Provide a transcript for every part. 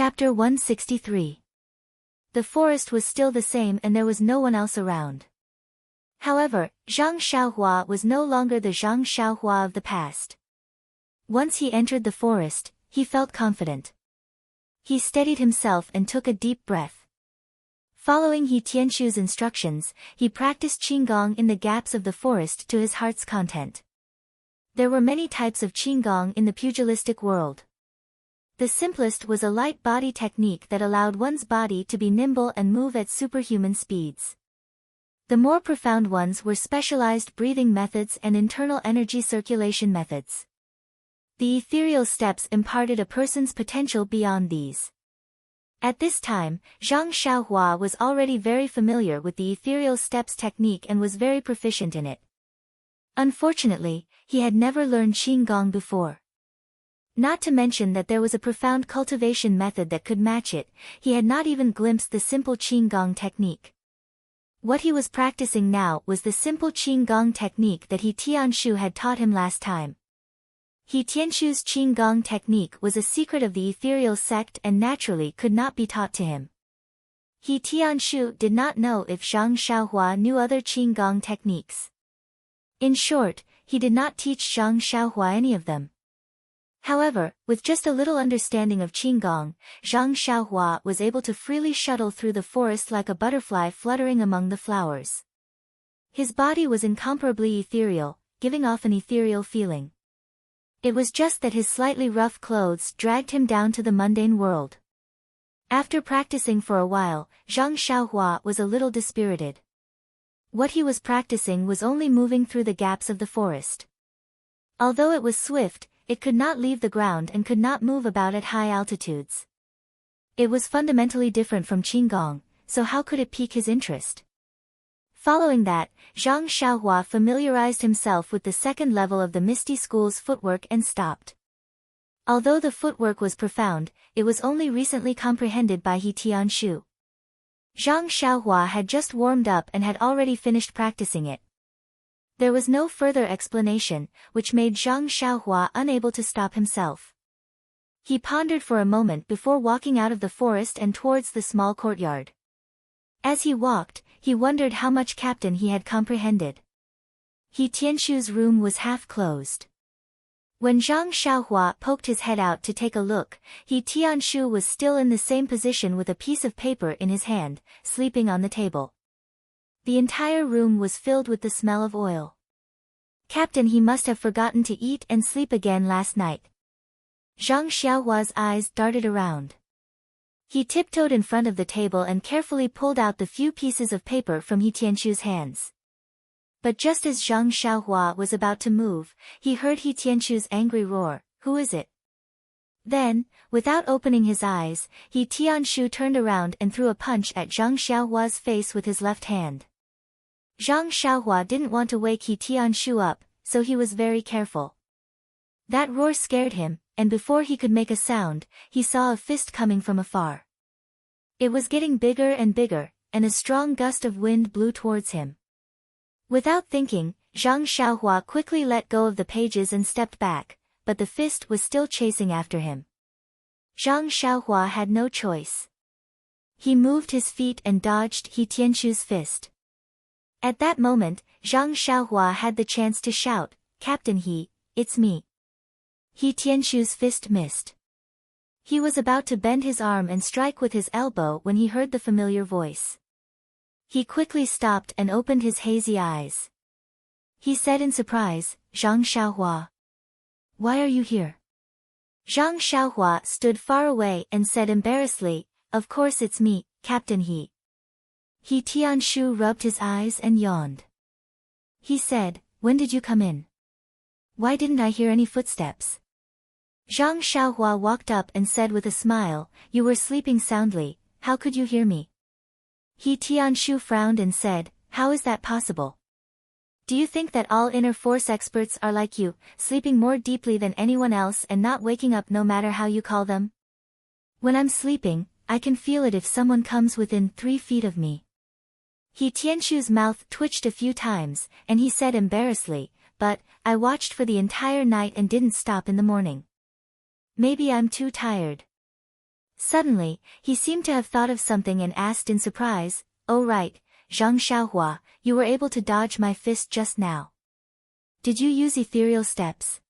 Chapter 163. The forest was still the same and there was no one else around. However, Zhang Xiaohua was no longer the Zhang Xiaohua of the past. Once he entered the forest, he felt confident. He steadied himself and took a deep breath. Following He Tianxu's instructions, he practiced Qigong in the gaps of the forest to his heart's content. There were many types of Qigong in the pugilistic world. The simplest was a light body technique that allowed one's body to be nimble and move at superhuman speeds. The more profound ones were specialized breathing methods and internal energy circulation methods. The ethereal steps imparted a person's potential beyond these. At this time, Zhang Xiaohua was already very familiar with the ethereal steps technique and was very proficient in it. Unfortunately, he had never learned Qigong before. Not to mention that there was a profound cultivation method that could match it, he had not even glimpsed the simple Qigong technique. What he was practicing now was the simple Qigong technique that He Tianxu had taught him last time. He Tianxu's Qigong technique was a secret of the ethereal sect and naturally could not be taught to him. He Tianxu did not know if Zhang Xiaohua knew other Qigong techniques. In short, he did not teach Zhang Xiaohua any of them. However, with just a little understanding of Qigong, Zhang Xiaohua was able to freely shuttle through the forest like a butterfly fluttering among the flowers. His body was incomparably ethereal, giving off an ethereal feeling. It was just that his slightly rough clothes dragged him down to the mundane world. After practicing for a while, Zhang Xiaohua was a little dispirited. What he was practicing was only moving through the gaps of the forest. Although it was swift, it could not leave the ground and could not move about at high altitudes. It was fundamentally different from Qigong, so how could it pique his interest? Following that, Zhang Xiaohua familiarized himself with the second level of the Misty School's footwork and stopped. Although the footwork was profound, it was only recently comprehended by He Tianxu. Zhang Xiaohua had just warmed up and had already finished practicing it. There was no further explanation, which made Zhang Xiaohua unable to stop himself. He pondered for a moment before walking out of the forest and towards the small courtyard. As he walked, he wondered how much Captain he had comprehended. He Tianxu's room was half closed. When Zhang Xiaohua poked his head out to take a look, He Tianxu was still in the same position with a piece of paper in his hand, sleeping on the table. The entire room was filled with the smell of oil. Captain, he must have forgotten to eat and sleep again last night. Zhang Xiaohua's eyes darted around. He tiptoed in front of the table and carefully pulled out the few pieces of paper from He Tianxu's hands. But just as Zhang Xiaohua was about to move, he heard He Tianxu's angry roar, "Who is it?" Then, without opening his eyes, He Tianxu turned around and threw a punch at Zhang Xiaohua's face with his left hand. Zhang Xiaohua didn't want to wake He Tianxu up, so he was very careful. That roar scared him, and before he could make a sound, he saw a fist coming from afar. It was getting bigger and bigger, and a strong gust of wind blew towards him. Without thinking, Zhang Xiaohua quickly let go of the pages and stepped back, but the fist was still chasing after him. Zhang Xiaohua had no choice. He moved his feet and dodged He Tianxu's fist. At that moment, Zhang Xiaohua had the chance to shout, "Captain He, it's me." He Tianxu's fist missed. He was about to bend his arm and strike with his elbow when he heard the familiar voice. He quickly stopped and opened his hazy eyes. He said in surprise, "Zhang Xiaohua. Why are you here?" Zhang Xiaohua stood far away and said embarrassedly, "Of course it's me, Captain He." He Tianxu rubbed his eyes and yawned. He said, "When did you come in? Why didn't I hear any footsteps?" Zhang Xiaohua walked up and said with a smile, "You were sleeping soundly, how could you hear me?" He Tianxu frowned and said, "How is that possible? Do you think that all inner force experts are like you, sleeping more deeply than anyone else and not waking up no matter how you call them? When I'm sleeping, I can feel it if someone comes within 3 feet of me." He Tianxu's mouth twitched a few times, and he said embarrassedly, "But, I watched for the entire night and didn't stop in the morning. Maybe I'm too tired." Suddenly, he seemed to have thought of something and asked in surprise, "Oh right, Zhang Xiaohua, you were able to dodge my fist just now. Did you use ethereal steps?"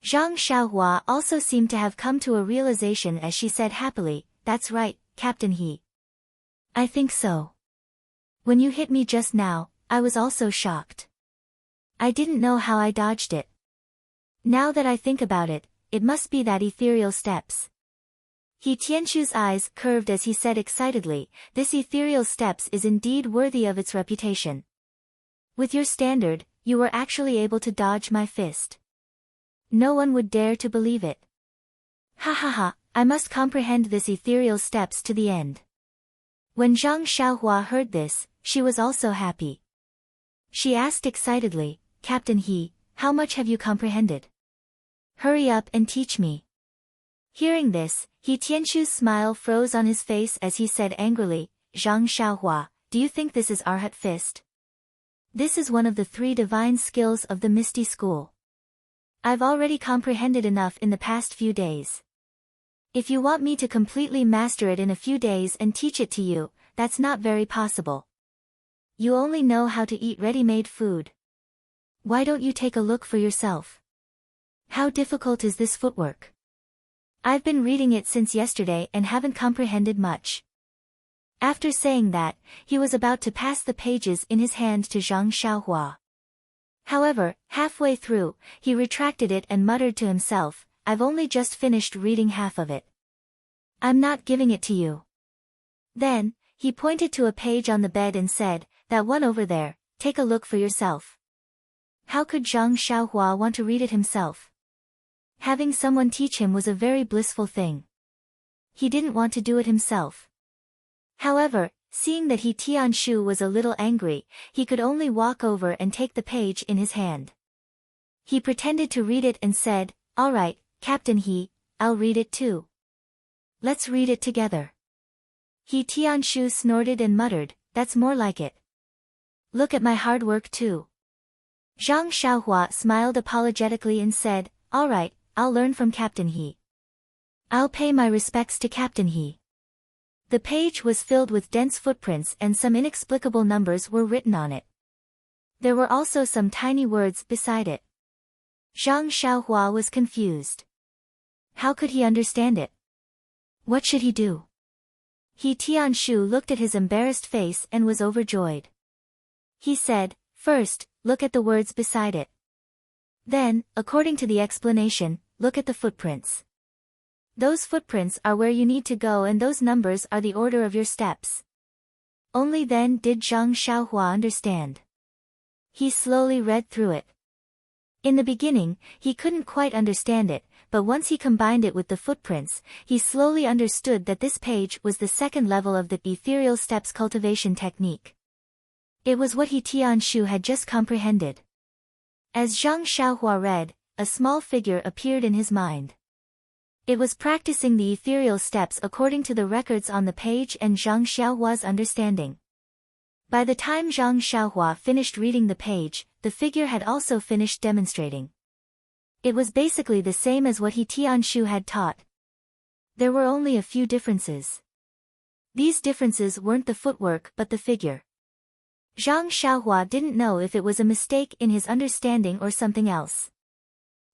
Zhang Xiaohua also seemed to have come to a realization as she said happily, "That's right, Captain He. I think so. When you hit me just now, I was also shocked. I didn't know how I dodged it. Now that I think about it, it must be that ethereal steps." He Tianchu's eyes curved as he said excitedly, "This ethereal steps is indeed worthy of its reputation. With your standard, you were actually able to dodge my fist. No one would dare to believe it. Ha ha ha, I must comprehend this ethereal steps to the end." When Zhang Xiaohua heard this, she was also happy. She asked excitedly, "Captain He, how much have you comprehended? Hurry up and teach me." Hearing this, He Tianchu's smile froze on his face as he said angrily, "Zhang Xiaohua, do you think this is Arhat Fist? This is one of the 3 divine skills of the Misty School. I've already comprehended enough in the past few days. If you want me to completely master it in a few days and teach it to you, that's not very possible. You only know how to eat ready-made food. Why don't you take a look for yourself? How difficult is this footwork? I've been reading it since yesterday and haven't comprehended much." After saying that, he was about to pass the pages in his hand to Zhang Xiaohua. However, halfway through, he retracted it and muttered to himself, "I've only just finished reading half of it. I'm not giving it to you." Then, he pointed to a page on the bed and said, "That one over there, take a look for yourself." How could Zhang Xiaohua want to read it himself? Having someone teach him was a very blissful thing. He didn't want to do it himself. However, seeing that He Tianshu was a little angry, he could only walk over and take the page in his hand. He pretended to read it and said, "All right, Captain He, I'll read it too. Let's read it together." He Tianshu snorted and muttered, "That's more like it. Look at my hard work too." Zhang Xiaohua smiled apologetically and said, "All right, I'll learn from Captain He. I'll pay my respects to Captain He." The page was filled with dense footprints and some inexplicable numbers were written on it. There were also some tiny words beside it. Zhang Xiaohua was confused. How could he understand it? What should he do? He Tianshu looked at his embarrassed face and was overjoyed. He said, "First, look at the words beside it. Then, according to the explanation, look at the footprints. Those footprints are where you need to go and those numbers are the order of your steps." Only then did Zhang Xiaohua understand. He slowly read through it. In the beginning, he couldn't quite understand it, but once he combined it with the footprints, he slowly understood that this page was the second level of the ethereal steps cultivation technique. It was what He Tianshu had just comprehended. As Zhang Xiaohua read, a small figure appeared in his mind. It was practicing the ethereal steps according to the records on the page and Zhang Xiaohua's understanding. By the time Zhang Xiaohua finished reading the page, the figure had also finished demonstrating. It was basically the same as what He Tianshu had taught. There were only a few differences. These differences weren't the footwork but the figure. Zhang Xiaohua didn't know if it was a mistake in his understanding or something else.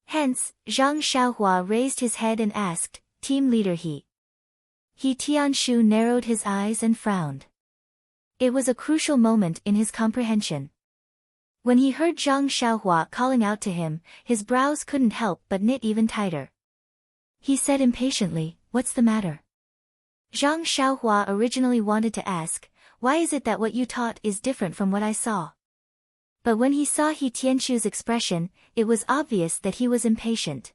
Hence, Zhang Xiaohua raised his head and asked, "Team leader He." He Tianshu narrowed his eyes and frowned. It was a crucial moment in his comprehension. When he heard Zhang Xiaohua calling out to him, his brows couldn't help but knit even tighter. He said impatiently, "What's the matter?" Zhang Xiaohua originally wanted to ask, "Why is it that what you taught is different from what I saw?" But when he saw He Tianshu's expression, it was obvious that he was impatient.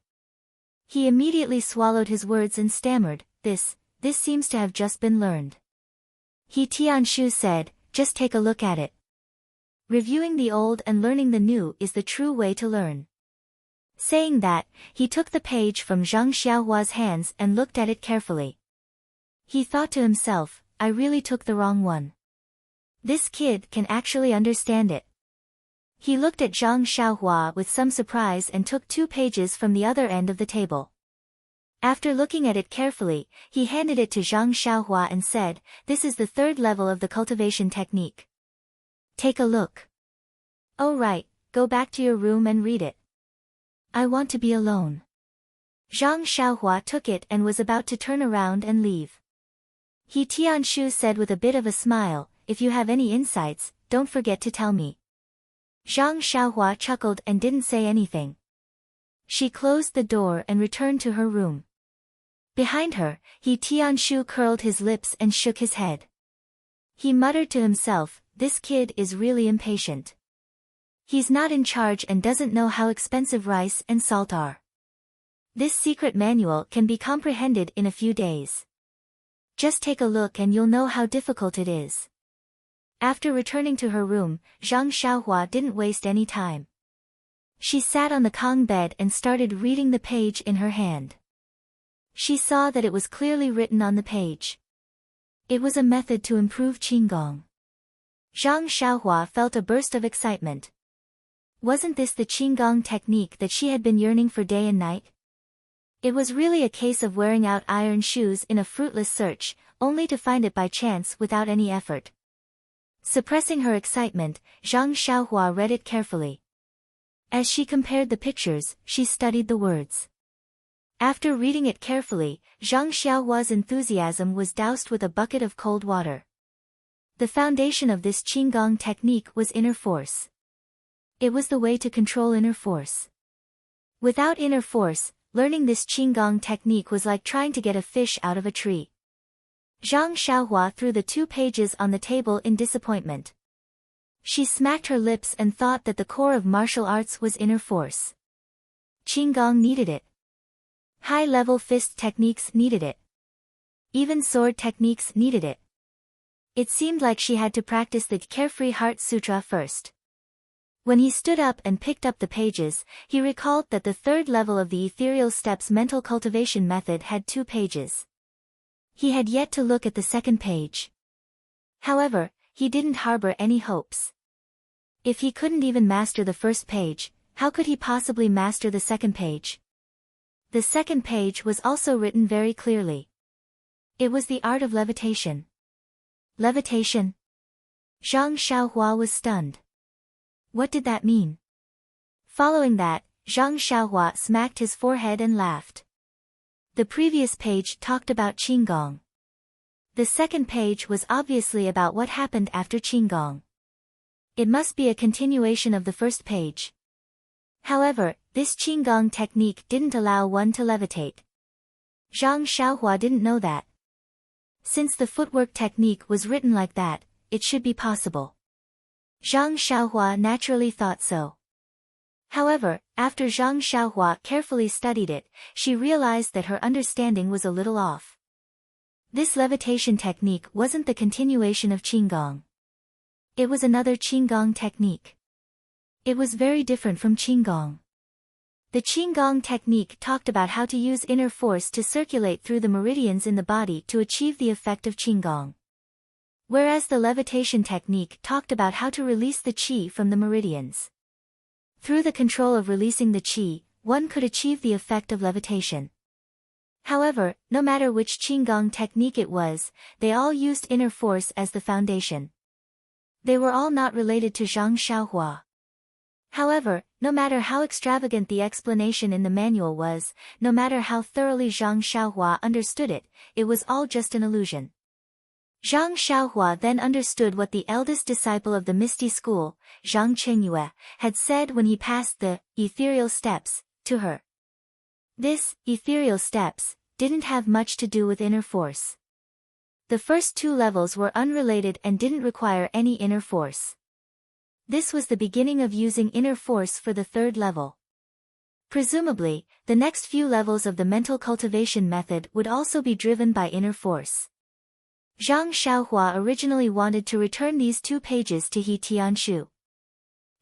He immediately swallowed his words and stammered, This seems to have just been learned." He Tianshu said, "Just take a look at it. Reviewing the old and learning the new is the true way to learn." Saying that, he took the page from Zhang Xiaohua's hands and looked at it carefully. He thought to himself, "I really took the wrong one. This kid can actually understand it." He looked at Zhang Xiaohua with some surprise and took 2 pages from the other end of the table. After looking at it carefully, he handed it to Zhang Xiaohua and said, "This is the third level of the cultivation technique. Take a look." "Oh right, go back to your room and read it. I want to be alone." Zhang Xiaohua took it and was about to turn around and leave. He Tianshu said with a bit of a smile, "If you have any insights, don't forget to tell me." Zhang Xiaohua chuckled and didn't say anything. She closed the door and returned to her room. Behind her, He Tianshu curled his lips and shook his head. He muttered to himself, "This kid is really impatient. He's not in charge and doesn't know how expensive rice and salt are. This secret manual can be comprehended in a few days. Just take a look and you'll know how difficult it is." After returning to her room, Zhang Xiaohua didn't waste any time. She sat on the Kong bed and started reading the page in her hand. She saw that it was clearly written on the page. It was a method to improve Qigong. Zhang Xiaohua felt a burst of excitement. Wasn't this the Qigong technique that she had been yearning for day and night? It was really a case of wearing out iron shoes in a fruitless search, only to find it by chance without any effort. Suppressing her excitement, Zhang Xiaohua read it carefully. As she compared the pictures, she studied the words. After reading it carefully, Zhang Xiaohua's enthusiasm was doused with a bucket of cold water. The foundation of this Qigong technique was inner force. It was the way to control inner force. Without inner force, learning this Qigong technique was like trying to get a fish out of a tree. Zhang Xiaohua threw the 2 pages on the table in disappointment. She smacked her lips and thought that the core of martial arts was inner force. Qigong needed it. High-level fist techniques needed it. Even sword techniques needed it. It seemed like she had to practice the Carefree Heart Sutra first. When he stood up and picked up the pages, he recalled that the third level of the Ethereal Steps mental cultivation method had 2 pages. He had yet to look at the second page. However, he didn't harbor any hopes. If he couldn't even master the first page, how could he possibly master the second page? The second page was also written very clearly. It was the art of levitation. Levitation? Zhang Xiaohua was stunned. What did that mean? Following that, Zhang Xiaohua smacked his forehead and laughed. The previous page talked about Qigong. The second page was obviously about what happened after Qigong. It must be a continuation of the first page. However, this Qigong technique didn't allow one to levitate. Zhang Xiaohua didn't know that. Since the footwork technique was written like that, it should be possible. Zhang Xiaohua naturally thought so. However, after Zhang Xiaohua carefully studied it, she realized that her understanding was a little off. This levitation technique wasn't the continuation of Qigong. It was another Qigong technique. It was very different from Qigong. The Qigong technique talked about how to use inner force to circulate through the meridians in the body to achieve the effect of Qigong. Whereas the levitation technique talked about how to release the qi from the meridians. Through the control of releasing the qi, one could achieve the effect of levitation. However, no matter which Qigong technique it was, they all used inner force as the foundation. They were all not related to Zhang Xiaohua. However, no matter how extravagant the explanation in the manual was, no matter how thoroughly Zhang Xiaohua understood it, it was all just an illusion. Zhang Xiaohua then understood what the eldest disciple of the Misty School, Zhang Qingyue, had said when he passed the ethereal steps to her. This ethereal steps didn't have much to do with inner force. The first 2 levels were unrelated and didn't require any inner force. This was the beginning of using inner force for the 3rd level. Presumably, the next few levels of the mental cultivation method would also be driven by inner force. Zhang Xiaohua originally wanted to return these 2 pages to He Tianshu.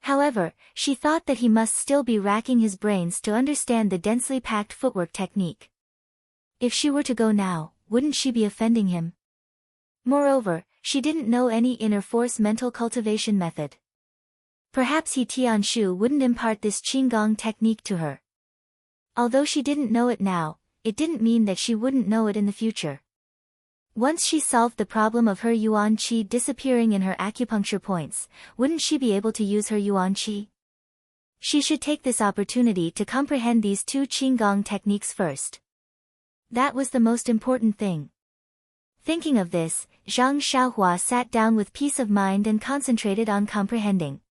However, she thought that he must still be racking his brains to understand the densely packed footwork technique. If she were to go now, wouldn't she be offending him? Moreover, she didn't know any inner force mental cultivation method. Perhaps He Tianshu wouldn't impart this Qigong technique to her. Although she didn't know it now, it didn't mean that she wouldn't know it in the future. Once she solved the problem of her yuan qi disappearing in her acupuncture points, wouldn't she be able to use her yuan qi? She should take this opportunity to comprehend these two qigong techniques first. That was the most important thing. Thinking of this, Zhang Xiaohua sat down with peace of mind and concentrated on comprehending.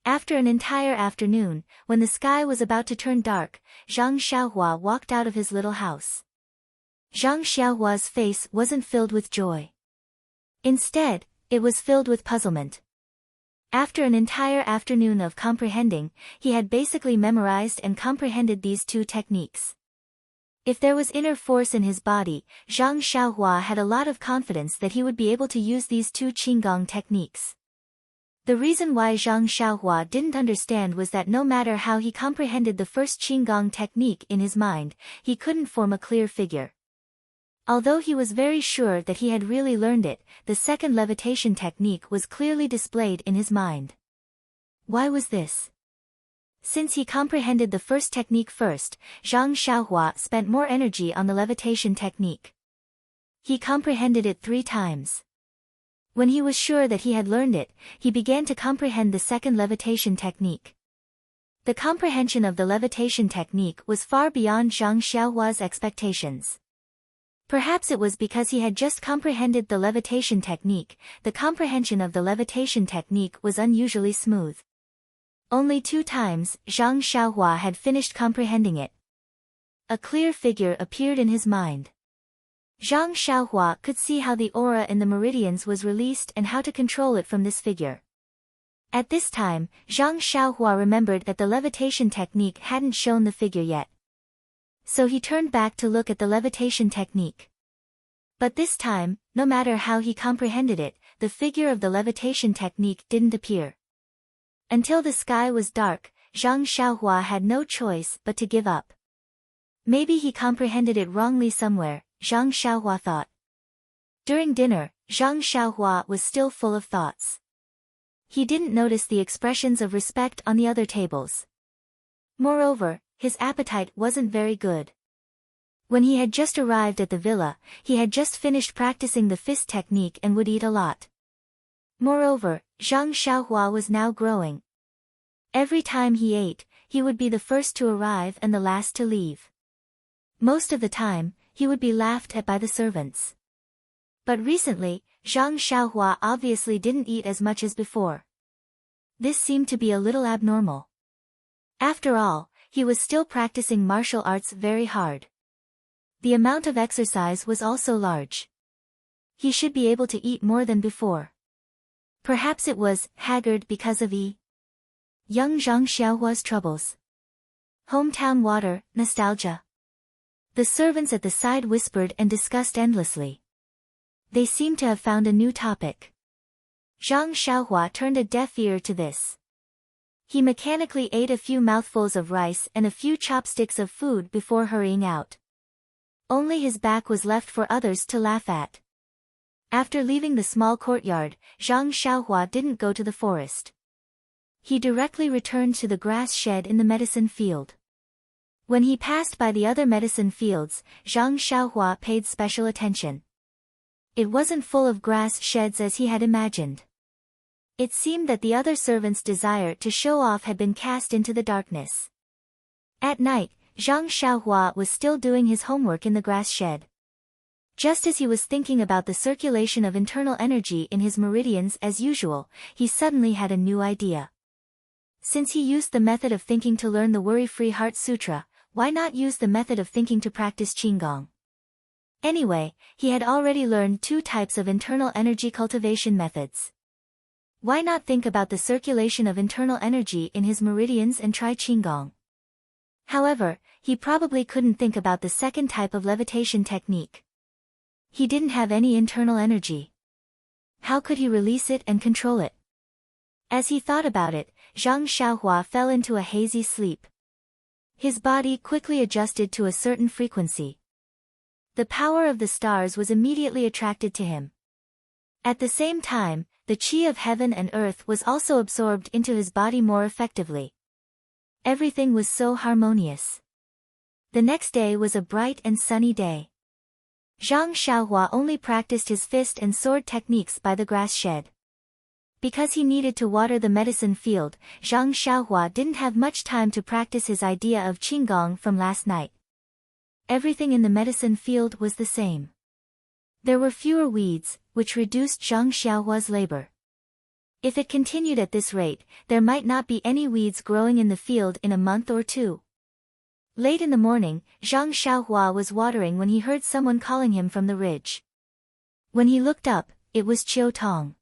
After an entire afternoon, when the sky was about to turn dark, Zhang Xiaohua walked out of his little house. Zhang Xiaohua's face wasn't filled with joy. Instead, it was filled with puzzlement. After an entire afternoon of comprehending, he had basically memorized and comprehended these two techniques. If there was inner force in his body, Zhang Xiaohua had a lot of confidence that he would be able to use these two qigong techniques. The reason why Zhang Xiaohua didn't understand was that no matter how he comprehended the first qigong technique in his mind, he couldn't form a clear figure. Although he was very sure that he had really learned it, the second levitation technique was clearly displayed in his mind. Why was this? Since he comprehended the first technique first, Zhang Xiaohua spent more energy on the levitation technique. He comprehended it 3 times. When he was sure that he had learned it, he began to comprehend the second levitation technique. The comprehension of the levitation technique was far beyond Zhang Xiaohua's expectations. Perhaps it was because he had just comprehended the levitation technique, the comprehension of the levitation technique was unusually smooth. Only 2 times, Zhang Xiaohua had finished comprehending it. A clear figure appeared in his mind. Zhang Xiaohua could see how the aura in the meridians was released and how to control it from this figure. At this time, Zhang Xiaohua remembered that the levitation technique hadn't shown the figure yet. So he turned back to look at the levitation technique. But this time, no matter how he comprehended it, the figure of the levitation technique didn't appear. Until the sky was dark, Zhang Xiaohua had no choice but to give up. Maybe he comprehended it wrongly somewhere, Zhang Xiaohua thought. During dinner, Zhang Xiaohua was still full of thoughts. He didn't notice the expressions of respect on the other tables. Moreover, his appetite wasn't very good. When he had just arrived at the villa, he had just finished practicing the fist technique and would eat a lot. Moreover, Zhang Xiaohua was now growing. Every time he ate, he would be the first to arrive and the last to leave. Most of the time, he would be laughed at by the servants. But recently, Zhang Xiaohua obviously didn't eat as much as before. This seemed to be a little abnormal. After all, he was still practicing martial arts very hard. The amount of exercise was also large. He should be able to eat more than before. Perhaps it was haggard because of young Zhang Xiaohua's troubles. Hometown water, nostalgia. The servants at the side whispered and discussed endlessly. They seemed to have found a new topic. Zhang Xiaohua turned a deaf ear to this. He mechanically ate a few mouthfuls of rice and a few chopsticks of food before hurrying out. Only his back was left for others to laugh at. After leaving the small courtyard, Zhang Xiaohua didn't go to the forest. He directly returned to the grass shed in the medicine field. When he passed by the other medicine fields, Zhang Xiaohua paid special attention. It wasn't full of grass sheds as he had imagined. It seemed that the other servants' desire to show off had been cast into the darkness. At night, Zhang Xiaohua was still doing his homework in the grass shed. Just as he was thinking about the circulation of internal energy in his meridians as usual, he suddenly had a new idea. Since he used the method of thinking to learn the Worry-Free Heart Sutra, why not use the method of thinking to practice Qigong? Anyway, he had already learned 2 types of internal energy cultivation methods. Why not think about the circulation of internal energy in his meridians and try Qigong? However, he probably couldn't think about the second type of levitation technique. He didn't have any internal energy. How could he release it and control it? As he thought about it, Zhang Xiaohua fell into a hazy sleep. His body quickly adjusted to a certain frequency. The power of the stars was immediately attracted to him. At the same time, the qi of heaven and earth was also absorbed into his body more effectively. Everything was so harmonious. The next day was a bright and sunny day. Zhang Xiaohua only practiced his fist and sword techniques by the grass shed. Because he needed to water the medicine field, Zhang Xiaohua didn't have much time to practice his idea of qinggong from last night. Everything in the medicine field was the same. There were fewer weeds, which reduced Zhang Xiaohua's labor. If it continued at this rate, there might not be any weeds growing in the field in a month or two. Late in the morning, Zhang Xiaohua was watering when he heard someone calling him from the ridge. When he looked up, it was Qiu Tong.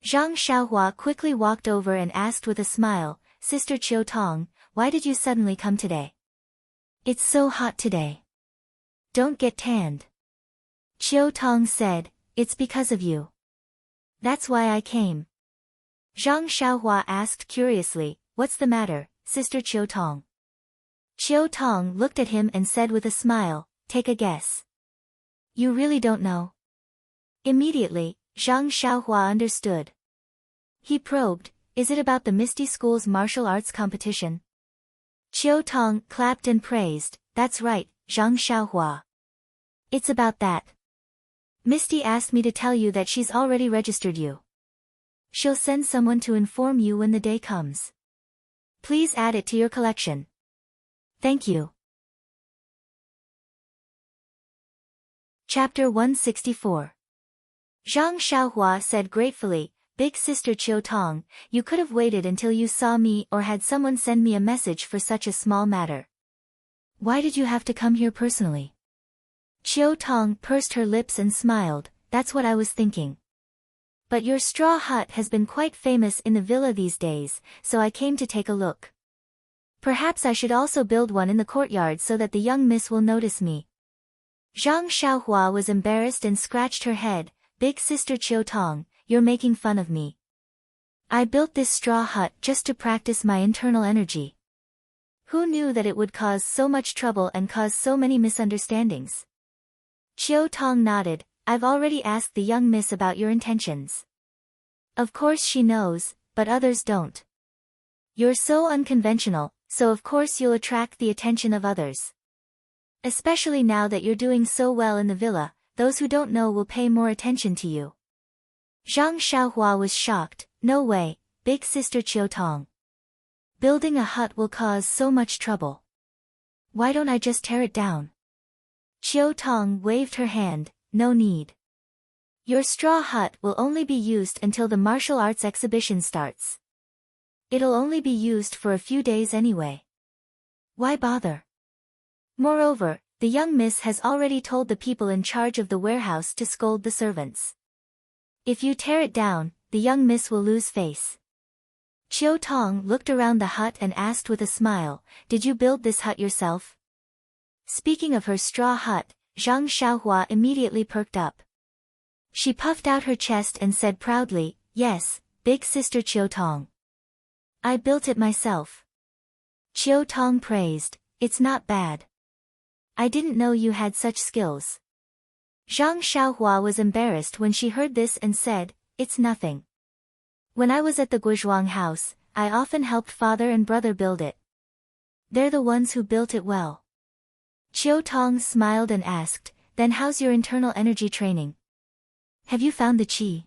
Zhang Xiaohua quickly walked over and asked with a smile, "Sister Qiu Tong, why did you suddenly come today? It's so hot today. Don't get tanned." Qiu Tong said, "It's because of you. That's why I came." Zhang Xiaohua asked curiously, "What's the matter, Sister Qiu Tong?" Qiu Tong looked at him and said with a smile, "Take a guess." "You really don't know?" Immediately, Zhang Xiaohua understood. He probed, "Is it about the Misty School's martial arts competition?" Qiu Tong clapped and praised, "That's right, Zhang Xiaohua. It's about that. Misty asked me to tell you that she's already registered you. She'll send someone to inform you when the day comes. Please add it to your collection. Thank you." Chapter 164. Zhang Xiaohua said gratefully, "Big Sister Qiu Tong, you could have waited until you saw me or had someone send me a message for such a small matter. Why did you have to come here personally?" Qiu Tong pursed her lips and smiled, "That's what I was thinking. But your straw hut has been quite famous in the villa these days, so I came to take a look. Perhaps I should also build one in the courtyard so that the young miss will notice me." Zhang Xiaohua was embarrassed and scratched her head, "Big Sister Qiu Tong, you're making fun of me. I built this straw hut just to practice my internal energy. Who knew that it would cause so much trouble and cause so many misunderstandings?" Qiu Tong nodded, "I've already asked the young miss about your intentions. Of course she knows, but others don't. You're so unconventional, so of course you'll attract the attention of others. Especially now that you're doing so well in the villa, those who don't know will pay more attention to you." Zhang Xiaohua was shocked, "No way, Big Sister Qiu Tong. Building a hut will cause so much trouble. Why don't I just tear it down?" Qiu Tong waved her hand, "No need. Your straw hut will only be used until the martial arts exhibition starts. It'll only be used for a few days anyway. Why bother? Moreover, the young miss has already told the people in charge of the warehouse to scold the servants. If you tear it down, the young miss will lose face." Qiu Tong looked around the hut and asked with a smile, "Did you build this hut yourself?" Speaking of her straw hut, Zhang Xiaohua immediately perked up. She puffed out her chest and said proudly, "Yes, Big Sister Qiu Tong. I built it myself." Qiu Tong praised, "It's not bad. I didn't know you had such skills." Zhang Xiaohua was embarrassed when she heard this and said, "It's nothing. When I was at the Guizhuang house, I often helped father and brother build it. They're the ones who built it well." Qiu Tong smiled and asked, "Then how's your internal energy training? Have you found the qi?"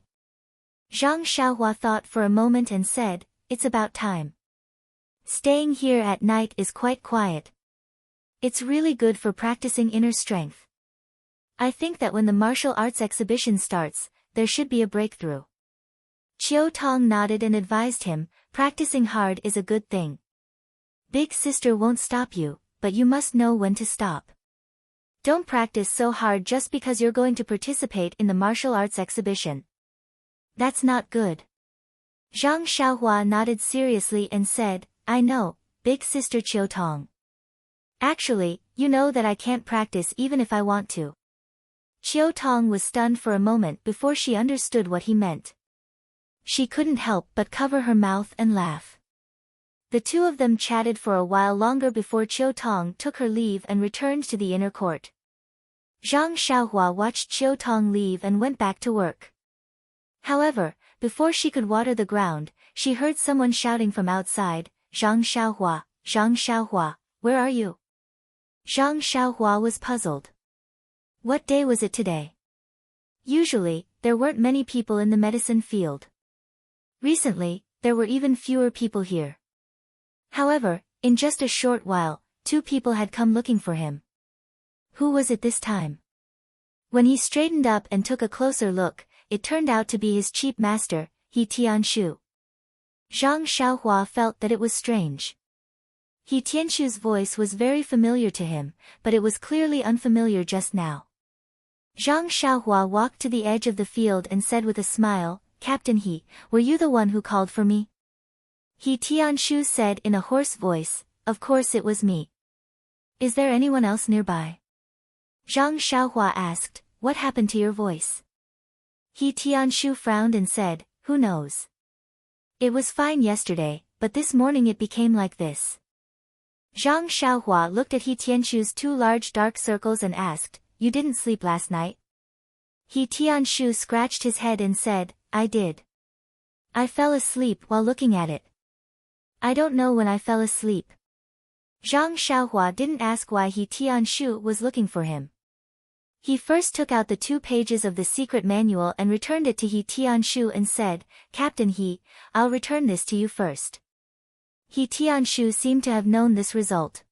Zhang Xiaohua thought for a moment and said, "It's about time. Staying here at night is quite quiet. It's really good for practicing inner strength. I think that when the martial arts exhibition starts, there should be a breakthrough." Qiu Tong nodded and advised him, "Practicing hard is a good thing. Big Sister won't stop you, but you must know when to stop. Don't practice so hard just because you're going to participate in the martial arts exhibition. That's not good." Zhang Xiaohua nodded seriously and said, "I know, Big Sister Qiu Tong. Actually, you know that I can't practice even if I want to." Qiu Tong was stunned for a moment before she understood what he meant. She couldn't help but cover her mouth and laugh. The two of them chatted for a while longer before Qiu Tong took her leave and returned to the inner court. Zhang Xiaohua watched Qiu Tong leave and went back to work. However, before she could water the ground, she heard someone shouting from outside, "Zhang Xiaohua, Zhang Xiaohua, where are you?" Zhang Xiaohua was puzzled. What day was it today? Usually, there weren't many people in the medicine field. Recently, there were even fewer people here. However, in just a short while, 2 people had come looking for him. Who was it this time? When he straightened up and took a closer look, it turned out to be his cheap master, He Tianshu. Zhang Xiaohua felt that it was strange. He Tianshu's voice was very familiar to him, but it was clearly unfamiliar just now. Zhang Xiaohua walked to the edge of the field and said with a smile, "Captain He, were you the one who called for me?" He Tianshu said in a hoarse voice, "Of course it was me. Is there anyone else nearby?" Zhang Xiaohua asked, "What happened to your voice?" He Tianshu frowned and said, "Who knows? It was fine yesterday, but this morning it became like this." Zhang Xiaohua looked at He Tianshu's 2 large dark circles and asked, "You didn't sleep last night?" He Tianshu scratched his head and said, "I did. I fell asleep while looking at it. I don't know when I fell asleep." Zhang Xiaohua didn't ask why He Tianshu was looking for him. He first took out the 2 pages of the secret manual and returned it to He Tianshu and said, "Captain He, I'll return this to you first." He Tianshu seemed to have known this result.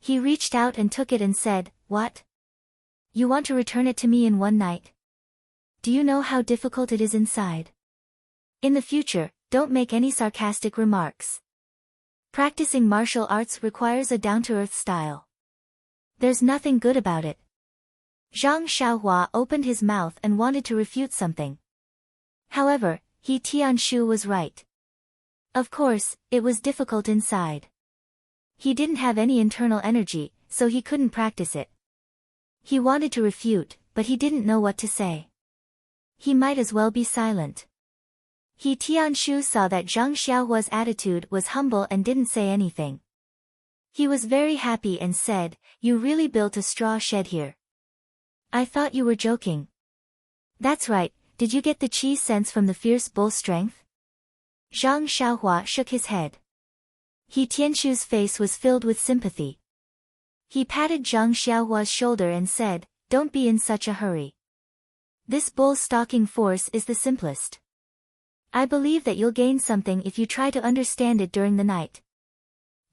He reached out and took it and said, "What? You want to return it to me in one night? Do you know how difficult it is inside? In the future, don't make any sarcastic remarks. Practicing martial arts requires a down-to-earth style. There's nothing good about it." Zhang Xiaohua opened his mouth and wanted to refute something. However, He Tianshu was right. Of course, it was difficult inside. He didn't have any internal energy, so he couldn't practice it. He wanted to refute, but he didn't know what to say. He might as well be silent. He Tianshu saw that Zhang Xiaohua's attitude was humble and didn't say anything. He was very happy and said, "You really built a straw shed here. I thought you were joking." "That's right, did you get the chi sense from the fierce bull strength?" Zhang Xiaohua shook his head. He Tianshu's face was filled with sympathy. He patted Zhang Xiaohua's shoulder and said, "Don't be in such a hurry. This bull stalking force is the simplest. I believe that you'll gain something if you try to understand it during the night."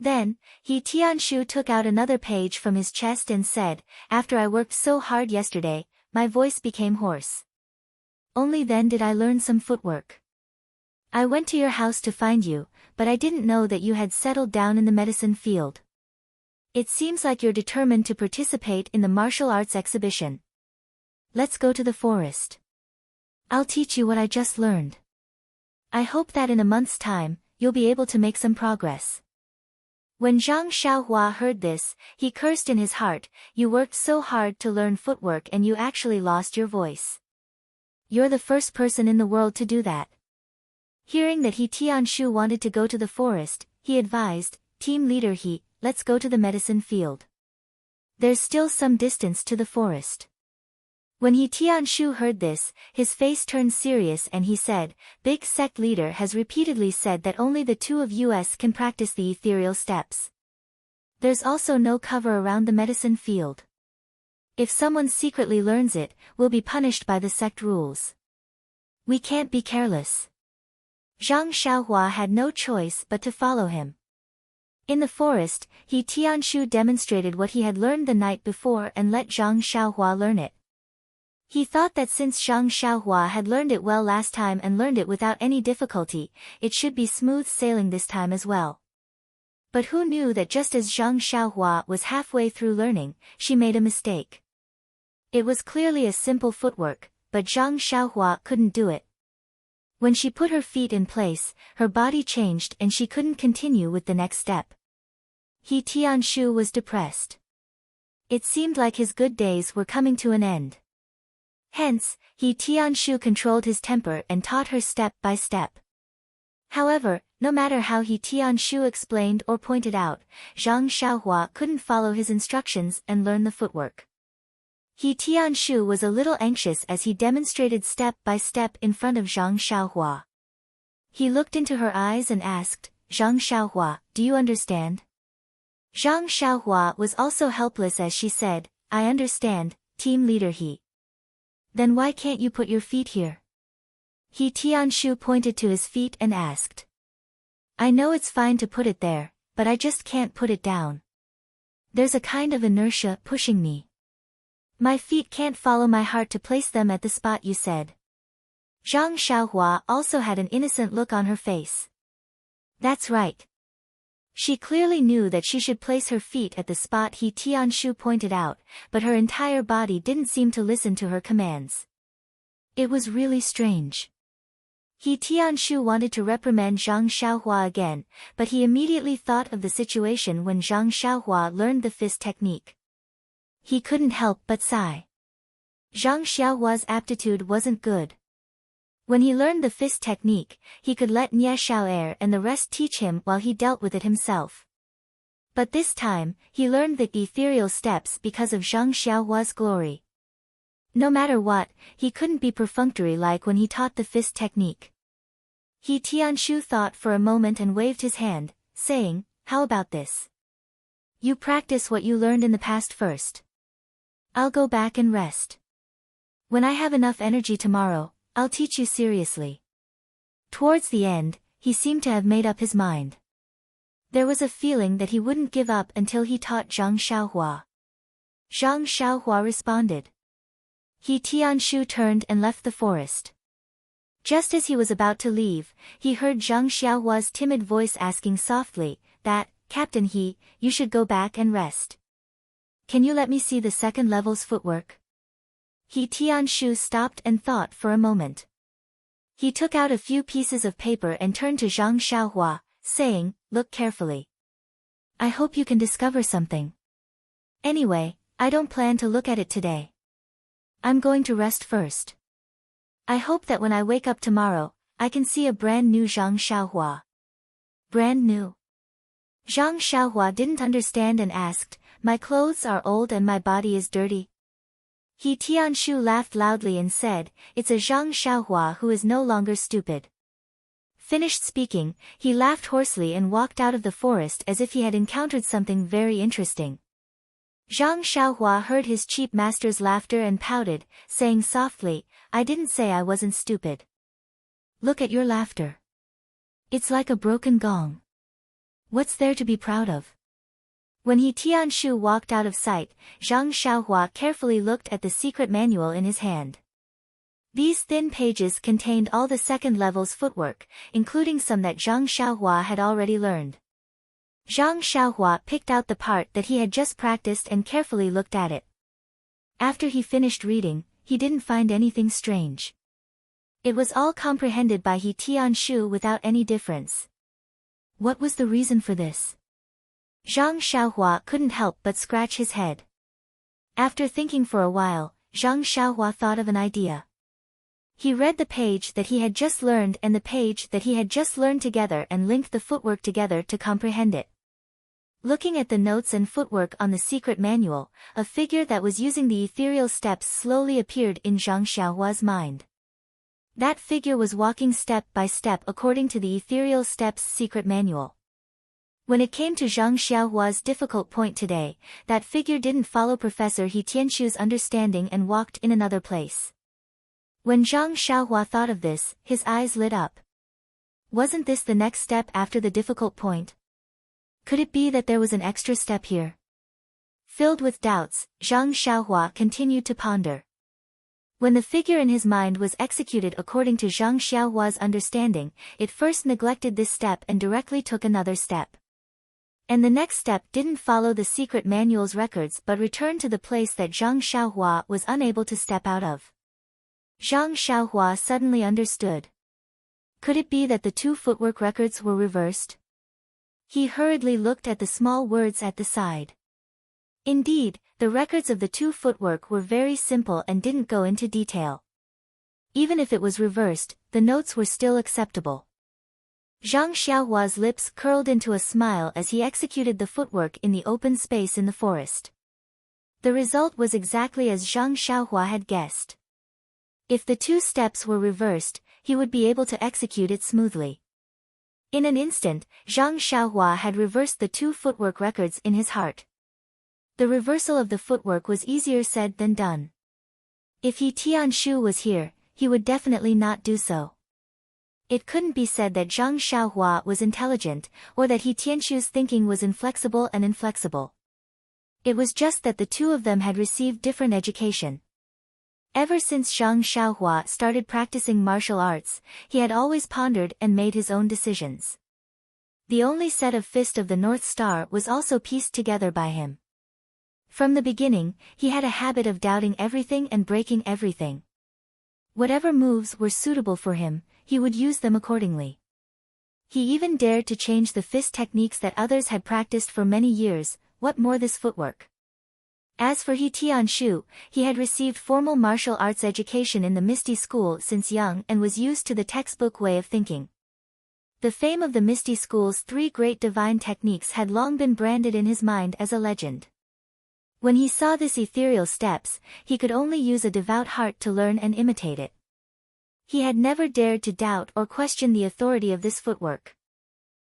Then, He Tianshu took out another page from his chest and said, "After I worked so hard yesterday, my voice became hoarse. Only then did I learn some footwork. I went to your house to find you, but I didn't know that you had settled down in the medicine field. It seems like you're determined to participate in the martial arts exhibition. Let's go to the forest. I'll teach you what I just learned. I hope that in a month's time, you'll be able to make some progress." When Zhang Xiaohua heard this, he cursed in his heart, "You worked so hard to learn footwork and you actually lost your voice. You're the first person in the world to do that." Hearing that He Tianshu wanted to go to the forest, he advised, "Team leader He, let's go to the medicine field. There's still some distance to the forest." When He Tianshu heard this, his face turned serious and he said, "Big sect leader has repeatedly said that only the 2 of us can practice the ethereal steps. There's also no cover around the medicine field. If someone secretly learns it, we'll be punished by the sect rules. We can't be careless." Zhang Xiaohua had no choice but to follow him. In the forest, He Tianshu demonstrated what he had learned the night before and let Zhang Xiaohua learn it. He thought that since Zhang Xiaohua had learned it well last time and learned it without any difficulty, it should be smooth sailing this time as well. But who knew that just as Zhang Xiaohua was halfway through learning, she made a mistake. It was clearly a simple footwork, but Zhang Xiaohua couldn't do it. When she put her feet in place, her body changed and she couldn't continue with the next step. He Tianshu was depressed. It seemed like his good days were coming to an end. Hence, He Tianshu controlled his temper and taught her step by step. However, no matter how He Tianshu explained or pointed out, Zhang Xiaohua couldn't follow his instructions and learn the footwork. He Tianshu was a little anxious as he demonstrated step by step in front of Zhang Xiaohua. He looked into her eyes and asked, "Zhang Xiaohua, do you understand?" Zhang Xiaohua was also helpless as she said, I understand, team leader He. Then why can't you put your feet here? He Tianshu pointed to his feet and asked. I know it's fine to put it there, but I just can't put it down. There's a kind of inertia pushing me. My feet can't follow my heart to place them at the spot you said. Zhang Xiaohua also had an innocent look on her face. That's right. She clearly knew that she should place her feet at the spot He Tianshu pointed out, but her entire body didn't seem to listen to her commands. It was really strange. He Tianshu wanted to reprimand Zhang Xiaohua again, but he immediately thought of the situation when Zhang Xiaohua learned the fist technique. He couldn't help but sigh. Zhang Xiaohua's aptitude wasn't good. When he learned the fist technique, he could let Nie Xiao'er and the rest teach him while he dealt with it himself. But this time, he learned the ethereal steps because of Zhang Xiaohua's glory. No matter what, he couldn't be perfunctory like when he taught the fist technique. He Tianshu thought for a moment and waved his hand, saying, how about this? You practice what you learned in the past first. I'll go back and rest. When I have enough energy tomorrow, I'll teach you seriously. Towards the end, he seemed to have made up his mind. There was a feeling that he wouldn't give up until he taught Zhang Xiaohua. Zhang Xiaohua responded. He Tianshu turned and left the forest. Just as he was about to leave, he heard Zhang Xiaohua's timid voice asking softly, Captain He, you should go back and rest. Can you let me see the second level's footwork? He Tianshu stopped and thought for a moment. He took out a few pieces of paper and turned to Zhang Xiaohua, saying, look carefully. I hope you can discover something. Anyway, I don't plan to look at it today. I'm going to rest first. I hope that when I wake up tomorrow, I can see a brand new Zhang Xiaohua. Brand new? Zhang Xiaohua didn't understand and asked, my clothes are old and my body is dirty. He Tianshu laughed loudly and said, it's a Zhang Xiaohua who is no longer stupid. Finished speaking, he laughed hoarsely and walked out of the forest as if he had encountered something very interesting. Zhang Xiaohua heard his cheap master's laughter and pouted, saying softly, I didn't say I wasn't stupid. Look at your laughter. It's like a broken gong. What's there to be proud of? When He Tianshu walked out of sight, Zhang Xiaohua carefully looked at the secret manual in his hand. These thin pages contained all the second level's footwork, including some that Zhang Xiaohua had already learned. Zhang Xiaohua picked out the part that he had just practiced and carefully looked at it. After he finished reading, he didn't find anything strange. It was all comprehended by He Tianshu without any difference. What was the reason for this? Zhang Xiaohua couldn't help but scratch his head. After thinking for a while, Zhang Xiaohua thought of an idea. He read the page that he had just learned and the page that he had just learned together and linked the footwork together to comprehend it. Looking at the notes and footwork on the secret manual, a figure that was using the ethereal steps slowly appeared in Zhang Xiaohua's mind. That figure was walking step by step according to the ethereal steps secret manual. When it came to Zhang Xiaohua's difficult point today, that figure didn't follow Professor He Tianshu's understanding and walked in another place. When Zhang Xiaohua thought of this, his eyes lit up. Wasn't this the next step after the difficult point? Could it be that there was an extra step here? Filled with doubts, Zhang Xiaohua continued to ponder. When the figure in his mind was executed according to Zhang Xiaohua's understanding, it first neglected this step and directly took another step. And the next step didn't follow the secret manual's records but returned to the place that Zhang Xiaohua was unable to step out of. Zhang Xiaohua suddenly understood. Could it be that the two footwork records were reversed? He hurriedly looked at the small words at the side. Indeed, the records of the two footwork were very simple and didn't go into detail. Even if it was reversed, the notes were still acceptable. Zhang Xiaohua's lips curled into a smile as he executed the footwork in the open space in the forest. The result was exactly as Zhang Xiaohua had guessed. If the two steps were reversed, he would be able to execute it smoothly. In an instant, Zhang Xiaohua had reversed the 2 footwork records in his heart. The reversal of the footwork was easier said than done. If He Tianshu was here, he would definitely not do so. It couldn't be said that Zhang Xiaohua was intelligent, or that He Tianshu's thinking was inflexible and inflexible. It was just that the 2 of them had received different education. Ever since Zhang Xiaohua started practicing martial arts, he had always pondered and made his own decisions. The only set of Fist of the North Star was also pieced together by him. From the beginning, he had a habit of doubting everything and breaking everything. Whatever moves were suitable for him, he would use them accordingly. He even dared to change the fist techniques that others had practiced for many years, what more this footwork. As for He Tianshu, he had received formal martial arts education in the Misty School since young and was used to the textbook way of thinking. The fame of the Misty School's 3 great divine techniques had long been branded in his mind as a legend. When he saw this ethereal steps, he could only use a devout heart to learn and imitate it. He had never dared to doubt or question the authority of this footwork.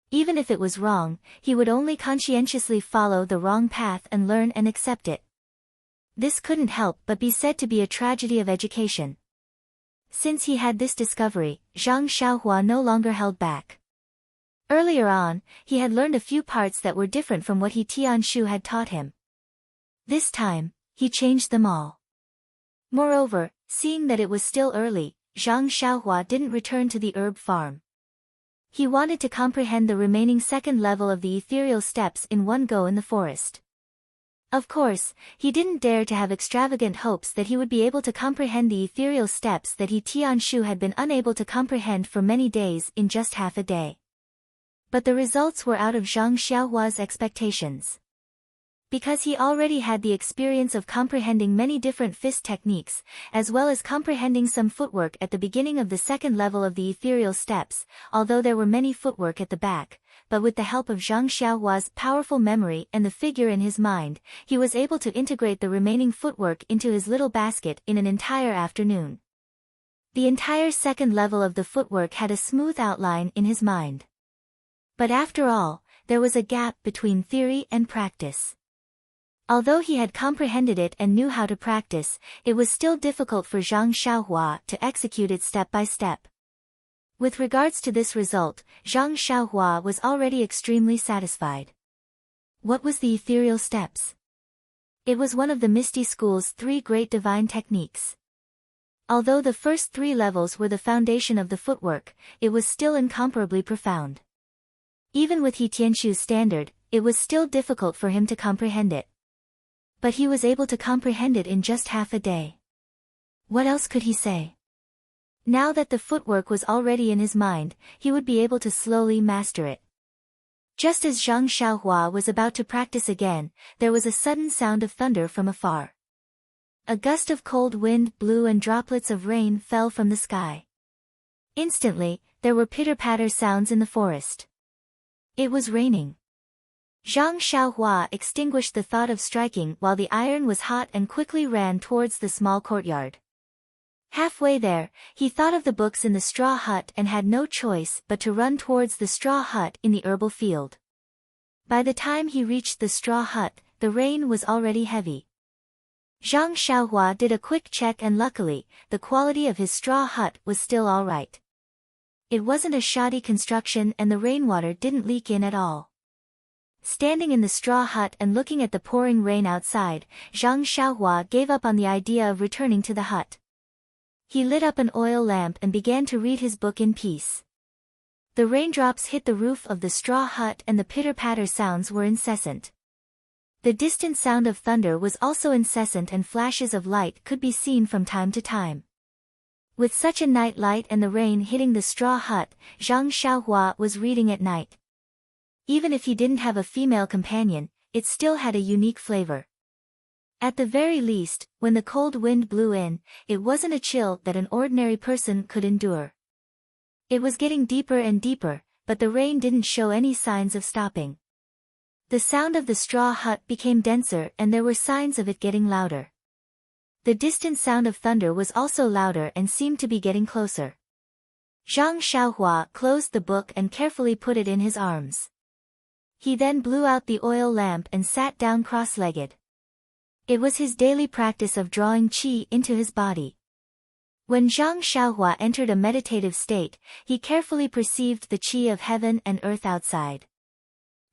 Even if it was wrong, he would only conscientiously follow the wrong path and learn and accept it. This couldn't help but be said to be a tragedy of education. Since he had this discovery, Zhang Xiaohua no longer held back. Earlier on, he had learned a few parts that were different from what He Tianshu had taught him. This time, he changed them all. Moreover, seeing that it was still early, Zhang Xiaohua didn't return to the herb farm. He wanted to comprehend the remaining 2nd level of the ethereal steps in one go in the forest. Of course, he didn't dare to have extravagant hopes that he would be able to comprehend the ethereal steps that He Tianshu had been unable to comprehend for many days in just half a day. But the results were out of Zhang Xiaohua's expectations. Because he already had the experience of comprehending many different fist techniques, as well as comprehending some footwork at the beginning of the 2nd level of the ethereal steps, although there were many footwork at the back, but with the help of Zhang Xiaohua's powerful memory and the figure in his mind, he was able to integrate the remaining footwork into his little basket in an entire afternoon. The entire 2nd level of the footwork had a smooth outline in his mind. But after all, there was a gap between theory and practice. Although he had comprehended it and knew how to practice, it was still difficult for Zhang Xiaohua to execute it step by step. With regards to this result, Zhang Xiaohua was already extremely satisfied. What was the ethereal steps? It was one of the Misty School's 3 great divine techniques. Although the first 3 levels were the foundation of the footwork, it was still incomparably profound. Even with He Tianshu's standard, it was still difficult for him to comprehend it. But he was able to comprehend it in just half a day. What else could he say? Now that the footwork was already in his mind, he would be able to slowly master it. Just as Zhang Xiaohua was about to practice again, there was a sudden sound of thunder from afar. A gust of cold wind blew and droplets of rain fell from the sky. Instantly, there were pitter-patter sounds in the forest. It was raining. Zhang Xiaohua extinguished the thought of striking while the iron was hot and quickly ran towards the small courtyard. Halfway there, he thought of the books in the straw hut and had no choice but to run towards the straw hut in the herbal field. By the time he reached the straw hut, the rain was already heavy. Zhang Xiaohua did a quick check and luckily, the quality of his straw hut was still all right. It wasn't a shoddy construction and the rainwater didn't leak in at all. Standing in the straw hut and looking at the pouring rain outside, Zhang Xiaohua gave up on the idea of returning to the hut. He lit up an oil lamp and began to read his book in peace. The raindrops hit the roof of the straw hut and the pitter-patter sounds were incessant. The distant sound of thunder was also incessant and flashes of light could be seen from time to time. With such a night light and the rain hitting the straw hut, Zhang Xiaohua was reading at night. Even if he didn't have a female companion, it still had a unique flavor. At the very least, when the cold wind blew in, it wasn't a chill that an ordinary person could endure. It was getting deeper and deeper, but the rain didn't show any signs of stopping. The sound of the straw hut became denser and there were signs of it getting louder. The distant sound of thunder was also louder and seemed to be getting closer. Zhang Xiaohua closed the book and carefully put it in his arms. He then blew out the oil lamp and sat down cross-legged. It was his daily practice of drawing qi into his body. When Zhang Xiaohua entered a meditative state, he carefully perceived the qi of heaven and earth outside.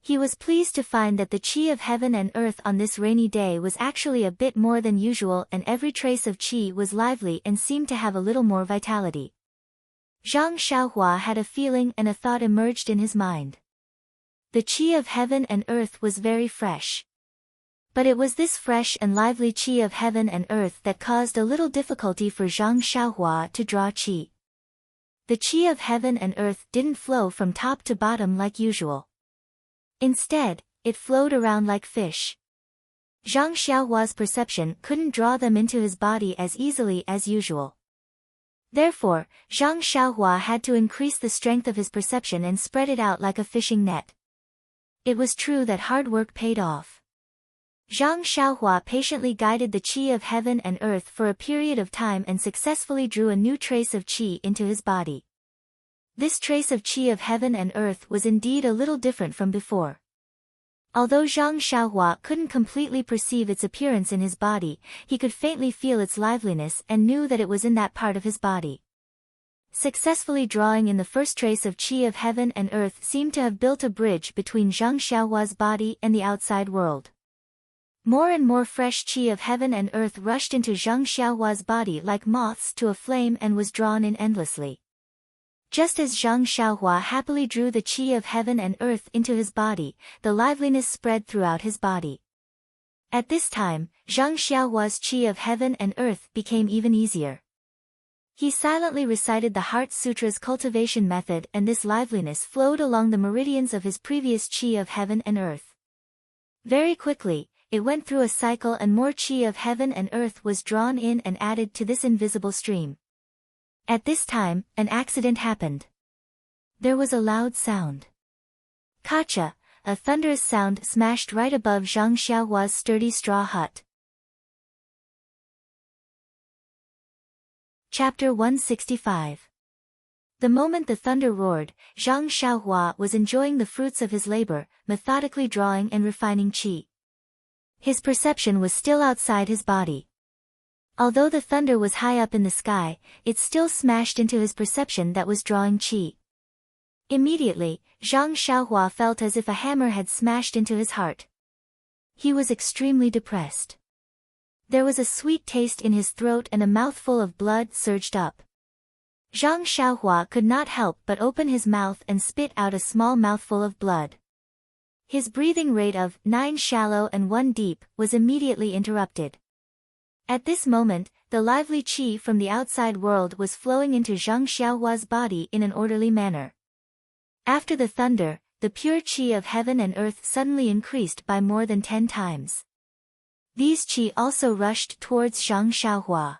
He was pleased to find that the qi of heaven and earth on this rainy day was actually a bit more than usual, and every trace of qi was lively and seemed to have a little more vitality. Zhang Xiaohua had a feeling and a thought emerged in his mind. The qi of heaven and earth was very fresh. But it was this fresh and lively qi of heaven and earth that caused a little difficulty for Zhang Xiaohua to draw qi. The qi of heaven and earth didn't flow from top to bottom like usual. Instead, it flowed around like fish. Zhang Xiaohua's perception couldn't draw them into his body as easily as usual. Therefore, Zhang Xiaohua had to increase the strength of his perception and spread it out like a fishing net. It was true that hard work paid off. Zhang Xiaohua patiently guided the qi of heaven and earth for a period of time and successfully drew a new trace of qi into his body. This trace of qi of heaven and earth was indeed a little different from before. Although Zhang Xiaohua couldn't completely perceive its appearance in his body, he could faintly feel its liveliness and knew that it was in that part of his body. Successfully drawing in the first trace of qi of heaven and earth seemed to have built a bridge between Zhang Xiaohua's body and the outside world. More and more fresh qi of heaven and earth rushed into Zhang Xiaohua's body like moths to a flame and was drawn in endlessly. Just as Zhang Xiaohua happily drew the qi of heaven and earth into his body, the liveliness spread throughout his body. At this time, Zhang Xiaohua's qi of heaven and earth became even easier. He silently recited the Heart Sutra's cultivation method, and this liveliness flowed along the meridians of his previous qi of heaven and earth. Very quickly, it went through a cycle and more qi of heaven and earth was drawn in and added to this invisible stream. At this time, an accident happened. There was a loud sound. Kacha, a thunderous sound smashed right above Zhang Xiaohua's sturdy straw hut. Chapter 165. The moment the thunder roared, Zhang Xiaohua was enjoying the fruits of his labor, methodically drawing and refining qi. His perception was still outside his body. Although the thunder was high up in the sky, it still smashed into his perception that was drawing qi. Immediately, Zhang Xiaohua felt as if a hammer had smashed into his heart. He was extremely depressed. There was a sweet taste in his throat and a mouthful of blood surged up. Zhang Xiaohua could not help but open his mouth and spit out a small mouthful of blood. His breathing rate of 9 shallow and 1 deep was immediately interrupted. At this moment, the lively qi from the outside world was flowing into Zhang Xiaohua's body in an orderly manner. After the thunder, the pure qi of heaven and earth suddenly increased by more than 10 times. These qi also rushed towards Zhang Xiaohua.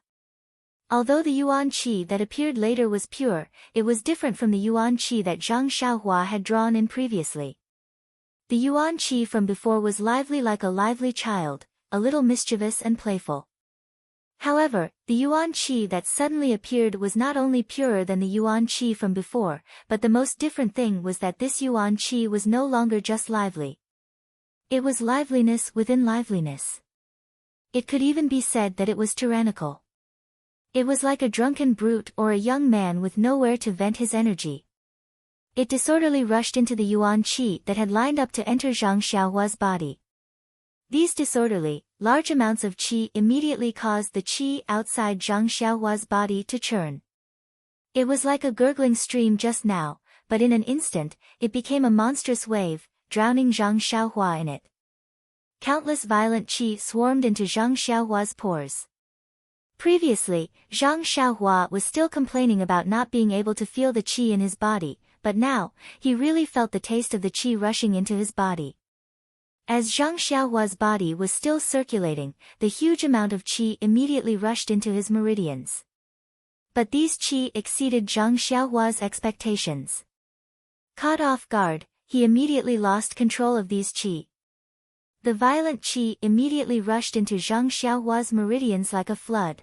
Although the yuan qi that appeared later was pure, it was different from the yuan qi that Zhang Xiaohua had drawn in previously. The yuan qi from before was lively like a lively child, a little mischievous and playful. However, the yuan qi that suddenly appeared was not only purer than the yuan qi from before, but the most different thing was that this yuan qi was no longer just lively. It was liveliness within liveliness. It could even be said that it was tyrannical. It was like a drunken brute or a young man with nowhere to vent his energy. It disorderly rushed into the yuan qi that had lined up to enter Zhang Xiaohua's body. These disorderly, large amounts of qi immediately caused the qi outside Zhang Xiaohua's body to churn. It was like a gurgling stream just now, but in an instant, it became a monstrous wave, drowning Zhang Xiaohua in it. Countless violent qi swarmed into Zhang Xiaohua's pores. Previously, Zhang Xiaohua was still complaining about not being able to feel the qi in his body, but now, he really felt the taste of the qi rushing into his body. As Zhang Xiaohua's body was still circulating, the huge amount of qi immediately rushed into his meridians. But these qi exceeded Zhang Xiaohua's expectations. Caught off guard, he immediately lost control of these qi. The violent qi immediately rushed into Zhang Xiaohua's meridians like a flood.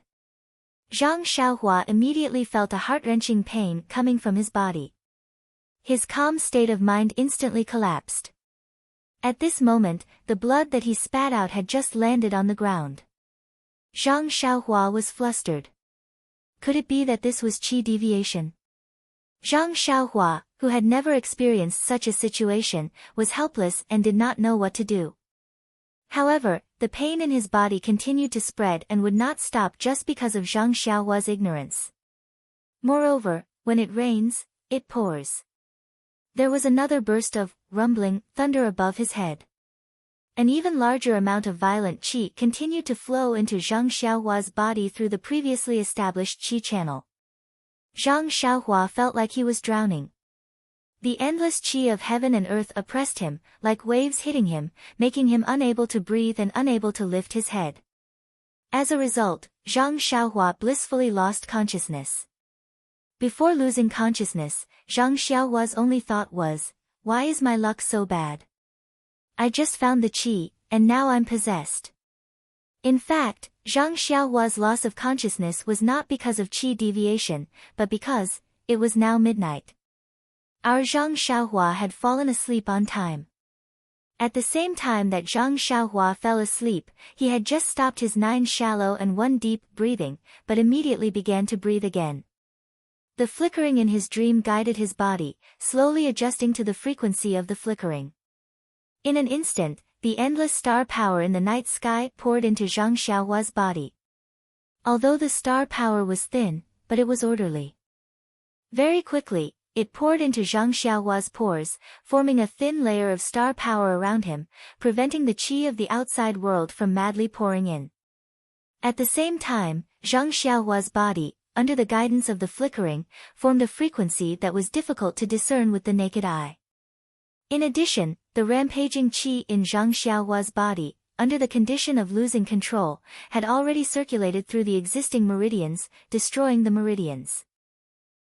Zhang Xiaohua immediately felt a heart-wrenching pain coming from his body. His calm state of mind instantly collapsed. At this moment, the blood that he spat out had just landed on the ground. Zhang Xiaohua was flustered. Could it be that this was qi deviation? Zhang Xiaohua, who had never experienced such a situation, was helpless and did not know what to do. However, the pain in his body continued to spread and would not stop just because of Zhang Xiaohua's ignorance. Moreover, when it rains, it pours. There was another burst of rumbling thunder above his head. An even larger amount of violent qi continued to flow into Zhang Xiaohua's body through the previously established qi channel. Zhang Xiaohua felt like he was drowning. The endless qi of heaven and earth oppressed him, like waves hitting him, making him unable to breathe and unable to lift his head. As a result, Zhang Xiaohua blissfully lost consciousness. Before losing consciousness, Zhang Xiaohua's only thought was, "Why is my luck so bad? I just found the qi, and now I'm possessed." In fact, Zhang Xiaohua's loss of consciousness was not because of qi deviation, but because it was now midnight. Our Zhang Xiaohua had fallen asleep on time. At the same time that Zhang Xiaohua fell asleep, he had just stopped his 9 shallow and 1 deep breathing, but immediately began to breathe again. The flickering in his dream guided his body, slowly adjusting to the frequency of the flickering. In an instant, the endless star power in the night sky poured into Zhang Xiaohua's body. Although the star power was thin, but it was orderly. Very quickly, it poured into Zhang Xiaohua's pores, forming a thin layer of star power around him, preventing the qi of the outside world from madly pouring in. At the same time, Zhang Xiaohua's body, under the guidance of the flickering, formed a frequency that was difficult to discern with the naked eye. In addition, the rampaging qi in Zhang Xiaohua's body, under the condition of losing control, had already circulated through the existing meridians, destroying the meridians.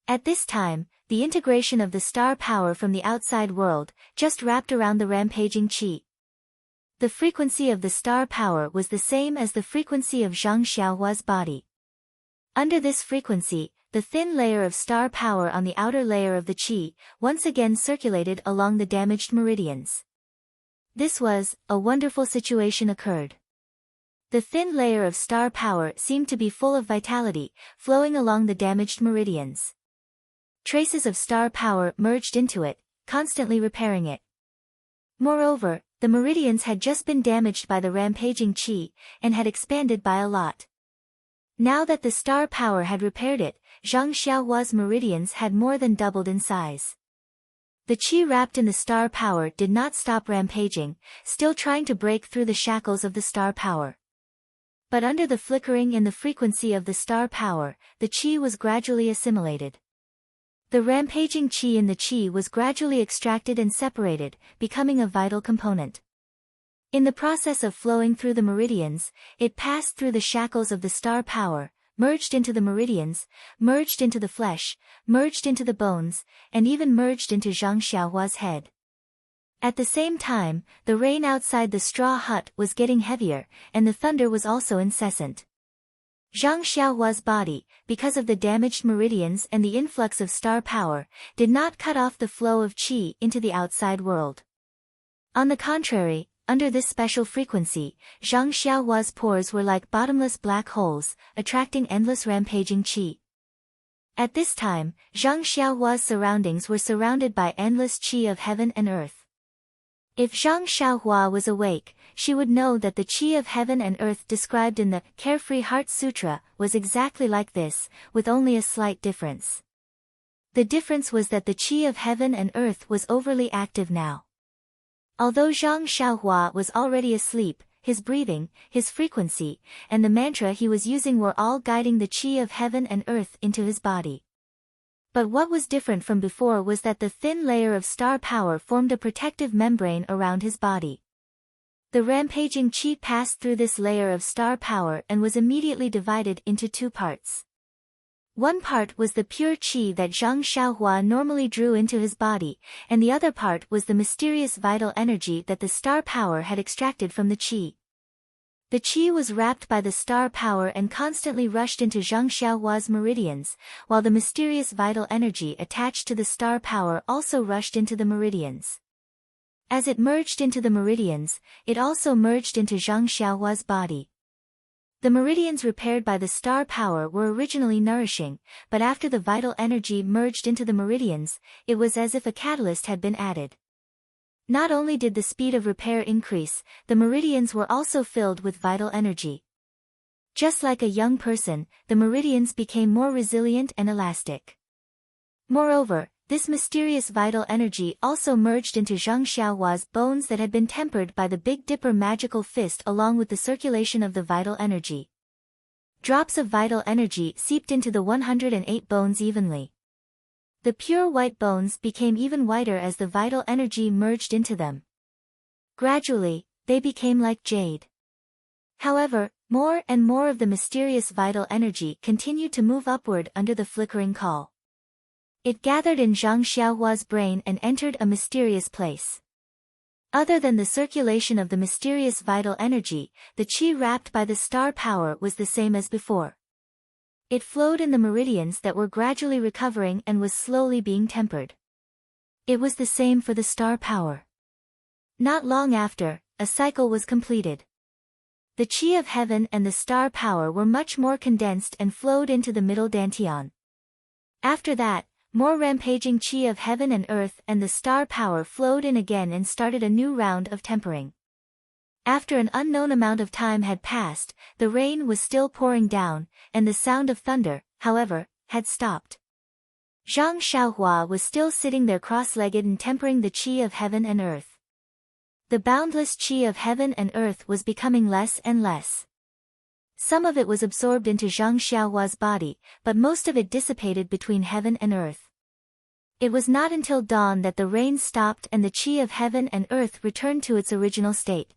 At this time, the integration of the star power from the outside world just wrapped around the rampaging qi. The frequency of the star power was the same as the frequency of Zhang Xiaohua's body. Under this frequency, the thin layer of star power on the outer layer of the qi once again circulated along the damaged meridians. This was a wonderful situation occurred. The thin layer of star power seemed to be full of vitality, flowing along the damaged meridians. Traces of star power merged into it, constantly repairing it. Moreover, the meridians had just been damaged by the rampaging qi, and had expanded by a lot. Now that the star power had repaired it, Zhang Xiaohua's meridians had more than doubled in size. The qi wrapped in the star power did not stop rampaging, still trying to break through the shackles of the star power. But under the flickering in the frequency of the star power, the qi was gradually assimilated. The rampaging qi in the qi was gradually extracted and separated, becoming a vital component. In the process of flowing through the meridians, it passed through the shackles of the star power, merged into the meridians, merged into the flesh, merged into the bones, and even merged into Zhang Xiaohua's head. At the same time, the rain outside the straw hut was getting heavier, and the thunder was also incessant. Zhang Xiaohua's body, because of the damaged meridians and the influx of star power, did not cut off the flow of qi into the outside world. On the contrary, under this special frequency, Zhang Xiaohua's pores were like bottomless black holes, attracting endless rampaging qi. At this time, Zhang Xiaohua's surroundings were surrounded by endless qi of heaven and earth. If Zhang Xiaohua was awake, she would know that the qi of heaven and earth described in the Carefree Heart Sutra was exactly like this, with only a slight difference. The difference was that the qi of heaven and earth was overly active now. Although Zhang Xiaohua was already asleep, his breathing, his frequency, and the mantra he was using were all guiding the qi of heaven and earth into his body. But what was different from before was that the thin layer of star power formed a protective membrane around his body. The rampaging qi passed through this layer of star power and was immediately divided into 2 parts. One part was the pure qi that Zhang Xiaohua normally drew into his body, and the other part was the mysterious vital energy that the star power had extracted from the qi. The qi was wrapped by the star power and constantly rushed into Zhang Xiaohua's meridians, while the mysterious vital energy attached to the star power also rushed into the meridians. As it merged into the meridians, it also merged into Zhang Xiaohua's body. The meridians repaired by the star power were originally nourishing, but after the vital energy merged into the meridians, it was as if a catalyst had been added. Not only did the speed of repair increase, the meridians were also filled with vital energy. Just like a young person, the meridians became more resilient and elastic. Moreover, this mysterious vital energy also merged into Zhang Xiaohua's bones that had been tempered by the Big Dipper magical fist along with the circulation of the vital energy. Drops of vital energy seeped into the 108 bones evenly. The pure white bones became even whiter as the vital energy merged into them. Gradually, they became like jade. However, more and more of the mysterious vital energy continued to move upward under the flickering call. It gathered in Zhang Xiaohua's brain and entered a mysterious place. Other than the circulation of the mysterious vital energy, the qi wrapped by the star power was the same as before. It flowed in the meridians that were gradually recovering and was slowly being tempered. It was the same for the star power. Not long after, a cycle was completed. The qi of heaven and the star power were much more condensed and flowed into the middle dantian. After that, more rampaging qi of heaven and earth and the star power flowed in again and started a new round of tempering. After an unknown amount of time had passed, the rain was still pouring down, and the sound of thunder, however, had stopped. Zhang Xiaohua was still sitting there cross-legged and tempering the qi of heaven and earth. The boundless qi of heaven and earth was becoming less and less. Some of it was absorbed into Zhang Xiaohua's body, but most of it dissipated between heaven and earth. It was not until dawn that the rain stopped and the qi of heaven and earth returned to its original state.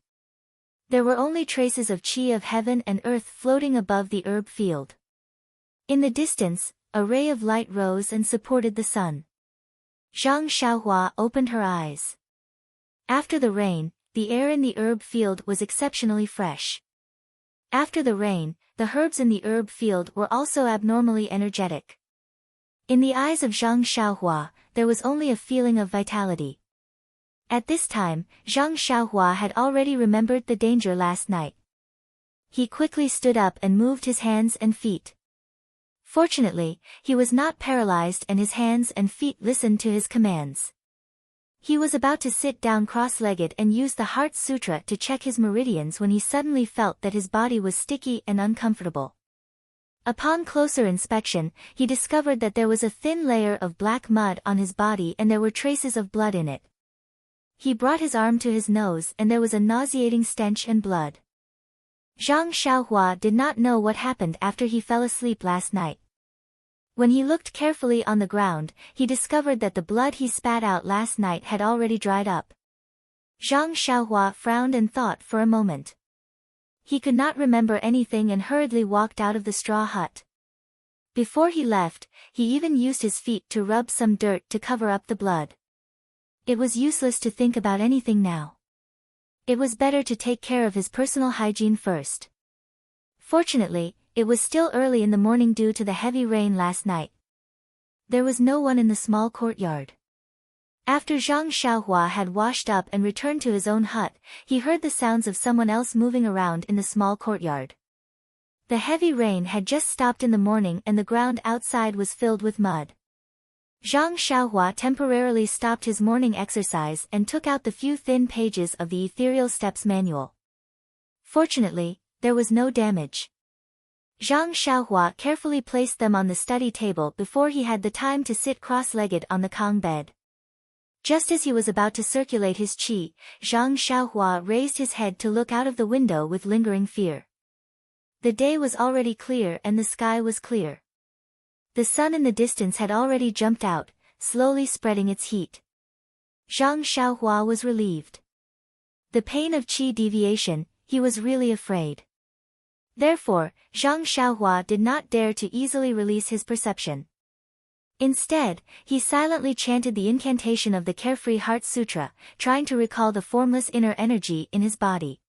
There were only traces of qi of heaven and earth floating above the herb field. In the distance, a ray of light rose and supported the sun. Zhang Xiaohua opened her eyes. After the rain, the air in the herb field was exceptionally fresh. After the rain, the herbs in the herb field were also abnormally energetic. In the eyes of Zhang Xiaohua, there was only a feeling of vitality. At this time, Zhang Xiaohua had already remembered the danger last night. He quickly stood up and moved his hands and feet. Fortunately, he was not paralyzed and his hands and feet listened to his commands. He was about to sit down cross-legged and use the Heart Sutra to check his meridians when he suddenly felt that his body was sticky and uncomfortable. Upon closer inspection, he discovered that there was a thin layer of black mud on his body and there were traces of blood in it. He brought his arm to his nose and there was a nauseating stench and blood. Zhang Xiaohua did not know what happened after he fell asleep last night. When he looked carefully on the ground, he discovered that the blood he spat out last night had already dried up. Zhang Xiaohua frowned and thought for a moment. He could not remember anything and hurriedly walked out of the straw hut. Before he left, he even used his feet to rub some dirt to cover up the blood. It was useless to think about anything now. It was better to take care of his personal hygiene first. Fortunately, it was still early in the morning due to the heavy rain last night. There was no one in the small courtyard. After Zhang Xiaohua had washed up and returned to his own hut, he heard the sounds of someone else moving around in the small courtyard. The heavy rain had just stopped in the morning and the ground outside was filled with mud. Zhang Xiaohua temporarily stopped his morning exercise and took out the few thin pages of the Ethereal Steps manual. Fortunately, there was no damage. Zhang Xiaohua carefully placed them on the study table before he had the time to sit cross-legged on the Kong bed. Just as he was about to circulate his qi, Zhang Xiaohua raised his head to look out of the window with lingering fear. The day was already clear and the sky was clear. The sun in the distance had already jumped out, slowly spreading its heat. Zhang Xiaohua was relieved. The pain of qi deviation, he was really afraid. Therefore, Zhang Xiaohua did not dare to easily release his perception. Instead, he silently chanted the incantation of the Carefree Heart Sutra, trying to recall the formless inner energy in his body.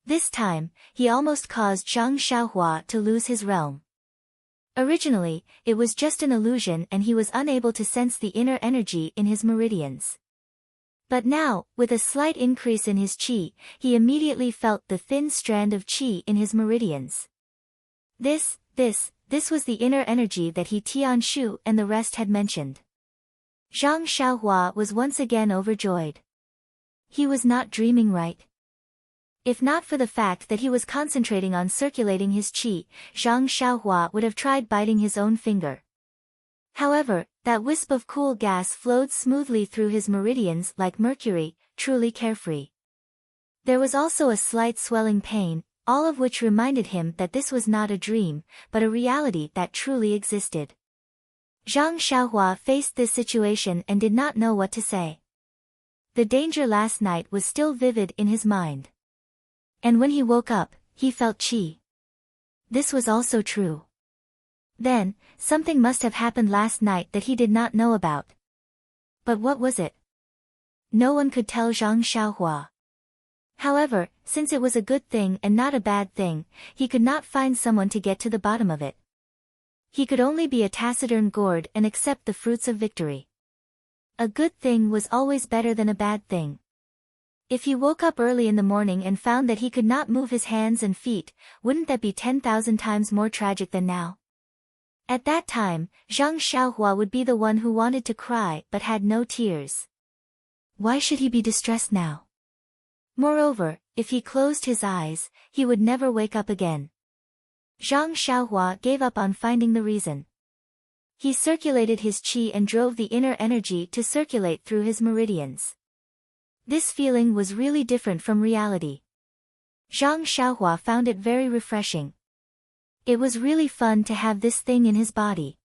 This time, he almost caused Zhang Xiaohua to lose his realm. Originally, it was just an illusion and he was unable to sense the inner energy in his meridians. But now, with a slight increase in his qi, he immediately felt the thin strand of qi in his meridians. This was the inner energy that he Tianshu and the rest had mentioned. Zhang Xiaohua was once again overjoyed. He was not dreaming, right? If not for the fact that he was concentrating on circulating his qi, Zhang Xiaohua would have tried biting his own finger. However, that wisp of cool gas flowed smoothly through his meridians like mercury, truly carefree. There was also a slight swelling pain, all of which reminded him that this was not a dream, but a reality that truly existed. Zhang Xiaohua faced this situation and did not know what to say. The danger last night was still vivid in his mind. And when he woke up, he felt qi. This was also true. Then, something must have happened last night that he did not know about. But what was it? No one could tell Zhang Xiaohua. However, since it was a good thing and not a bad thing, he could not find someone to get to the bottom of it. He could only be a taciturn gourd and accept the fruits of victory. A good thing was always better than a bad thing. If he woke up early in the morning and found that he could not move his hands and feet, wouldn't that be 10,000 times more tragic than now? At that time, Zhang Xiaohua would be the one who wanted to cry but had no tears. Why should he be distressed now? Moreover, if he closed his eyes, he would never wake up again. Zhang Xiaohua gave up on finding the reason. He circulated his qi and drove the inner energy to circulate through his meridians. This feeling was really different from reality. Zhang Xiaohua found it very refreshing. It was really fun to have this thing in his body.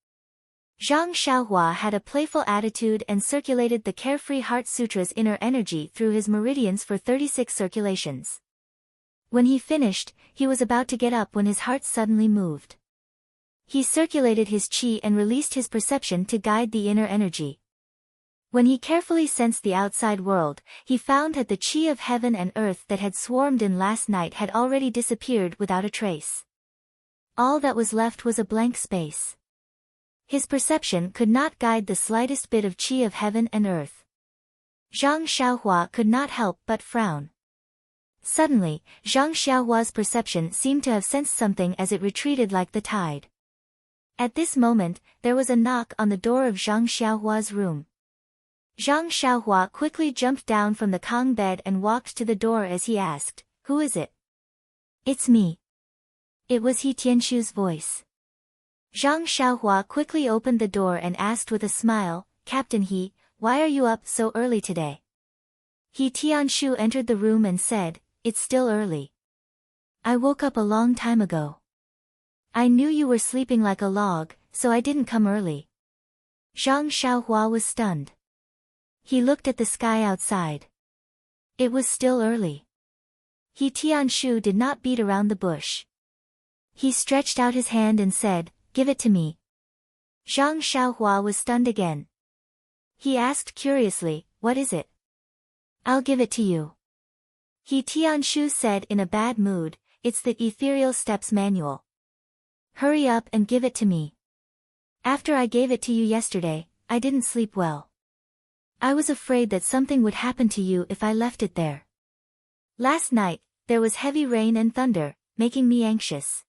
Zhang Xiaohua had a playful attitude and circulated the carefree Heart Sutra's inner energy through his meridians for 36 circulations. When he finished, he was about to get up when his heart suddenly moved. He circulated his qi and released his perception to guide the inner energy. When he carefully sensed the outside world, he found that the qi of heaven and earth that had swarmed in last night had already disappeared without a trace. All that was left was a blank space. His perception could not guide the slightest bit of qi of heaven and earth. Zhang Xiaohua could not help but frown. Suddenly, Zhang Xiaohua's perception seemed to have sensed something as it retreated like the tide. At this moment, there was a knock on the door of Zhang Xiaohua's room. Zhang Xiaohua quickly jumped down from the Kong bed and walked to the door as he asked, "Who is it?" "It's me." It was He Tianshu's voice. Zhang Xiaohua quickly opened the door and asked with a smile, "Captain He, why are you up so early today?" He Tianshu entered the room and said, "It's still early. I woke up a long time ago. I knew you were sleeping like a log, so I didn't come early." Zhang Xiaohua was stunned. He looked at the sky outside. It was still early. He Tianshu did not beat around the bush. He stretched out his hand and said, "Give it to me." Zhang Xiaohua was stunned again. He asked curiously, "What is it?" "I'll give it to you." He Tianshu said in a bad mood, "It's the Ethereal Steps Manual. Hurry up and give it to me. After I gave it to you yesterday, I didn't sleep well. I was afraid that something would happen to you if I left it there. Last night, there was heavy rain and thunder, making me anxious.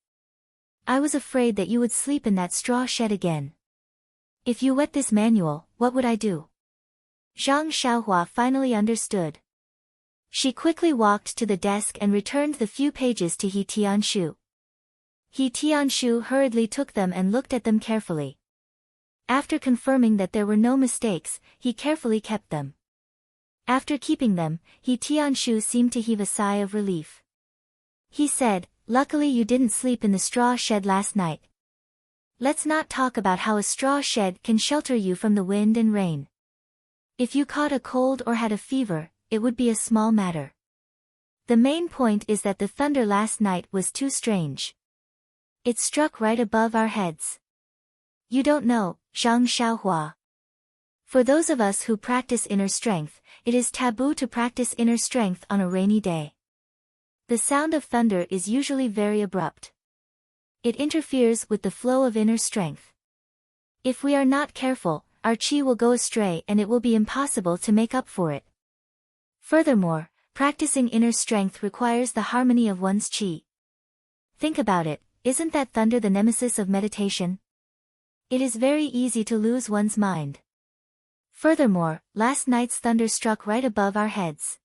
I was afraid that you would sleep in that straw shed again. If you wet this manual, what would I do?" Zhang Xiaohua finally understood. She quickly walked to the desk and returned the few pages to He Tianshu. He Tianshu hurriedly took them and looked at them carefully. After confirming that there were no mistakes, he carefully kept them. After keeping them, He Tianshu seemed to heave a sigh of relief. He said, "Luckily you didn't sleep in the straw shed last night. Let's not talk about how a straw shed can shelter you from the wind and rain. If you caught a cold or had a fever, it would be a small matter. The main point is that the thunder last night was too strange. It struck right above our heads. You don't know, Zhang Xiaohua. For those of us who practice inner strength, it is taboo to practice inner strength on a rainy day. The sound of thunder is usually very abrupt. It interferes with the flow of inner strength. If we are not careful, our chi will go astray and it will be impossible to make up for it. Furthermore, practicing inner strength requires the harmony of one's chi. Think about it, isn't that thunder the nemesis of meditation? It is very easy to lose one's mind. Furthermore, last night's thunder struck right above our heads.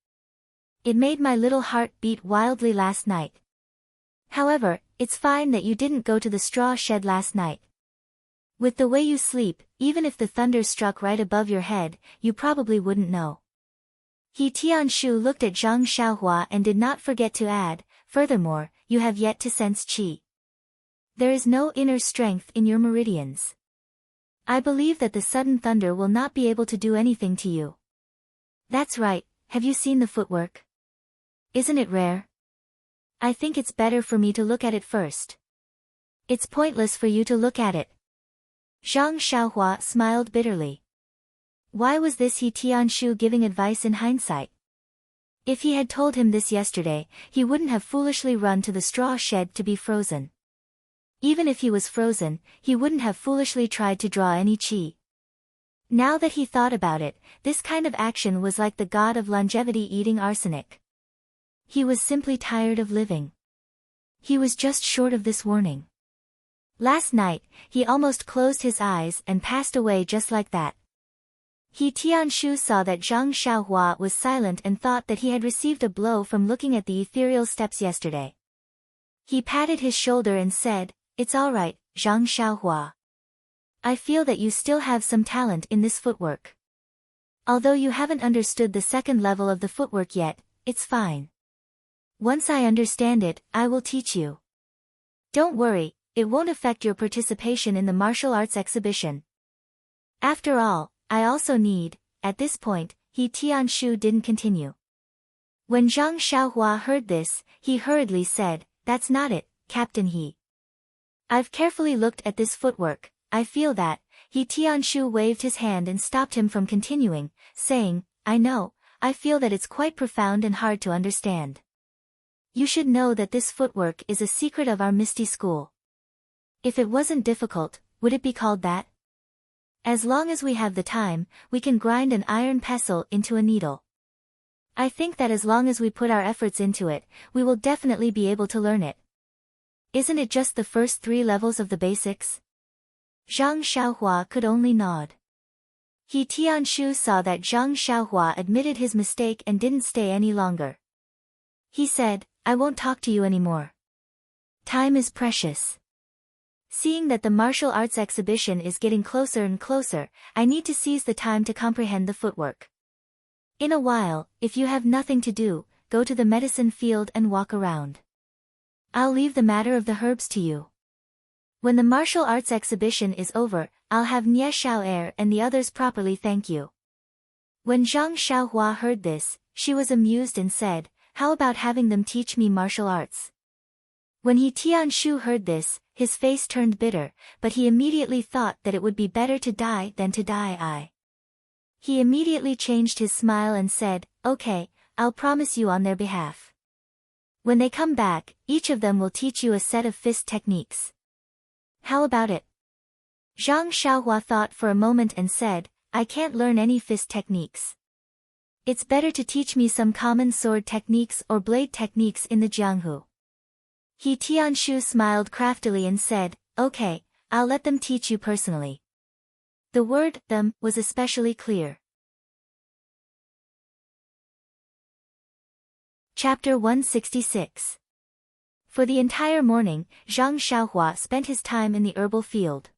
It made my little heart beat wildly last night. However, it's fine that you didn't go to the straw shed last night. With the way you sleep, even if the thunder struck right above your head, you probably wouldn't know. He Tianshu looked at Zhang Xiaohua and did not forget to add, furthermore, you have yet to sense qi. There is no inner strength in your meridians. I believe that the sudden thunder will not be able to do anything to you. That's right, have you seen the footwork? Isn't it rare? I think it's better for me to look at it first. It's pointless for you to look at it. Zhang Xiaohua smiled bitterly. Why was this He Tianshu giving advice in hindsight? If he had told him this yesterday, he wouldn't have foolishly run to the straw shed to be frozen. Even if he was frozen, he wouldn't have foolishly tried to draw any qi. Now that he thought about it, this kind of action was like the god of longevity eating arsenic. He was simply tired of living. He was just short of this warning. Last night, he almost closed his eyes and passed away just like that. He Tianshu saw that Zhang Xiaohua was silent and thought that he had received a blow from looking at the ethereal steps yesterday. He patted his shoulder and said, "It's all right, Zhang Xiaohua. I feel that you still have some talent in this footwork. Although you haven't understood the second level of the footwork yet, it's fine. Once I understand it, I will teach you. Don't worry, it won't affect your participation in the martial arts exhibition. After all, I also need," at this point, He Tianshu didn't continue. When Zhang Xiaohua heard this, he hurriedly said, "That's not it, Captain He. I've carefully looked at this footwork, I feel that," He Tianshu waved his hand and stopped him from continuing, saying, "I know, I feel that it's quite profound and hard to understand. You should know that this footwork is a secret of our Misty School. If it wasn't difficult, would it be called that? As long as we have the time, we can grind an iron pestle into a needle. I think that as long as we put our efforts into it, we will definitely be able to learn it. Isn't it just the first 3 levels of the basics?" Zhang Xiaohua could only nod. He Tianshu saw that Zhang Xiaohua admitted his mistake and didn't stay any longer. He said, "I won't talk to you anymore. Time is precious. Seeing that the martial arts exhibition is getting closer and closer, I need to seize the time to comprehend the footwork. In a while, if you have nothing to do, go to the medicine field and walk around. I'll leave the matter of the herbs to you. When the martial arts exhibition is over, I'll have Nie Xiao'er and the others properly thank you." When Zhang Xiaohua heard this, she was amused and said, "How about having them teach me martial arts?" When He Tianshu heard this, his face turned bitter, but he immediately thought that it would be better to die than to die. He immediately changed his smile and said, "Okay, I'll promise you on their behalf. When they come back, each of them will teach you a set of fist techniques. How about it?" Zhang Xiaohua thought for a moment and said, "I can't learn any fist techniques. It's better to teach me some common sword techniques or blade techniques in the Jianghu." He Tianshu smiled craftily and said, "Okay, I'll let them teach you personally." The word "them" was especially clear. Chapter 166. For the entire morning, Zhang Xiaohua spent his time in the herbal field.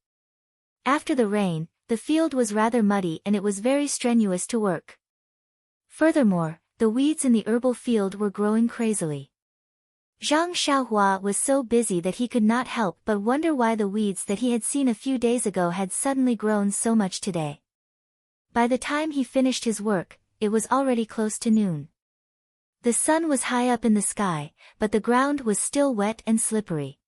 After the rain, the field was rather muddy and it was very strenuous to work. Furthermore, the weeds in the herbal field were growing crazily. Zhang Xiaohua was so busy that he could not help but wonder why the weeds that he had seen a few days ago had suddenly grown so much today. By the time he finished his work, it was already close to noon. The sun was high up in the sky, but the ground was still wet and slippery.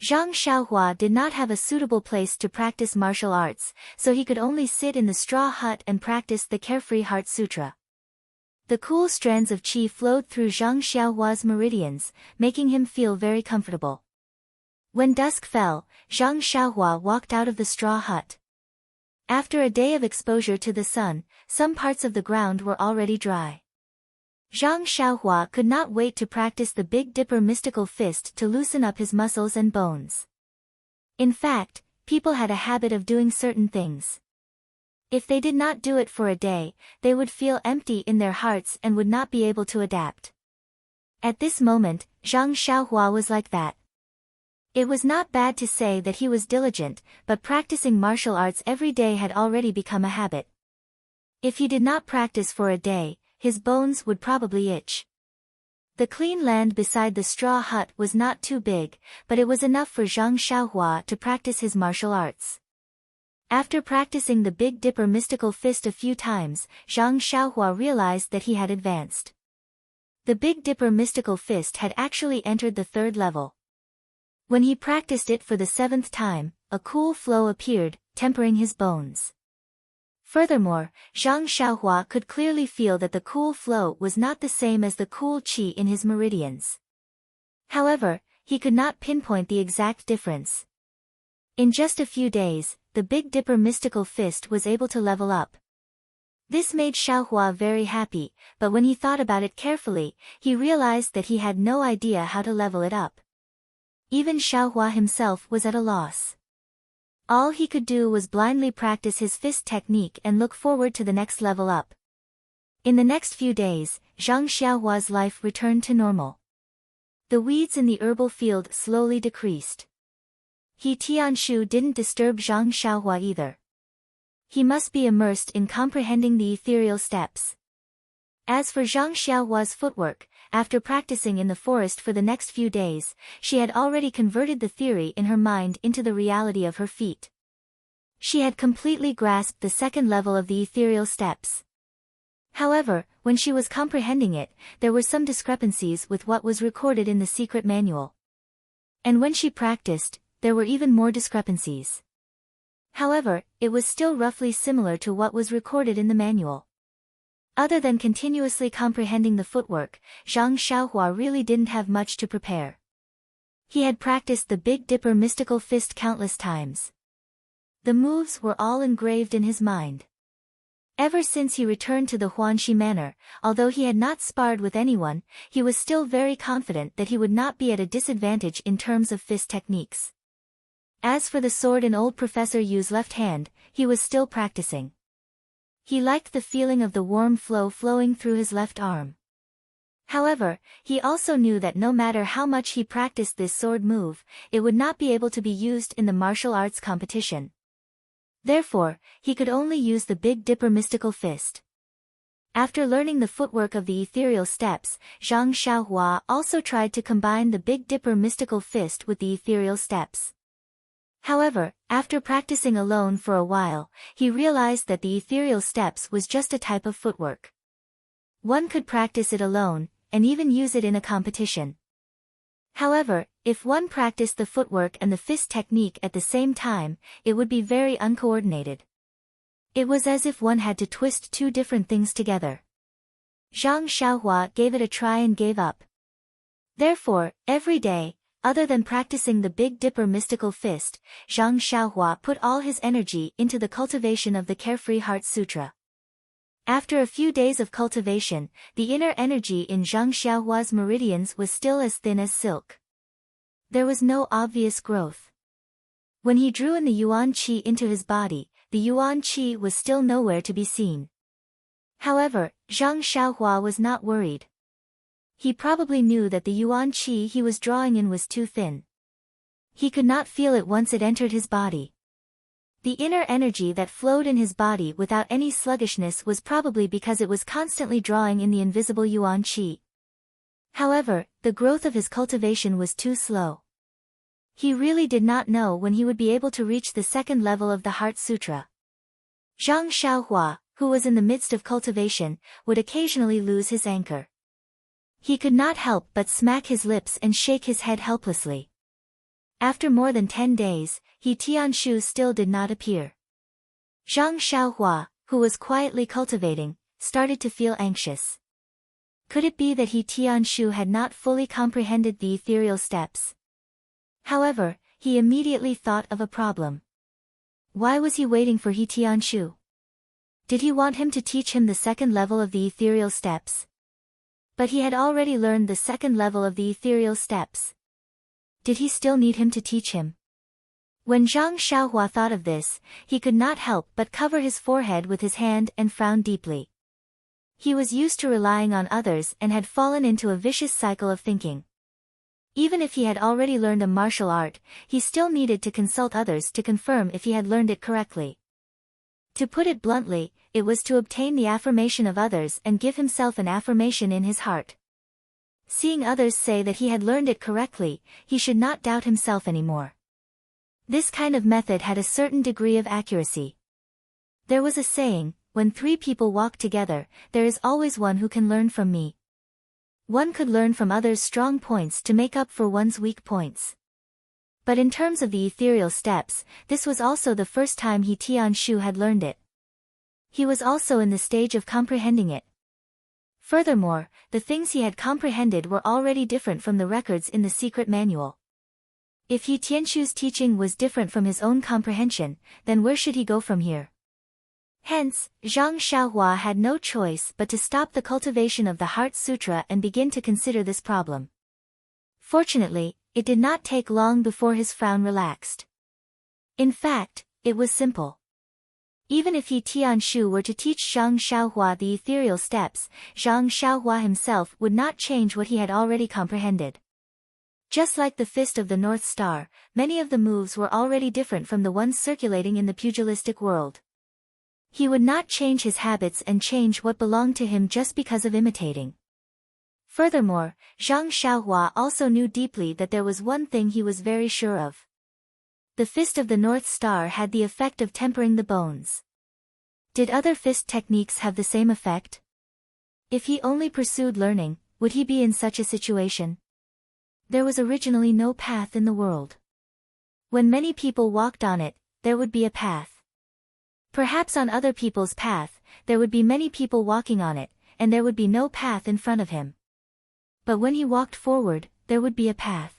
Zhang Xiaohua did not have a suitable place to practice martial arts, so he could only sit in the straw hut and practice the Carefree Heart Sutra. The cool strands of qi flowed through Zhang Xiaohua's meridians, making him feel very comfortable. When dusk fell, Zhang Xiaohua walked out of the straw hut. After a day of exposure to the sun, some parts of the ground were already dry. Zhang Xiaohua could not wait to practice the Big Dipper mystical fist to loosen up his muscles and bones. In fact, people had a habit of doing certain things. If they did not do it for a day, they would feel empty in their hearts and would not be able to adapt. At this moment, Zhang Xiaohua was like that. It was not bad to say that he was diligent, but practicing martial arts every day had already become a habit. If he did not practice for a day, his bones would probably itch. The clean land beside the straw hut was not too big, but it was enough for Zhang Xiaohua to practice his martial arts. After practicing the Big Dipper mystical fist a few times, Zhang Xiaohua realized that he had advanced. The Big Dipper mystical fist had actually entered the 3rd level. When he practiced it for the 7th time, a cool flow appeared, tempering his bones. Furthermore, Zhang Xiaohua could clearly feel that the cool flow was not the same as the cool qi in his meridians. However, he could not pinpoint the exact difference. In just a few days, the Big Dipper mystical fist was able to level up. This made Xiaohua very happy, but when he thought about it carefully, he realized that he had no idea how to level it up. Even Xiaohua himself was at a loss. All he could do was blindly practice his fist technique and look forward to the next level up. In the next few days, Zhang Xiaohua's life returned to normal. The weeds in the herbal field slowly decreased. He Tianshu didn't disturb Zhang Xiaohua either. He must be immersed in comprehending the ethereal steps. As for Zhang Xiaohua's footwork, after practicing in the forest for the next few days, she had already converted the theory in her mind into the reality of her feet. She had completely grasped the 2nd level of the ethereal steps. However, when she was comprehending it, there were some discrepancies with what was recorded in the secret manual. And when she practiced, there were even more discrepancies. However, it was still roughly similar to what was recorded in the manual. Other than continuously comprehending the footwork, Zhang Xiaohua really didn't have much to prepare. He had practiced the Big Dipper mystical fist countless times. The moves were all engraved in his mind. Ever since he returned to the Huanxi Manor, although he had not sparred with anyone, he was still very confident that he would not be at a disadvantage in terms of fist techniques. As for the sword in old Professor Yu's left hand, he was still practicing. He liked the feeling of the warm flow flowing through his left arm. However, he also knew that no matter how much he practiced this sword move, it would not be able to be used in the martial arts competition. Therefore, he could only use the Big Dipper mystical fist. After learning the footwork of the ethereal steps, Zhang Xiaohua also tried to combine the Big Dipper mystical fist with the ethereal steps. However, after practicing alone for a while, he realized that the ethereal steps was just a type of footwork. One could practice it alone, and even use it in a competition. However, if one practiced the footwork and the fist technique at the same time, it would be very uncoordinated. It was as if one had to twist 2 different things together. Zhang Xiaohua gave it a try and gave up. Therefore, every day, other than practicing the Big Dipper mystical fist, Zhang Xiaohua put all his energy into the cultivation of the Carefree Heart Sutra. After a few days of cultivation, the inner energy in Zhang Xiaohua's meridians was still as thin as silk. There was no obvious growth. When he drew in the Yuan Qi into his body, the Yuan Qi was still nowhere to be seen. However, Zhang Xiaohua was not worried. He probably knew that the Yuan Qi he was drawing in was too thin. He could not feel it once it entered his body. The inner energy that flowed in his body without any sluggishness was probably because it was constantly drawing in the invisible Yuan Qi. However, the growth of his cultivation was too slow. He really did not know when he would be able to reach the 2nd level of the Heart Sutra. Zhang Xiaohua, who was in the midst of cultivation, would occasionally lose his anchor. He could not help but smack his lips and shake his head helplessly. After more than 10 days, He Tianshu still did not appear. Zhang Xiaohua, who was quietly cultivating, started to feel anxious. Could it be that Tianshu had not fully comprehended the ethereal steps? However, he immediately thought of a problem. Why was he waiting for Tianshu? Did he want him to teach him the second level of the ethereal steps? But he had already learned the second level of the ethereal steps. Did he still need him to teach him? When Zhang Xiaohua thought of this, he could not help but cover his forehead with his hand and frown deeply. He was used to relying on others and had fallen into a vicious cycle of thinking. Even if he had already learned a martial art, he still needed to consult others to confirm if he had learned it correctly. To put it bluntly, it was to obtain the affirmation of others and give himself an affirmation in his heart. Seeing others say that he had learned it correctly, he should not doubt himself anymore. This kind of method had a certain degree of accuracy. There was a saying, when 3 people walk together, there is always one who can learn from me. One could learn from others' strong points to make up for one's weak points. But in terms of the ethereal steps, this was also the first time Tianshu had learned it. He was also in the stage of comprehending it. Furthermore, the things he had comprehended were already different from the records in the secret manual. If Tianshu's teaching was different from his own comprehension, then where should he go from here? Hence, Zhang Xiaohua had no choice but to stop the cultivation of the Heart Sutra and begin to consider this problem. Fortunately, it did not take long before his frown relaxed. In fact, it was simple. Even if Tianshu were to teach Zhang Xiaohua the ethereal steps, Zhang Xiaohua himself would not change what he had already comprehended. Just like the Fist of the North Star, many of the moves were already different from the ones circulating in the pugilistic world. He would not change his habits and change what belonged to him just because of imitating. Furthermore, Zhang Xiaohua also knew deeply that there was one thing he was very sure of. The Fist of the North Star had the effect of tempering the bones. Did other fist techniques have the same effect? If he only pursued learning, would he be in such a situation? There was originally no path in the world. When many people walked on it, there would be a path. Perhaps on other people's path, there would be many people walking on it, and there would be no path in front of him. But when he walked forward, there would be a path.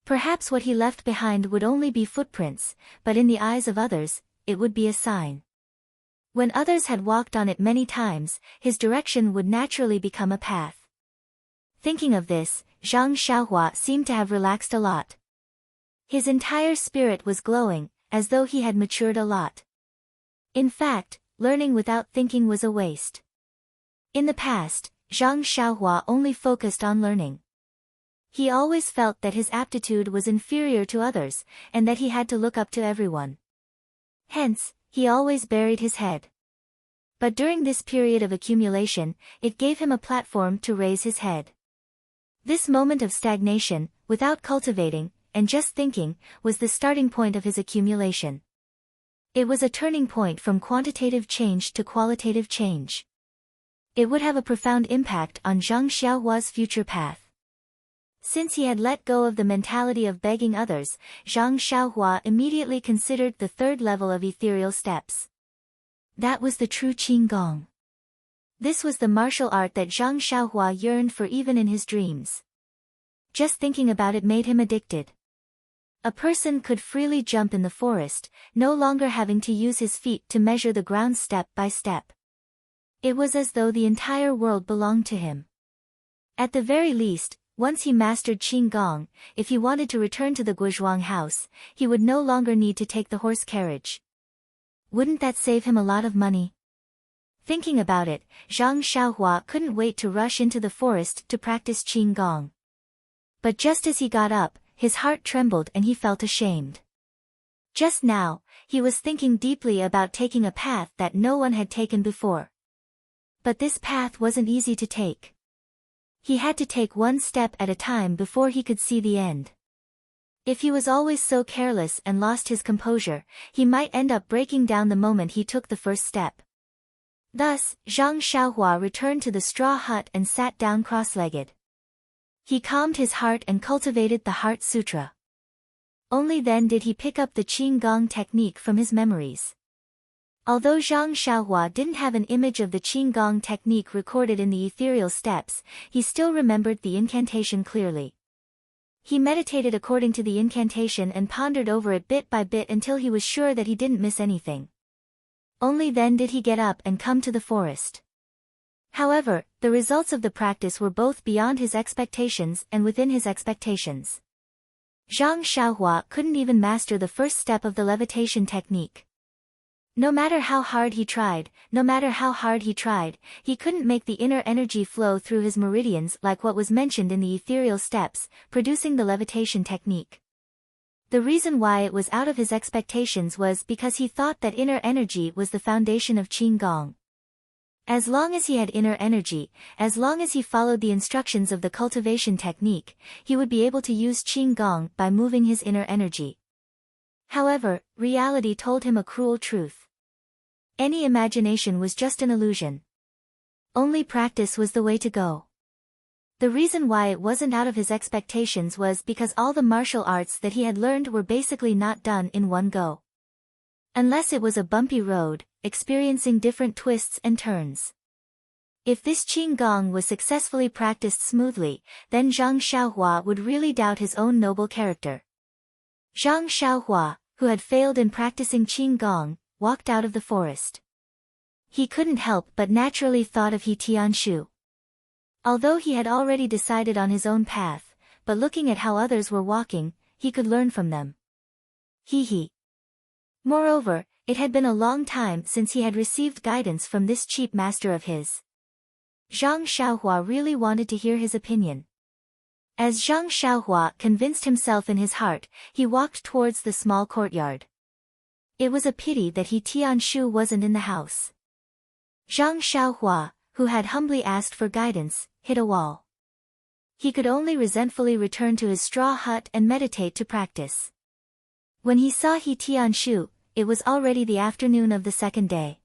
Perhaps what he left behind would only be footprints, but in the eyes of others, it would be a sign. When others had walked on it many times, his direction would naturally become a path. Thinking of this, Zhang Xiaohua seemed to have relaxed a lot. His entire spirit was glowing, as though he had matured a lot. In fact, learning without thinking was a waste. In the past, Zhang Xiaohua only focused on learning. He always felt that his aptitude was inferior to others, and that he had to look up to everyone. Hence, he always buried his head. But during this period of accumulation, it gave him a platform to raise his head. This moment of stagnation, without cultivating, and just thinking, was the starting point of his accumulation. It was a turning point from quantitative change to qualitative change. It would have a profound impact on Zhang Xiaohua's future path. Since he had let go of the mentality of begging others, Zhang Xiaohua immediately considered the third level of ethereal steps. That was the true Qinggong. This was the martial art that Zhang Xiaohua yearned for even in his dreams. Just thinking about it made him addicted. A person could freely jump in the forest, no longer having to use his feet to measure the ground step by step. It was as though the entire world belonged to him. At the very least, once he mastered Qinggong, if he wanted to return to the Guizhuang house, he would no longer need to take the horse carriage. Wouldn't that save him a lot of money? Thinking about it, Zhang Xiaohua couldn't wait to rush into the forest to practice Qinggong. But just as he got up, his heart trembled and he felt ashamed. Just now, he was thinking deeply about taking a path that no one had taken before. But this path wasn't easy to take. He had to take one step at a time before he could see the end. If he was always so careless and lost his composure, he might end up breaking down the moment he took the first step. Thus, Zhang Xiaohua returned to the straw hut and sat down cross-legged. He calmed his heart and cultivated the Heart Sutra. Only then did he pick up the Qinggong technique from his memories. Although Zhang Xiaohua didn't have an image of the Qigong technique recorded in the ethereal steps, he still remembered the incantation clearly. He meditated according to the incantation and pondered over it bit by bit until he was sure that he didn't miss anything. Only then did he get up and come to the forest. However, the results of the practice were both beyond his expectations and within his expectations. Zhang Xiaohua couldn't even master the first step of the levitation technique. No matter how hard he tried, he couldn't make the inner energy flow through his meridians like what was mentioned in the ethereal steps, producing the levitation technique. The reason why it was out of his expectations was because he thought that inner energy was the foundation of Qigong. As long as he had inner energy, as long as he followed the instructions of the cultivation technique, he would be able to use Qigong by moving his inner energy. However, reality told him a cruel truth. Any imagination was just an illusion. Only practice was the way to go. The reason why it wasn't out of his expectations was because all the martial arts that he had learned were basically not done in one go. Unless it was a bumpy road, experiencing different twists and turns. If this Qigong was successfully practiced smoothly, then Zhang Xiaohua would really doubt his own noble character. Zhang Xiaohua, who had failed in practicing Qigong, walked out of the forest. He couldn't help but naturally thought of He Tianshu. Although he had already decided on his own path, but looking at how others were walking, he could learn from them. He. Moreover, it had been a long time since he had received guidance from this cheap master of his. Zhang Xiaohua really wanted to hear his opinion. As Zhang Xiaohua convinced himself in his heart, he walked towards the small courtyard. It was a pity that He Tianshu wasn't in the house. Zhang Xiaohua, who had humbly asked for guidance, hit a wall. He could only resentfully return to his straw hut and meditate to practice. When he saw He Tianshu, it was already the afternoon of the second day.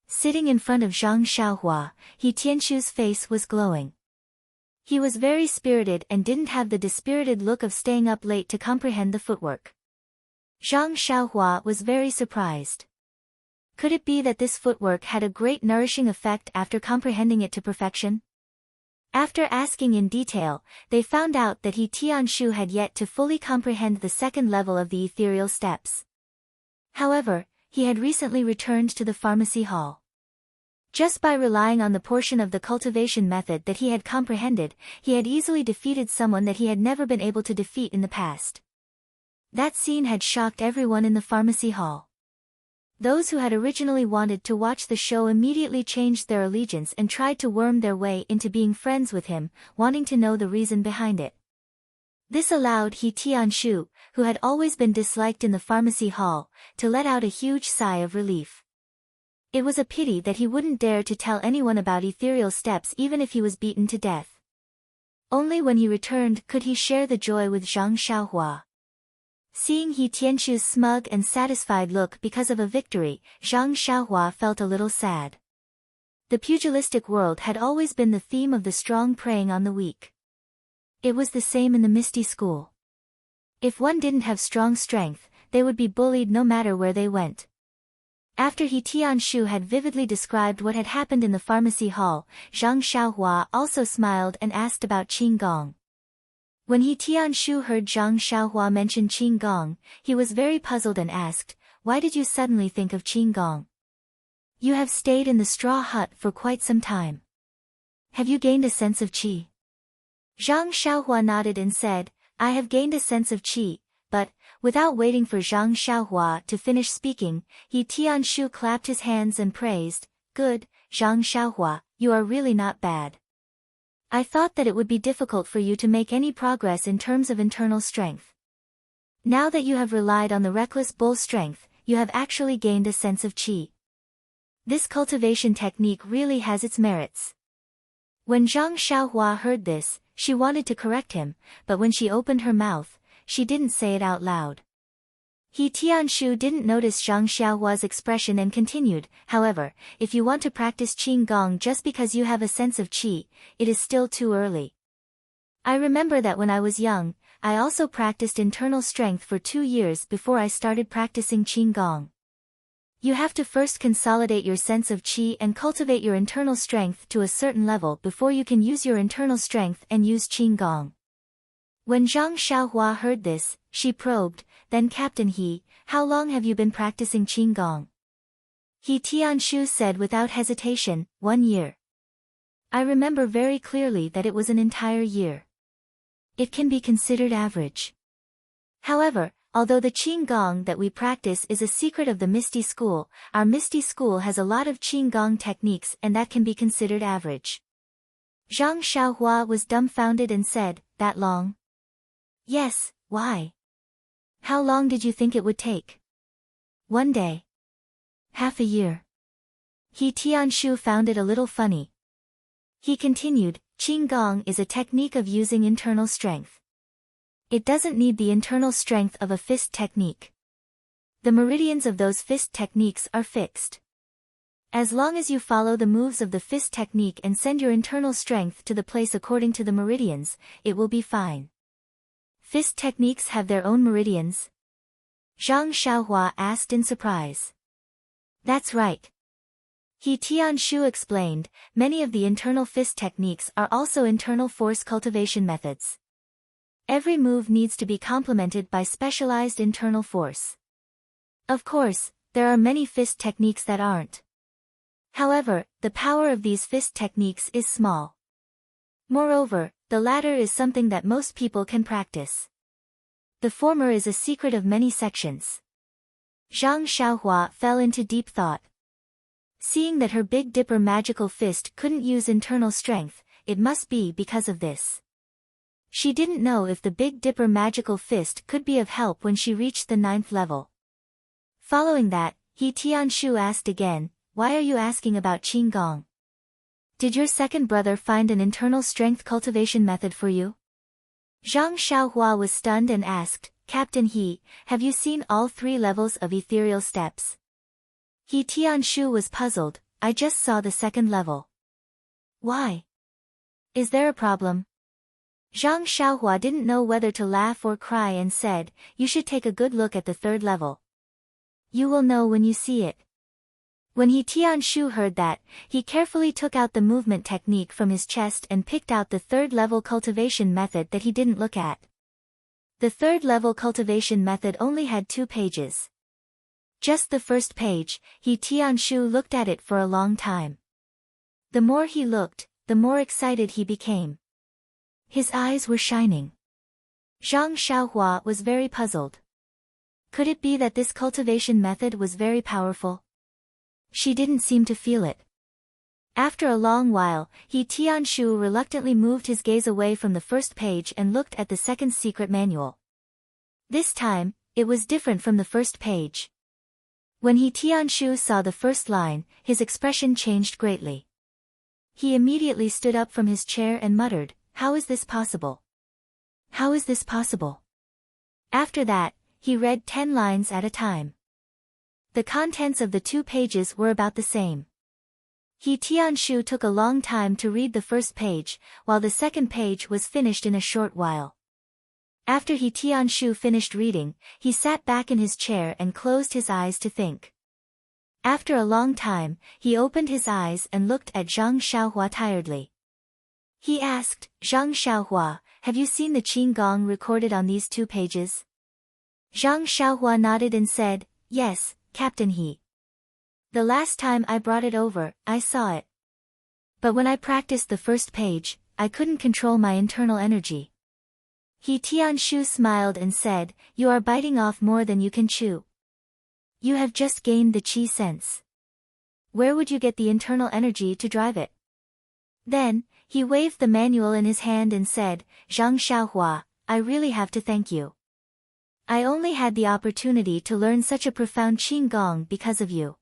Sitting in front of Zhang Xiaohua, He Tianshu's face was glowing. He was very spirited and didn't have the dispirited look of staying up late to comprehend the footwork. Zhang Xiaohua was very surprised. Could it be that this footwork had a great nourishing effect after comprehending it to perfection? After asking in detail, they found out that He Tianshu had yet to fully comprehend the second level of the ethereal steps. However, he had recently returned to the pharmacy hall. Just by relying on the portion of the cultivation method that he had comprehended, he had easily defeated someone that he had never been able to defeat in the past. That scene had shocked everyone in the pharmacy hall. Those who had originally wanted to watch the show immediately changed their allegiance and tried to worm their way into being friends with him, wanting to know the reason behind it. This allowed He Tianshu, who had always been disliked in the pharmacy hall, to let out a huge sigh of relief. It was a pity that he wouldn't dare to tell anyone about ethereal steps even if he was beaten to death. Only when he returned could he share the joy with Zhang Xiaohua. Seeing He Tianshu's smug and satisfied look because of a victory, Zhang Xiaohua felt a little sad. The pugilistic world had always been the theme of the strong preying on the weak. It was the same in the Misty School. If one didn't have strong strength, they would be bullied no matter where they went. After He Tianshu had vividly described what had happened in the pharmacy hall, Zhang Xiaohua also smiled and asked about Qigong. When He Tianshu heard Zhang Xiaohua mention Qigong, he was very puzzled and asked, "Why did you suddenly think of Qigong? You have stayed in the straw hut for quite some time. Have you gained a sense of qi?" Zhang Xiaohua nodded and said, "I have gained a sense of qi," but, without waiting for Zhang Xiaohua to finish speaking, He Tianshu clapped his hands and praised, "Good, Zhang Xiaohua, you are really not bad. I thought that it would be difficult for you to make any progress in terms of internal strength. Now that you have relied on the reckless bull strength, you have actually gained a sense of qi. This cultivation technique really has its merits." When Zhang Xiaohua heard this, she wanted to correct him, but when she opened her mouth, she didn't say it out loud. He Tianshu didn't notice Zhang Xiaohua's expression and continued, "However, if you want to practice Qigong just because you have a sense of qi, it is still too early. I remember that when I was young, I also practiced internal strength for 2 years before I started practicing Qigong. You have to first consolidate your sense of qi and cultivate your internal strength to a certain level before you can use your internal strength and use qigong. When Zhang Xiaohua heard this, she probed, then Captain He, how long have you been practicing qigong? He Tianshu said without hesitation, 1 year. I remember very clearly that it was an entire year. It can be considered average. However, although the qigong that we practice is a secret of the Misty School, our Misty School has a lot of qigong techniques and that can be considered average. Zhang Xiaohua was dumbfounded and said, that long? Yes, why? How long did you think it would take? 1 day. Half a year. He Tianshu found it a little funny. He continued, qigong is a technique of using internal strength. It doesn't need the internal strength of a fist technique. The meridians of those fist techniques are fixed. As long as you follow the moves of the fist technique and send your internal strength to the place according to the meridians, it will be fine. Fist techniques have their own meridians? Zhang Xiaohua asked in surprise. That's right. He Tianshu explained, many of the internal fist techniques are also internal force cultivation methods. Every move needs to be complemented by specialized internal force. Of course, there are many fist techniques that aren't. However, the power of these fist techniques is small. Moreover, the latter is something that most people can practice. The former is a secret of many sections. Zhang Xiaohua fell into deep thought. Seeing that her Big Dipper magical fist couldn't use internal strength, it must be because of this. She didn't know if the Big Dipper magical fist could be of help when she reached the 9th level. Following that, He Tianshu asked again, why are you asking about qigong? Did your second brother find an internal strength cultivation method for you? Zhang Xiaohua was stunned and asked, Captain He, have you seen all 3 levels of ethereal steps? He Tianshu was puzzled, I just saw the 2nd level. Why? Is there a problem? Zhang Xiaohua didn't know whether to laugh or cry and said, you should take a good look at the 3rd level. You will know when you see it. When He Tianshu heard that, he carefully took out the movement technique from his chest and picked out the 3rd level cultivation method that he didn't look at. The 3rd level cultivation method only had 2 pages. Just the first page, He Tianshu looked at it for a long time. The more he looked, the more excited he became. His eyes were shining. Zhang Xiaohua was very puzzled. Could it be that this cultivation method was very powerful? She didn't seem to feel it. After a long while, He Tianshu reluctantly moved his gaze away from the first page and looked at the 2nd secret manual. This time, it was different from the first page. When He Tianshu saw the first line, his expression changed greatly. He immediately stood up from his chair and muttered, how is this possible? How is this possible? After that, he read 10 lines at a time. The contents of the 2 pages were about the same. He Tianshu took a long time to read the first page, while the 2nd page was finished in a short while. After He Tianshu finished reading, he sat back in his chair and closed his eyes to think. After a long time, he opened his eyes and looked at Zhang Xiaohua tiredly. He asked, Zhang Xiaohua, have you seen the qigong recorded on these 2 pages? Zhang Xiaohua nodded and said, yes, Captain He. The last time I brought it over, I saw it. But when I practiced the first page, I couldn't control my internal energy. He Tianshu smiled and said, you are biting off more than you can chew. You have just gained the qi sense. Where would you get the internal energy to drive it? Then, he waved the manual in his hand and said, Zhang Xiaohua, I really have to thank you. I only had the opportunity to learn such a profound qigong because of you.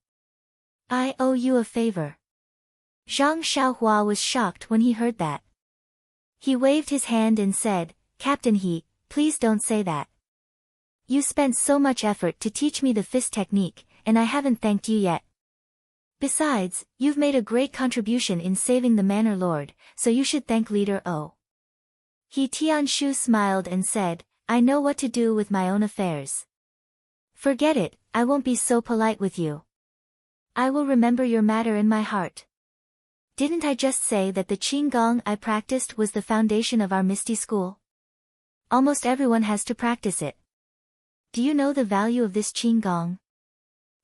I owe you a favor. Zhang Xiaohua was shocked when he heard that. He waved his hand and said, Captain He, please don't say that. You spent so much effort to teach me the fist technique, and I haven't thanked you yet. Besides, you've made a great contribution in saving the Manor Lord, so you should thank Leader O. He Tianshu smiled and said, I know what to do with my own affairs. Forget it, I won't be so polite with you. I will remember your matter in my heart. Didn't I just say that the Qigong I practiced was the foundation of our Misty School? Almost everyone has to practice it. Do you know the value of this Qigong?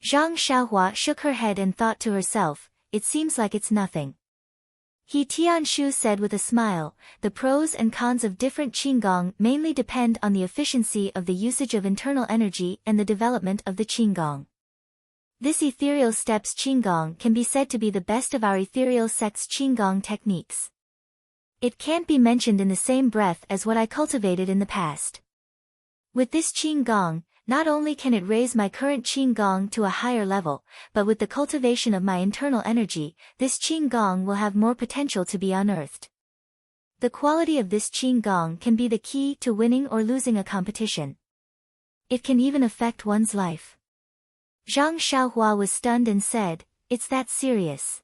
Zhang Xiaohua shook her head and thought to herself, it seems like it's nothing. He Tianshu said with a smile, the pros and cons of different Qigong mainly depend on the efficiency of the usage of internal energy and the development of the Qigong. This ethereal steps Qigong can be said to be the best of our ethereal sect's Qigong techniques. It can't be mentioned in the same breath as what I cultivated in the past. With this Qigong, not only can it raise my current Qigong to a higher level, but with the cultivation of my internal energy, this Qigong will have more potential to be unearthed. The quality of this Qigong can be the key to winning or losing a competition. It can even affect one's life. Zhang Xiaohua was stunned and said, it's that serious.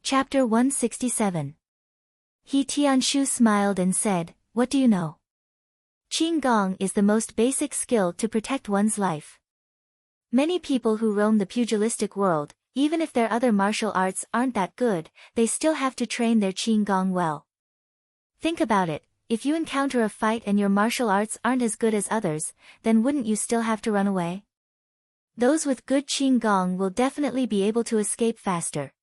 Chapter 167. He Tianshu smiled and said, what do you know? Qigong is the most basic skill to protect one's life. Many people who roam the pugilistic world, even if their other martial arts aren't that good, they still have to train their Qigong well. Think about it. If you encounter a fight and your martial arts aren't as good as others, then wouldn't you still have to run away? Those with good Qigong will definitely be able to escape faster.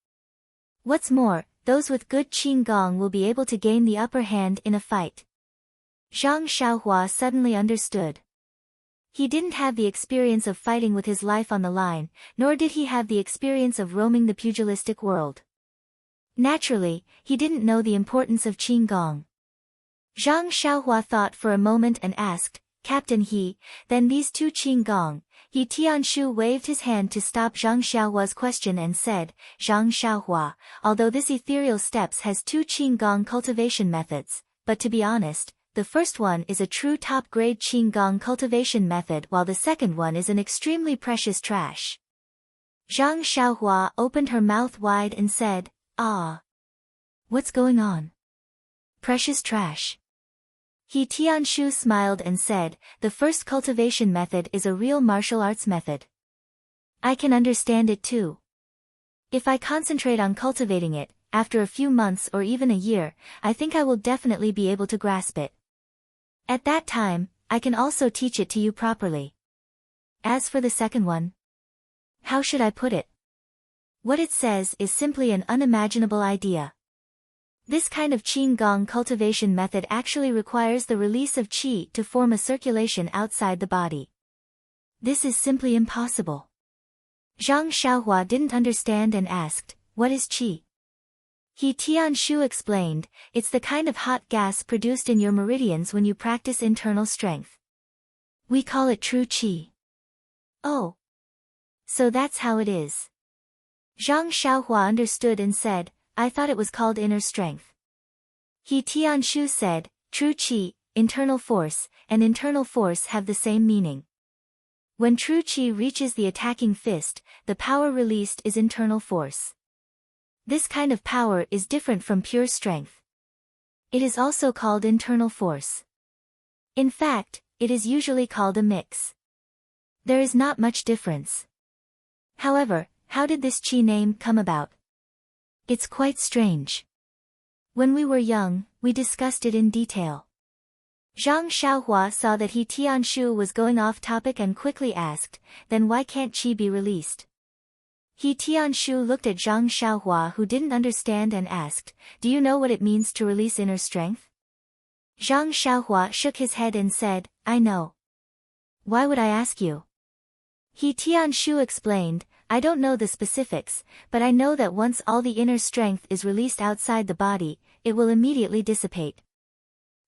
What's more, those with good Qigong will be able to gain the upper hand in a fight. Zhang Xiaohua suddenly understood. He didn't have the experience of fighting with his life on the line, nor did he have the experience of roaming the pugilistic world. Naturally, he didn't know the importance of Qigong. Zhang Xiaohua thought for a moment and asked, Captain He, then these two Qigong? He Tianshu waved his hand to stop Zhang Xiaohua's question and said, Zhang Xiaohua, although this ethereal steps has two Qigong cultivation methods, but to be honest, the first one is a true top-grade Qigong cultivation method while the second one is an extremely precious trash. Zhang Xiaohua opened her mouth wide and said, ah. What's going on? Precious trash. He Tianshu smiled and said, the first cultivation method is a real martial arts method. I can understand it too. If I concentrate on cultivating it, after a few months or even a year, I think I will definitely be able to grasp it. At that time, I can also teach it to you properly. As for the second one, how should I put it? What it says is simply an unimaginable idea. This kind of Qigong cultivation method actually requires the release of qi to form a circulation outside the body. This is simply impossible. Zhang Xiaohua didn't understand and asked, what is qi? He Tianshu explained, it's the kind of hot gas produced in your meridians when you practice internal strength. We call it true qi. Oh. So that's how it is. Zhang Xiaohua understood and said, I thought it was called inner strength. He Tianshu said, true qi, internal force, and internal force have the same meaning. When true qi reaches the attacking fist, the power released is internal force. This kind of power is different from pure strength. It is also called internal force. In fact, it is usually called a mix. There is not much difference. However, how did this qi name come about? It's quite strange. When we were young, we discussed it in detail. Zhang Xiaohua saw that He Tianshu was going off topic and quickly asked, then why can't qi be released? He Tianshu looked at Zhang Xiaohua who didn't understand and asked, do you know what it means to release inner strength? Zhang Xiaohua shook his head and said, I know. Why would I ask you? He Tianshu explained, I don't know the specifics, but I know that once all the inner strength is released outside the body, it will immediately dissipate.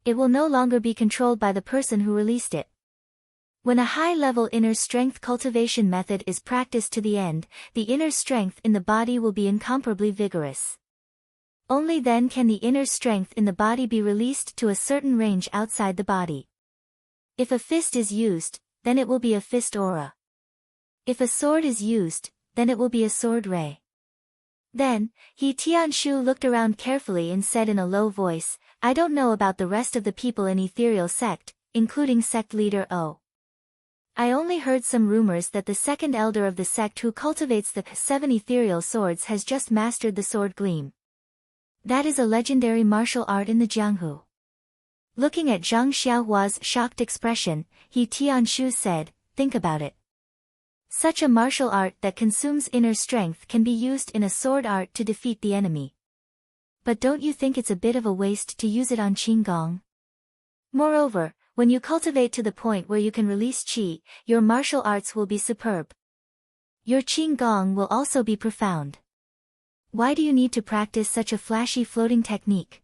It will no longer be controlled by the person who released it. When a high-level inner strength cultivation method is practiced to the end, the inner strength in the body will be incomparably vigorous. Only then can the inner strength in the body be released to a certain range outside the body. If a fist is used, then it will be a fist aura. If a sword is used, then it will be a sword ray. Then, He Tianshu looked around carefully and said in a low voice, I don't know about the rest of the people in Ethereal Sect, including sect leader O. I only heard some rumors that the second elder of the sect who cultivates the 7 ethereal swords has just mastered the sword gleam. That is a legendary martial art in the Jianghu. Looking at Zhang Xiaohua's shocked expression, He Tianshu said, think about it. Such a martial art that consumes inner strength can be used in a sword art to defeat the enemy. But don't you think it's a bit of a waste to use it on Qinggong? Moreover, when you cultivate to the point where you can release qi, your martial arts will be superb. Your Qinggong will also be profound. Why do you need to practice such a flashy floating technique?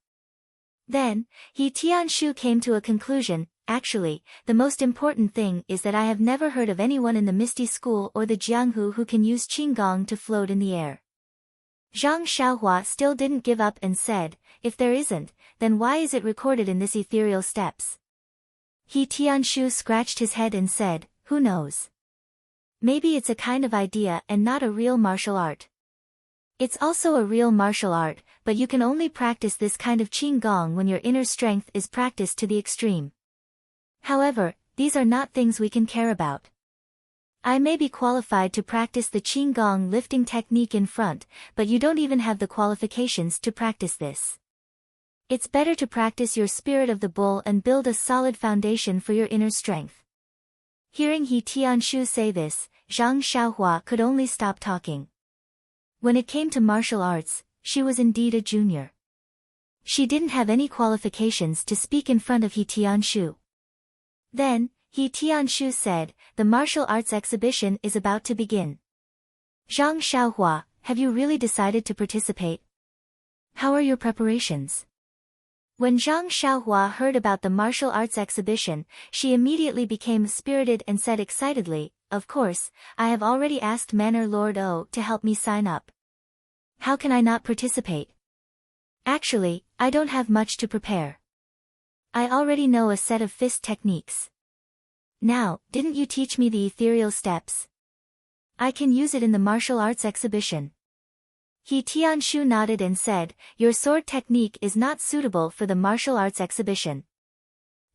Then, He Tianshu came to a conclusion. Actually, the most important thing is that I have never heard of anyone in the Misty School or the Jianghu who can use Qinggong to float in the air. Zhang Xiaohua still didn't give up and said, if there isn't, then why is it recorded in this ethereal steps? He Tianshu scratched his head and said, who knows? Maybe it's a kind of idea and not a real martial art. It's also a real martial art, but you can only practice this kind of Qinggong when your inner strength is practiced to the extreme. However, these are not things we can care about. I may be qualified to practice the Qinggong lifting technique in front, but you don't even have the qualifications to practice this. It's better to practice your spirit of the bull and build a solid foundation for your inner strength. Hearing He Tianshu say this, Zhang Xiaohua could only stop talking. When it came to martial arts, she was indeed a junior. She didn't have any qualifications to speak in front of He Tianshu. Then, He Tianshu said, the martial arts exhibition is about to begin. Zhang Xiaohua, have you really decided to participate? How are your preparations? When Zhang Xiaohua heard about the martial arts exhibition, she immediately became spirited and said excitedly, of course, I have already asked Manor Lord O to help me sign up. How can I not participate? Actually, I don't have much to prepare. I already know a set of fist techniques. Now, didn't you teach me the ethereal steps? I can use it in the martial arts exhibition. He Tianshu nodded and said, your sword technique is not suitable for the martial arts exhibition.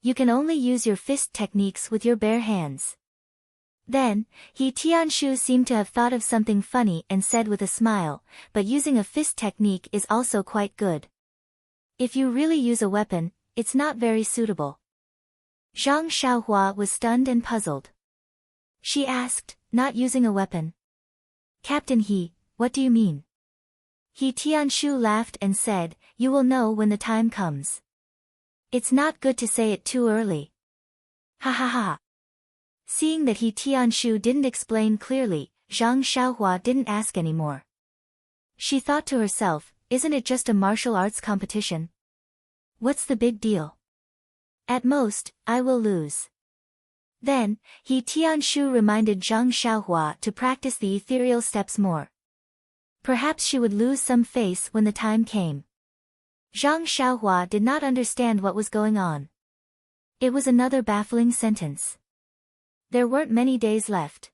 You can only use your fist techniques with your bare hands. Then, He Tianshu seemed to have thought of something funny and said with a smile, but using a fist technique is also quite good. If you really use a weapon, it's not very suitable. Zhang Xiaohua was stunned and puzzled. She asked, not using a weapon? Captain He, what do you mean? He Tianshu laughed and said, you will know when the time comes. It's not good to say it too early. Ha ha ha. Seeing that He Tianshu didn't explain clearly, Zhang Xiaohua didn't ask anymore. She thought to herself, isn't it just a martial arts competition? What's the big deal? At most, I will lose. Then, He Tianshu reminded Zhang Xiaohua to practice the ethereal steps more. Perhaps she would lose some face when the time came. Zhang Xiaohua did not understand what was going on. It was another baffling sentence. There weren't many days left.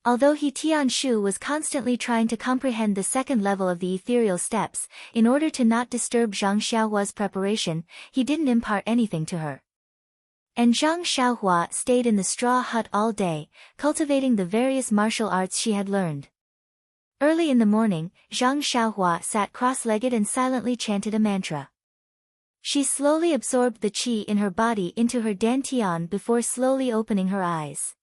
Although He Tianshu was constantly trying to comprehend the second level of the ethereal steps, in order to not disturb Zhang Xiaohua's preparation, he didn't impart anything to her. And Zhang Xiaohua stayed in the straw hut all day, cultivating the various martial arts she had learned. Early in the morning, Zhang Xiaohua sat cross-legged and silently chanted a mantra. She slowly absorbed the qi in her body into her dantian before slowly opening her eyes.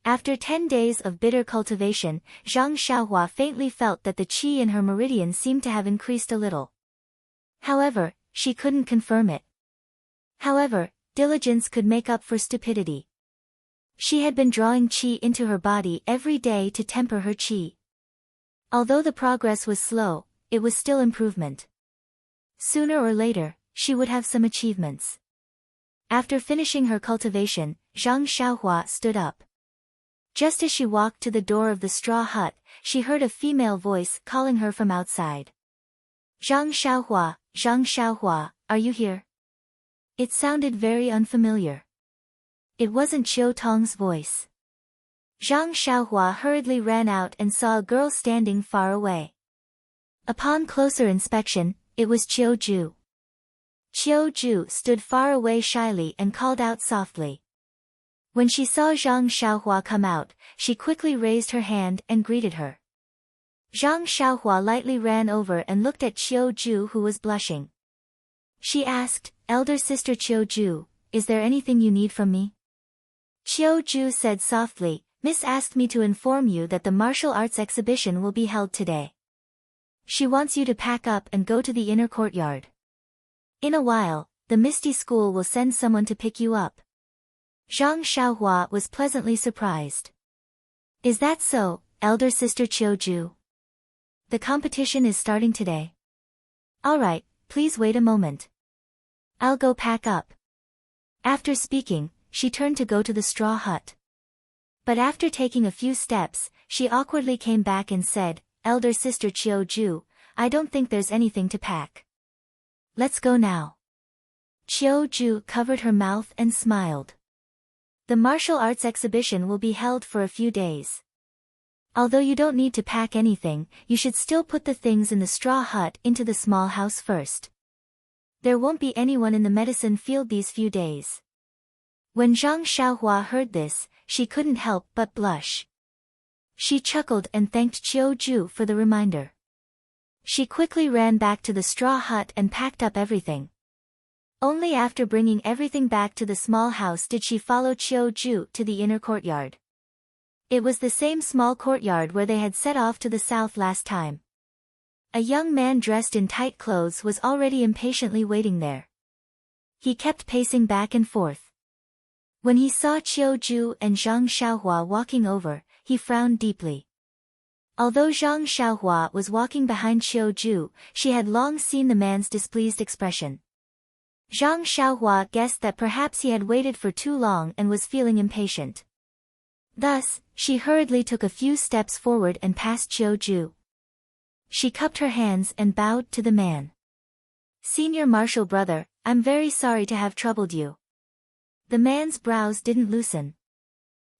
After 10 days of bitter cultivation, Zhang Xiaohua faintly felt that the qi in her meridian seemed to have increased a little. However, she couldn't confirm it. However, diligence could make up for stupidity. She had been drawing qi into her body every day to temper her qi. Although the progress was slow, it was still improvement. Sooner or later, she would have some achievements. After finishing her cultivation, Zhang Xiaohua stood up. Just as she walked to the door of the straw hut, she heard a female voice calling her from outside. Zhang Xiaohua, are you here? It sounded very unfamiliar. It wasn't Qiu Tong's voice. Zhang Xiaohua hurriedly ran out and saw a girl standing far away. Upon closer inspection, it was Qiu Ju. Qiu Ju stood far away shyly and called out softly. When she saw Zhang Xiaohua come out, she quickly raised her hand and greeted her. Zhang Xiaohua lightly ran over and looked at Qiu-ju, who was blushing. She asked, "Elder sister Qiu-ju, is there anything you need from me?" Qiu-ju said softly, "Miss asked me to inform you that the martial arts exhibition will be held today. She wants you to pack up and go to the inner courtyard. In a while, the Misty School will send someone to pick you up." Zhang Xiaohua was pleasantly surprised. "Is that so, elder sister Qiu-ju? The competition is starting today. All right, please wait a moment. I'll go pack up." After speaking, she turned to go to the straw hut. But after taking a few steps, she awkwardly came back and said, "Elder sister Qiu-ju, I don't think there's anything to pack. Let's go now." Qiu-ju covered her mouth and smiled. "The martial arts exhibition will be held for a few days. Although you don't need to pack anything, you should still put the things in the straw hut into the small house first. There won't be anyone in the medicine field these few days." When Zhang Xiaohua heard this, she couldn't help but blush. She chuckled and thanked Qiu-ju for the reminder. She quickly ran back to the straw hut and packed up everything. Only after bringing everything back to the small house did she follow Qiu-ju to the inner courtyard. It was the same small courtyard where they had set off to the south last time. A young man dressed in tight clothes was already impatiently waiting there. He kept pacing back and forth. When he saw Qiu-ju and Zhang Xiaohua walking over, he frowned deeply. Although Zhang Xiaohua was walking behind Qiu-ju, she had long seen the man's displeased expression. Zhang Xiaohua guessed that perhaps he had waited for too long and was feeling impatient. Thus, she hurriedly took a few steps forward and passed Qiu-ju. She cupped her hands and bowed to the man. "Senior Marshal Brother, I'm very sorry to have troubled you." The man's brows didn't loosen.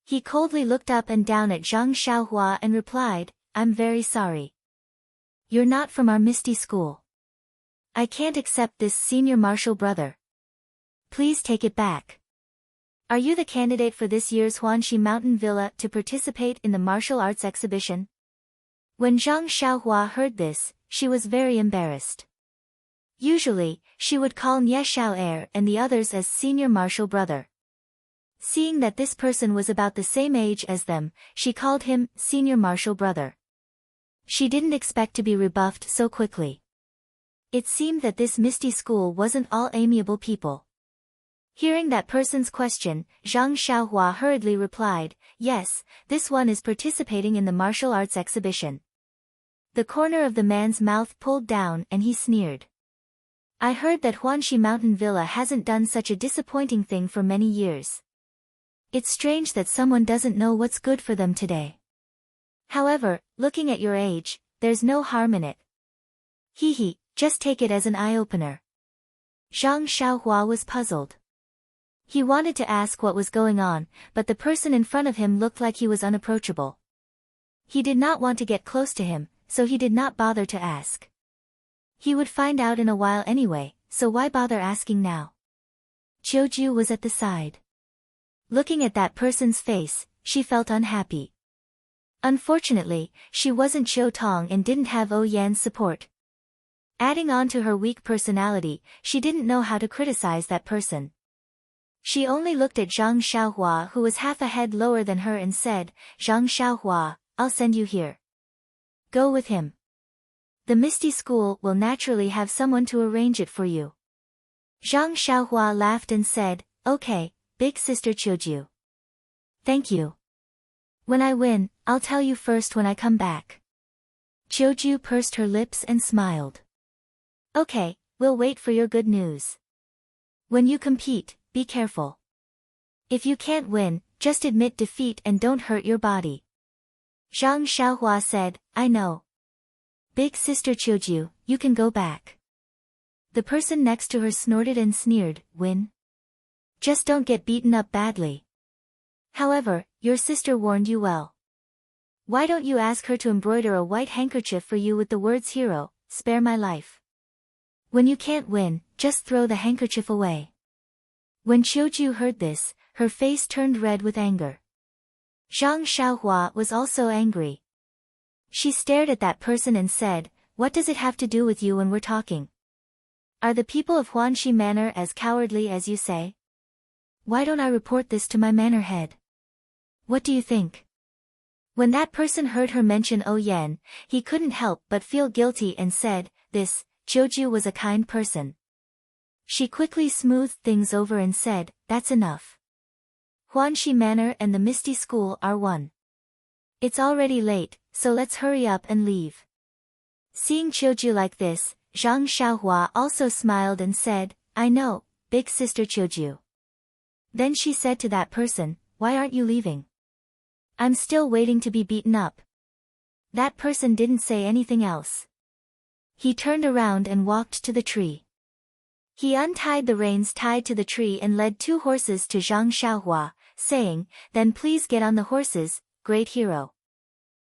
He coldly looked up and down at Zhang Xiaohua and replied, "I'm very sorry. You're not from our Misty School. I can't accept this, Senior Marshal Brother. Please take it back. Are you the candidate for this year's Huanxi Mountain Villa to participate in the martial arts exhibition?" When Zhang Xiaohua heard this, she was very embarrassed. Usually, she would call Nie Xiao'er and the others as Senior Marshal Brother. Seeing that this person was about the same age as them, she called him Senior Marshal Brother. She didn't expect to be rebuffed so quickly. It seemed that this Misty School wasn't all amiable people. Hearing that person's question, Zhang Xiaohua hurriedly replied, "Yes, this one is participating in the martial arts exhibition." The corner of the man's mouth pulled down and he sneered. "I heard that Huanxi Mountain Villa hasn't done such a disappointing thing for many years. It's strange that someone doesn't know what's good for them today. However, looking at your age, there's no harm in it. Hee, just take it as an eye-opener." Zhang Xiaohua was puzzled. He wanted to ask what was going on, but the person in front of him looked like he was unapproachable. He did not want to get close to him, so he did not bother to ask. He would find out in a while anyway, so why bother asking now? Qiu-ju was at the side. Looking at that person's face, she felt unhappy. Unfortunately, she wasn't Qiu Tong and didn't have Yan's support. Adding on to her weak personality, she didn't know how to criticize that person. She only looked at Zhang Xiaohua, who was half a head lower than her, and said, "Zhang Xiaohua, I'll send you here. Go with him. The Misty School will naturally have someone to arrange it for you." Zhang Xiaohua laughed and said, "Okay, big sister Qiu-ju. Thank you. When I win, I'll tell you first when I come back." Qiu-ju pursed her lips and smiled. "Okay, we'll wait for your good news. When you compete, be careful. If you can't win, just admit defeat and don't hurt your body." Zhang Xiaohua said, "I know. Big sister Qiu-ju, you can go back." The person next to her snorted and sneered, "Win? Just don't get beaten up badly. However, your sister warned you well. Why don't you ask her to embroider a white handkerchief for you with the words hero, spare my life? When you can't win, just throw the handkerchief away." When Qiu-ju heard this, her face turned red with anger. Zhang Xiaohua was also angry. She stared at that person and said, "What does it have to do with you when we're talking? Are the people of Huanxi Manor as cowardly as you say? Why don't I report this to my manor head? What do you think?" When that person heard her mention Yan, he couldn't help but feel guilty and said, "This, Qiuju was a kind person." She quickly smoothed things over and said, "That's enough. Huanxi Manor and the Misty School are one. It's already late, so let's hurry up and leave." Seeing Qiuju like this, Zhang Xiaohua also smiled and said, "I know, big sister Qiuju." Then she said to that person, "Why aren't you leaving? I'm still waiting to be beaten up." That person didn't say anything else. He turned around and walked to the tree. He untied the reins tied to the tree and led 2 horses to Zhang Xiaohua, saying, "Then please get on the horses, great hero."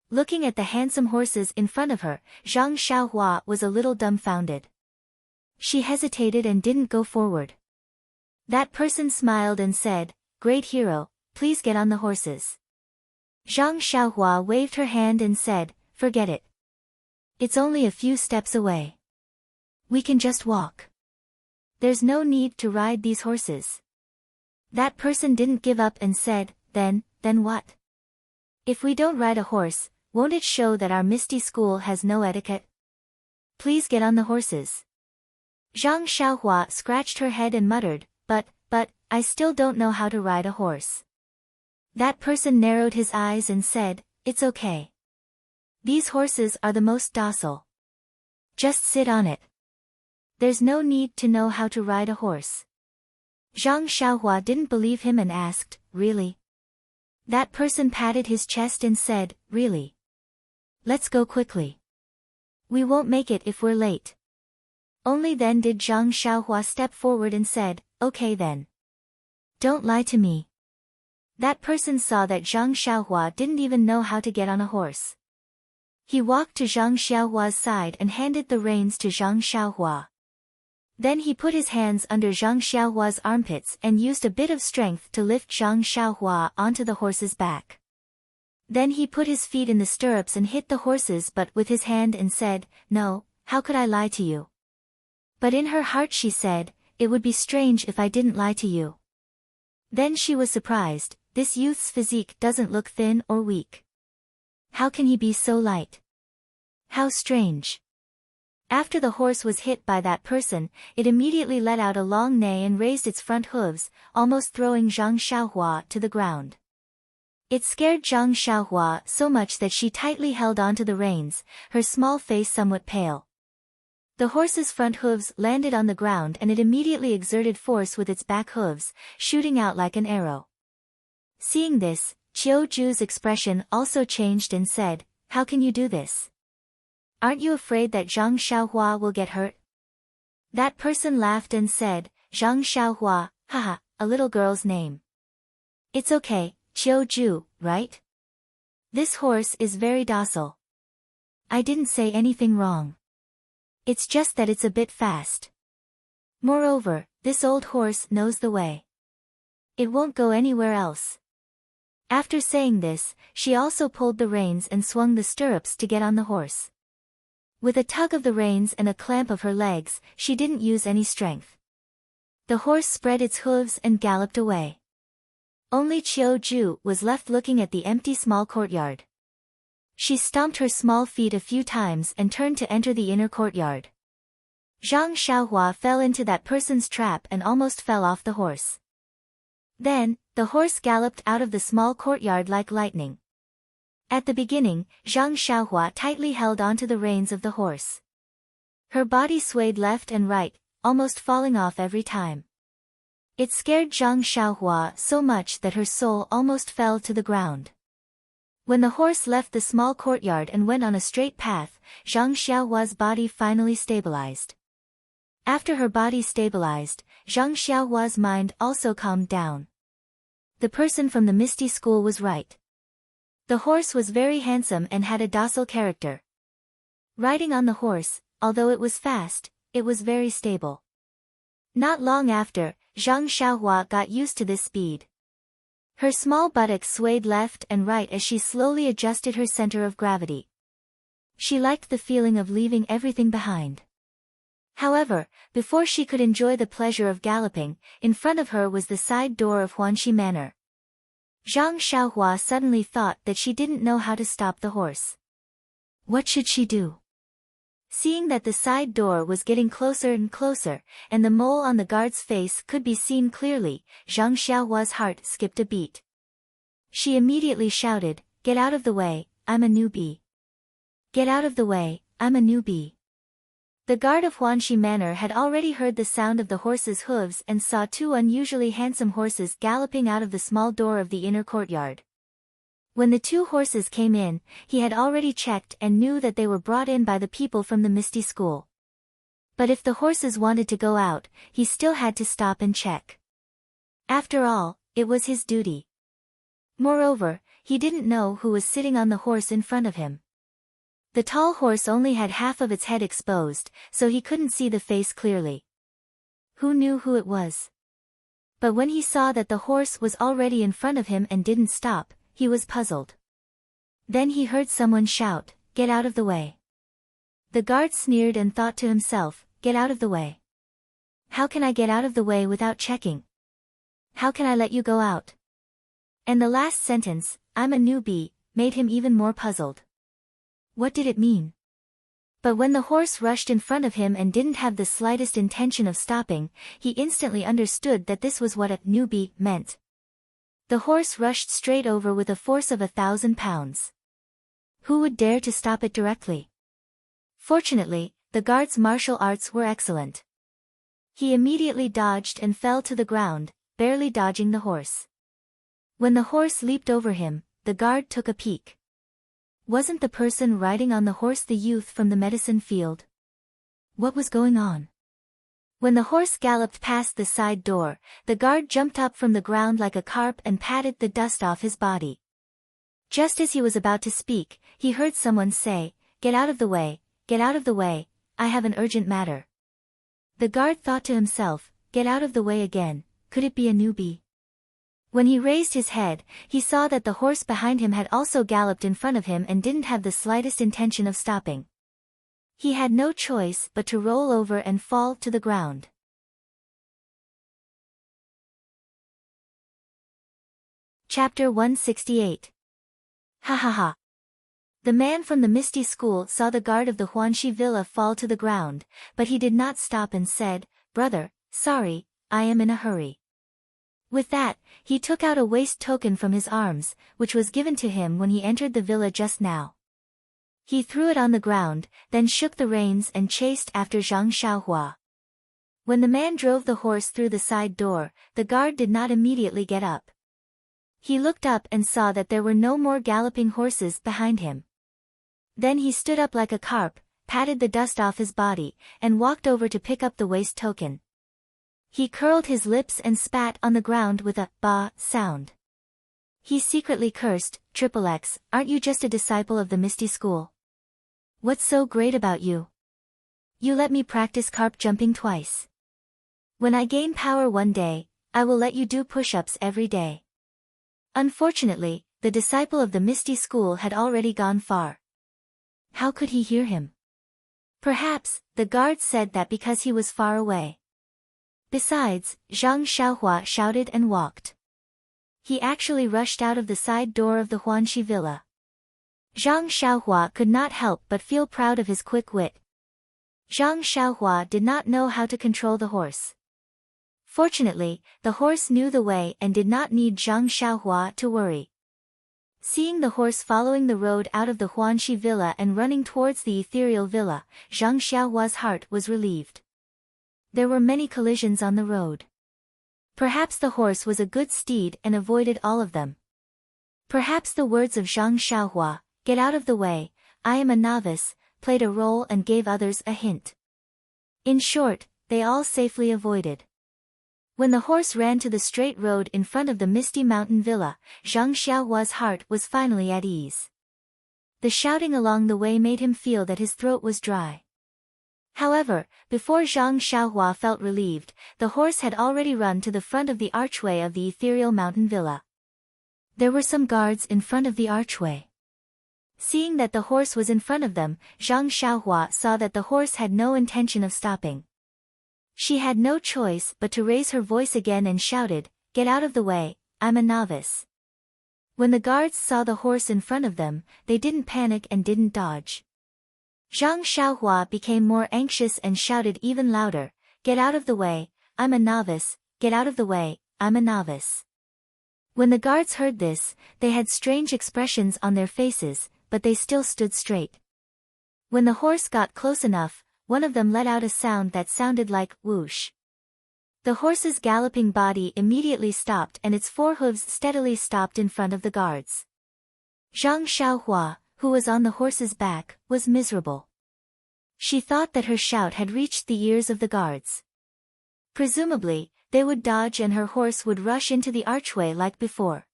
Looking at the handsome horses in front of her, Zhang Xiaohua was a little dumbfounded. She hesitated and didn't go forward. That person smiled and said, "Great hero, please get on the horses." Zhang Xiaohua waved her hand and said, "Forget it. It's only a few steps away. We can just walk. There's no need to ride these horses." That person didn't give up and said, Then what? If we don't ride a horse, won't it show that our Misty School has no etiquette? Please get on the horses." Zhang Xiaohua scratched her head and muttered, but, I still don't know how to ride a horse." That person narrowed his eyes and said, "It's okay. These horses are the most docile. Just sit on it. There's no need to know how to ride a horse." Zhang Xiaohua didn't believe him and asked, "Really?" That person patted his chest and said, "Really? Let's go quickly. We won't make it if we're late." Only then did Zhang Xiaohua step forward and said, "Okay then. Don't lie to me." That person saw that Zhang Xiaohua didn't even know how to get on a horse. He walked to Zhang Xiaohua's side and handed the reins to Zhang Xiaohua. Then he put his hands under Zhang Xiaohua's armpits and used a bit of strength to lift Zhang Xiaohua onto the horse's back. Then he put his feet in the stirrups and hit the horses but with his hand and said, "No, how could I lie to you?" But in her heart she said, "It would be strange if I didn't lie to you." Then she was surprised, this youth's physique doesn't look thin or weak. How can he be so light? How strange. After the horse was hit by that person, it immediately let out a long neigh and raised its front hooves, almost throwing Zhang Xiaohua to the ground. It scared Zhang Xiaohua so much that she tightly held onto the reins, her small face somewhat pale. The horse's front hooves landed on the ground and it immediately exerted force with its back hooves, shooting out like an arrow. Seeing this, Qiuju's expression also changed and said, "How can you do this? Aren't you afraid that Zhang Xiaohua will get hurt?" That person laughed and said, "Zhang Xiaohua, haha, a little girl's name. It's okay, Qiuju, right? This horse is very docile. I didn't say anything wrong. It's just that it's a bit fast. Moreover, this old horse knows the way. It won't go anywhere else." After saying this, she also pulled the reins and swung the stirrups to get on the horse. With a tug of the reins and a clamp of her legs, she didn't use any strength. The horse spread its hooves and galloped away. Only Qiuju was left looking at the empty small courtyard. She stomped her small feet a few times and turned to enter the inner courtyard. Zhang Xiaohua fell into that person's trap and almost fell off the horse. Then, the horse galloped out of the small courtyard like lightning. At the beginning, Zhang Xiaohua tightly held onto the reins of the horse. Her body swayed left and right, almost falling off every time. It scared Zhang Xiaohua so much that her soul almost fell to the ground. When the horse left the small courtyard and went on a straight path, Zhang Xiaohua's body finally stabilized. After her body stabilized, Zhang Xiaohua's mind also calmed down. The person from the Misty School was right. The horse was very handsome and had a docile character. Riding on the horse, although it was fast, it was very stable. Not long after, Zhang Xiaohua got used to this speed. Her small buttocks swayed left and right as she slowly adjusted her center of gravity. She liked the feeling of leaving everything behind. However, before she could enjoy the pleasure of galloping, in front of her was the side door of Huanxi Manor. Zhang Xiaohua suddenly thought that she didn't know how to stop the horse. What should she do? Seeing that the side door was getting closer and closer, and the mole on the guard's face could be seen clearly, Zhang Xiaohua's heart skipped a beat. She immediately shouted, "Get out of the way, I'm a newbie. Get out of the way, I'm a newbie." The guard of Huanxi Manor had already heard the sound of the horse's hooves and saw two unusually handsome horses galloping out of the small door of the inner courtyard. When the two horses came in, he had already checked and knew that they were brought in by the people from the Misty School. But if the horses wanted to go out, he still had to stop and check. After all, it was his duty. Moreover, he didn't know who was sitting on the horse in front of him. The tall horse only had half of its head exposed, so he couldn't see the face clearly. Who knew who it was? But when he saw that the horse was already in front of him and didn't stop, he was puzzled. Then he heard someone shout, "Get out of the way." The guard sneered and thought to himself, "Get out of the way. How can I get out of the way without checking? How can I let you go out?" And the last sentence, "I'm a newbie," made him even more puzzled. What did it mean? But when the horse rushed in front of him and didn't have the slightest intention of stopping, he instantly understood that this was what a newbie meant. The horse rushed straight over with a force of 1,000 pounds. Who would dare to stop it directly? Fortunately, the guard's martial arts were excellent. He immediately dodged and fell to the ground, barely dodging the horse. When the horse leaped over him, the guard took a peek. Wasn't the person riding on the horse the youth from the medicine field? What was going on? When the horse galloped past the side door, the guard jumped up from the ground like a carp and patted the dust off his body. Just as he was about to speak, he heard someone say, "Get out of the way, get out of the way, I have an urgent matter." The guard thought to himself, "Get out of the way again, could it be a newbie?" When he raised his head, he saw that the horse behind him had also galloped in front of him and didn't have the slightest intention of stopping. He had no choice but to roll over and fall to the ground. Chapter 168. Ha ha ha. The man from the Misty School saw the guard of the Huanxi Villa fall to the ground, but he did not stop and said, "Brother, sorry, I am in a hurry." With that, he took out a waist token from his arms, which was given to him when he entered the villa just now. He threw it on the ground, then shook the reins and chased after Zhang Xiaohua. When the man drove the horse through the side door, the guard did not immediately get up. He looked up and saw that there were no more galloping horses behind him. Then he stood up like a carp, patted the dust off his body, and walked over to pick up the waist token. He curled his lips and spat on the ground with a "ba" sound. He secretly cursed, "X, aren't you just a disciple of the Misty School? What's so great about you? You let me practice carp jumping twice. When I gain power one day, I will let you do push-ups every day." Unfortunately, the disciple of the Misty School had already gone far. How could he hear him? Perhaps, the guard said that because he was far away. Besides, Zhang Xiaohua shouted and walked. He actually rushed out of the side door of the Huanxi Villa. Zhang Xiaohua could not help but feel proud of his quick wit. Zhang Xiaohua did not know how to control the horse. Fortunately, the horse knew the way and did not need Zhang Xiaohua to worry. Seeing the horse following the road out of the Huanxi Villa and running towards the ethereal villa, Zhang Xiaohua's heart was relieved. There were many collisions on the road. Perhaps the horse was a good steed and avoided all of them. Perhaps the words of Zhang Xiaohua, "Get out of the way, I am a novice," played a role and gave others a hint. In short, they all safely avoided. When the horse ran to the straight road in front of the Misty Mountain Villa, Zhang Xiaohua's heart was finally at ease. The shouting along the way made him feel that his throat was dry. However, before Zhang Xiaohua felt relieved, the horse had already run to the front of the archway of the ethereal mountain villa. There were some guards in front of the archway. Seeing that the horse was in front of them, Zhang Xiaohua saw that the horse had no intention of stopping. She had no choice but to raise her voice again and shouted, "Get out of the way, I'm a novice." When the guards saw the horse in front of them, they didn't panic and didn't dodge. Zhang Xiaohua became more anxious and shouted even louder, "Get out of the way, I'm a novice, get out of the way, I'm a novice." When the guards heard this, they had strange expressions on their faces, but they still stood straight. When the horse got close enough, one of them let out a sound that sounded like whoosh. The horse's galloping body immediately stopped and its forehooves steadily stopped in front of the guards. Zhang Xiaohua, who was on the horse's back, was miserable. She thought that her shout had reached the ears of the guards. Presumably, they would dodge and her horse would rush into the archway like before.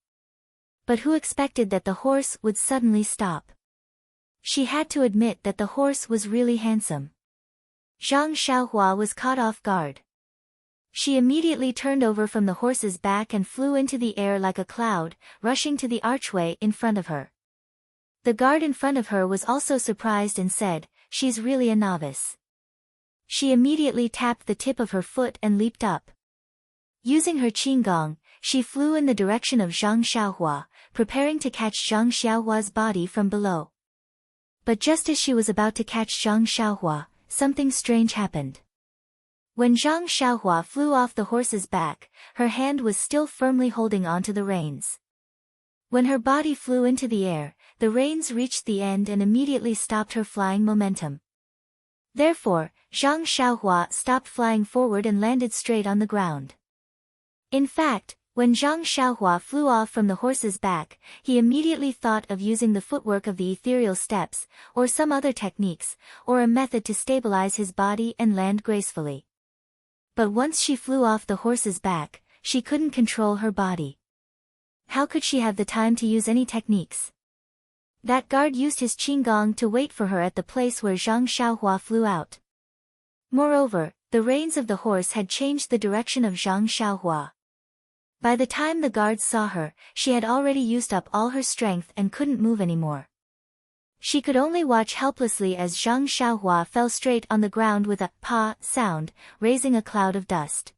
But who expected that the horse would suddenly stop? She had to admit that the horse was really handsome. Zhang Xiaohua was caught off guard. She immediately turned over from the horse's back and flew into the air like a cloud, rushing to the archway in front of her. The guard in front of her was also surprised and said, "She's really a novice." She immediately tapped the tip of her foot and leaped up. Using her qinggong, she flew in the direction of Zhang Xiaohua, preparing to catch Zhang Xiaohua's body from below. But just as she was about to catch Zhang Xiaohua, something strange happened. When Zhang Xiaohua flew off the horse's back, her hand was still firmly holding onto the reins. When her body flew into the air, the reins reached the end and immediately stopped her flying momentum. Therefore, Zhang Xiaohua stopped flying forward and landed straight on the ground. In fact, when Zhang Xiaohua flew off from the horse's back, he immediately thought of using the footwork of the ethereal steps, or some other techniques, or a method to stabilize his body and land gracefully. But once she flew off the horse's back, she couldn't control her body. How could she have the time to use any techniques? That guard used his qinggong to wait for her at the place where Zhang Xiaohua flew out. Moreover, the reins of the horse had changed the direction of Zhang Xiaohua. By the time the guards saw her, she had already used up all her strength and couldn't move anymore. She could only watch helplessly as Zhang Xiaohua fell straight on the ground with a "pa" sound, raising a cloud of dust.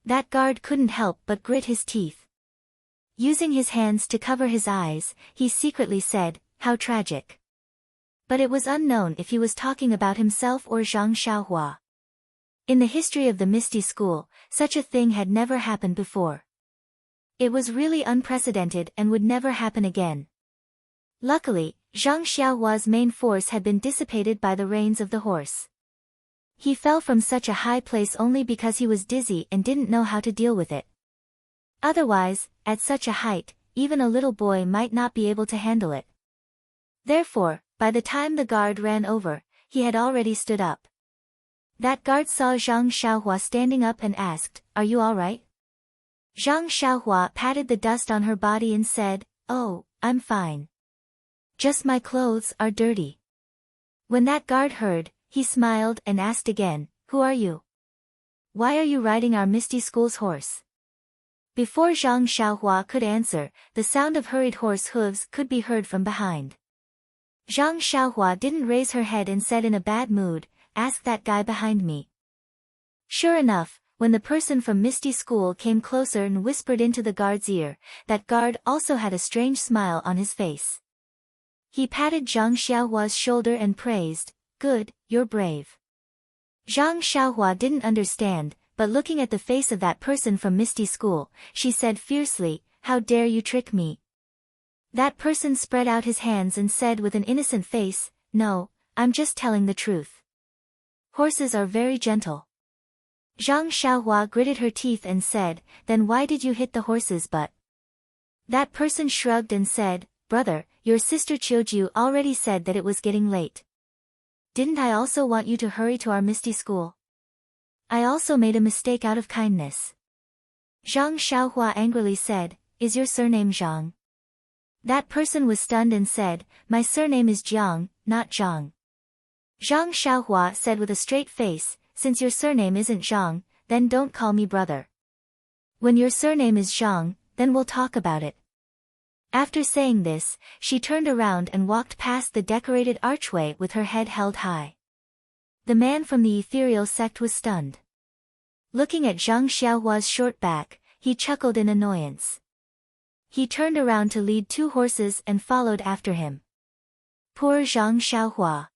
That guard couldn't help but grit his teeth. Using his hands to cover his eyes, he secretly said, "How tragic." But it was unknown if he was talking about himself or Zhang Xiaohua. In the history of the Misty School, such a thing had never happened before. It was really unprecedented and would never happen again. Luckily, Zhang Xiaohua's main force had been dissipated by the reins of the horse. He fell from such a high place only because he was dizzy and didn't know how to deal with it. Otherwise, at such a height, even a little boy might not be able to handle it. Therefore, by the time the guard ran over, he had already stood up. That guard saw Zhang Xiaohua standing up and asked, "Are you all right?" Zhang Xiaohua patted the dust on her body and said, "Oh, I'm fine. Just my clothes are dirty." When that guard heard, he smiled and asked again, "Who are you? Why are you riding our Misty School's horse?" Before Zhang Xiaohua could answer, the sound of hurried horse hooves could be heard from behind. Zhang Xiaohua didn't raise her head and said in a bad mood, "Ask that guy behind me." Sure enough, when the person from Misty School came closer and whispered into the guard's ear, that guard also had a strange smile on his face. He patted Zhang Xiaohua's shoulder and praised, "Good, you're brave." Zhang Xiaohua didn't understand, but looking at the face of that person from Misty School, she said fiercely, "How dare you trick me?" That person spread out his hands and said with an innocent face, "No, I'm just telling the truth. Horses are very gentle." Zhang Xiaohua gritted her teeth and said, "Then why did you hit the horse's butt?" That person shrugged and said, "Brother, your sister Qiuju already said that it was getting late. Didn't I also want you to hurry to our Misty School? I also made a mistake out of kindness." Zhang Xiaohua angrily said, "Is your surname Zhang?" That person was stunned and said, "My surname is Jiang, not Zhang." Zhang Xiaohua said with a straight face, "Since your surname isn't Zhang, then don't call me brother. When your surname is Zhang, then we'll talk about it." After saying this, she turned around and walked past the decorated archway with her head held high. The man from the ethereal sect was stunned. Looking at Zhang Xiaohua's short back, he chuckled in annoyance. He turned around to lead 2 horses and followed after him. Poor Zhang Xiaohua.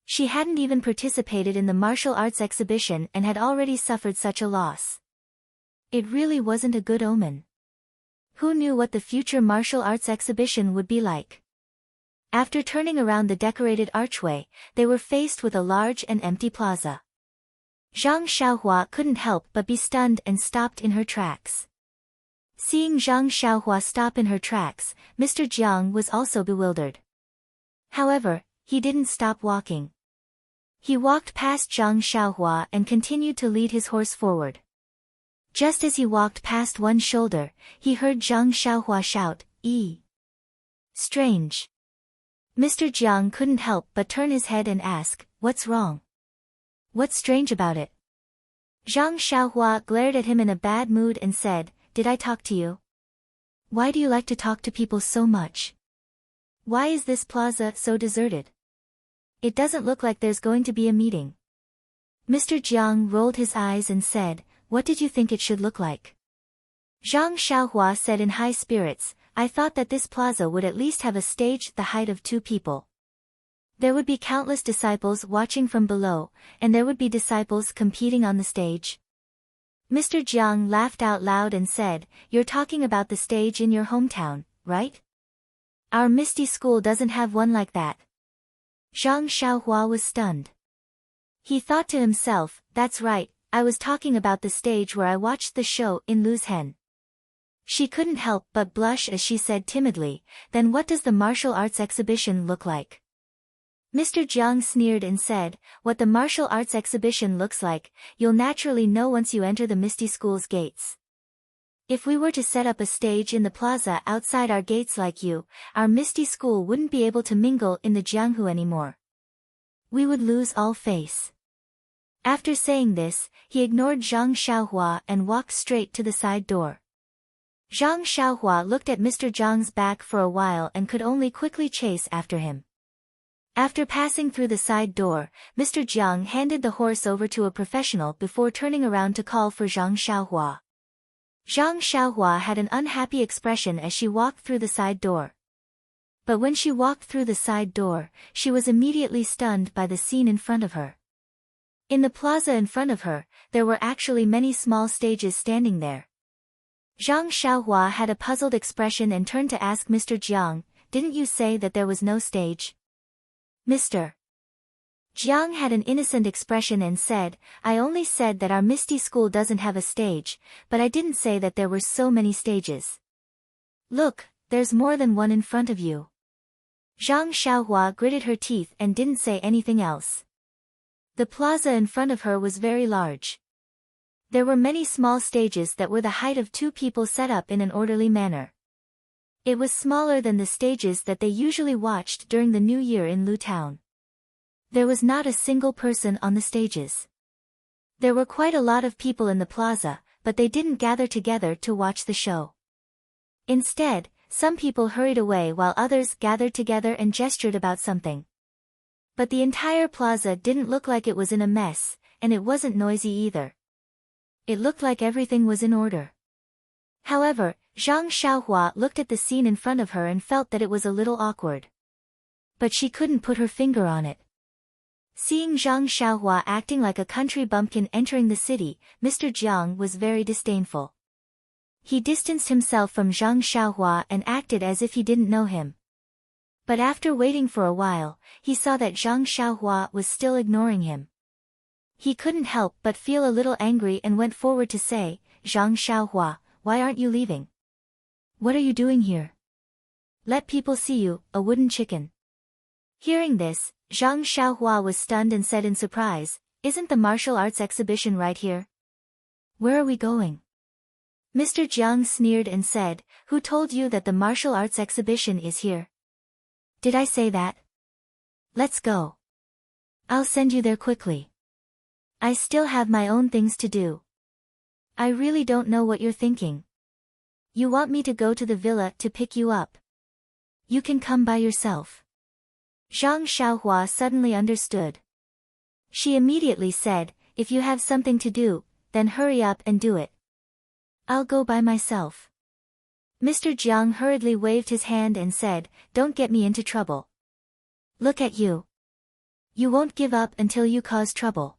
She hadn't even participated in the martial arts exhibition and had already suffered such a loss. It really wasn't a good omen. Who knew what the future martial arts exhibition would be like? After turning around the decorated archway, they were faced with a large and empty plaza. Zhang Xiaohua couldn't help but be stunned and stopped in her tracks. Seeing Zhang Xiaohua stop in her tracks, Mr. Jiang was also bewildered. However, he didn't stop walking. He walked past Zhang Xiaohua and continued to lead his horse forward. Just as he walked past one shoulder, he heard Zhang Xiaohua shout, "Ee!" Strange. Mr. Jiang couldn't help but turn his head and ask, "What's wrong? What's strange about it?" Zhang Xiaohua glared at him in a bad mood and said, "Did I talk to you? Why do you like to talk to people so much? Why is this plaza so deserted? It doesn't look like there's going to be a meeting." Mr. Jiang rolled his eyes and said, "What did you think it should look like?" Zhang Xiaohua said in high spirits, "I thought that this plaza would at least have a stage the height of 2 people. There would be countless disciples watching from below, and there would be disciples competing on the stage." Mr. Jiang laughed out loud and said, "You're talking about the stage in your hometown, right? Our Misty School doesn't have one like that." Zhang Xiaohua was stunned. He thought to himself, "That's right, I was talking about the stage where I watched the show in Luzhen." She couldn't help but blush as she said timidly, "Then what does the martial arts exhibition look like?" Mr. Jiang sneered and said, "What the martial arts exhibition looks like, you'll naturally know once you enter the Misty School's gates. If we were to set up a stage in the plaza outside our gates like you, our Misty School wouldn't be able to mingle in the Jianghu anymore. We would lose all face." After saying this, he ignored Zhang Xiaohua and walked straight to the side door. Zhang Xiaohua looked at Mr. Jiang's back for a while and could only quickly chase after him. After passing through the side door, Mr. Jiang handed the horse over to a professional before turning around to call for Zhang Xiaohua. Zhang Xiaohua had an unhappy expression as she walked through the side door. But when she walked through the side door, she was immediately stunned by the scene in front of her. In the plaza in front of her, there were actually many small stages standing there. Zhang Xiaohua had a puzzled expression and turned to ask Mr. Jiang, "Didn't you say that there was no stage?" Mr. Jiang had an innocent expression and said, "I only said that our Misty School doesn't have a stage, but I didn't say that there were so many stages. Look, there's more than one in front of you." Zhang Xiaohua gritted her teeth and didn't say anything else. The plaza in front of her was very large. There were many small stages that were the height of 2 people set up in an orderly manner. It was smaller than the stages that they usually watched during the New Year in Lu Town. There was not a single person on the stages. There were quite a lot of people in the plaza, but they didn't gather together to watch the show. Instead, some people hurried away while others gathered together and gestured about something. But the entire plaza didn't look like it was in a mess, and it wasn't noisy either. It looked like everything was in order. However, Zhang Xiaohua looked at the scene in front of her and felt that it was a little awkward. But she couldn't put her finger on it. Seeing Zhang Xiaohua acting like a country bumpkin entering the city, Mr. Jiang was very disdainful. He distanced himself from Zhang Xiaohua and acted as if he didn't know him. But after waiting for a while, he saw that Zhang Xiaohua was still ignoring him. He couldn't help but feel a little angry and went forward to say, "Zhang Xiaohua, why aren't you leaving? What are you doing here? Let people see you, a wooden chicken." Hearing this, Zhang Xiaohua was stunned and said in surprise, "Isn't the martial arts exhibition right here? Where are we going?" Mr. Jiang sneered and said, "Who told you that the martial arts exhibition is here? Did I say that? Let's go. I'll send you there quickly. I still have my own things to do. I really don't know what you're thinking. you want me to go to the villa to pick you up? You can come by yourself. Zhang Xiaohua suddenly understood. She immediately said, if you have something to do, then hurry up and do it. I'll go by myself. Mr. Jiang hurriedly waved his hand and said, don't get me into trouble. Look at you. You won't give up until you cause trouble.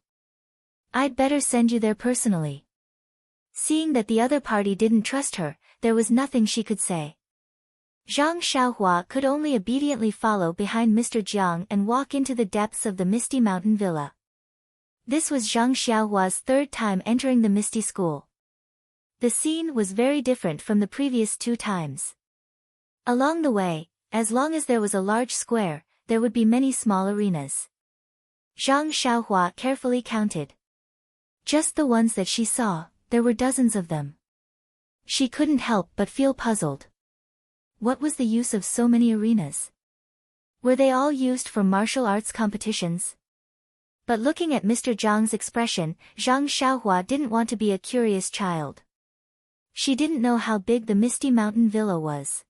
I'd better send you there personally. Seeing that the other party didn't trust her, there was nothing she could say. Zhang Xiaohua could only obediently follow behind Mr. Jiang and walk into the depths of the Misty Mountain Villa. This was Zhang Xiaohua's third time entering the Misty School. The scene was very different from the previous 2 times. Along the way, as long as there was a large square, there would be many small arenas. Zhang Xiaohua carefully counted. Just the ones that she saw, there were dozens of them. She couldn't help but feel puzzled. What was the use of so many arenas? Were they all used for martial arts competitions? But looking at Mr. Jiang's expression, Zhang Xiaohua didn't want to be a curious child. She didn't know how big the Misty Mountain Villa was.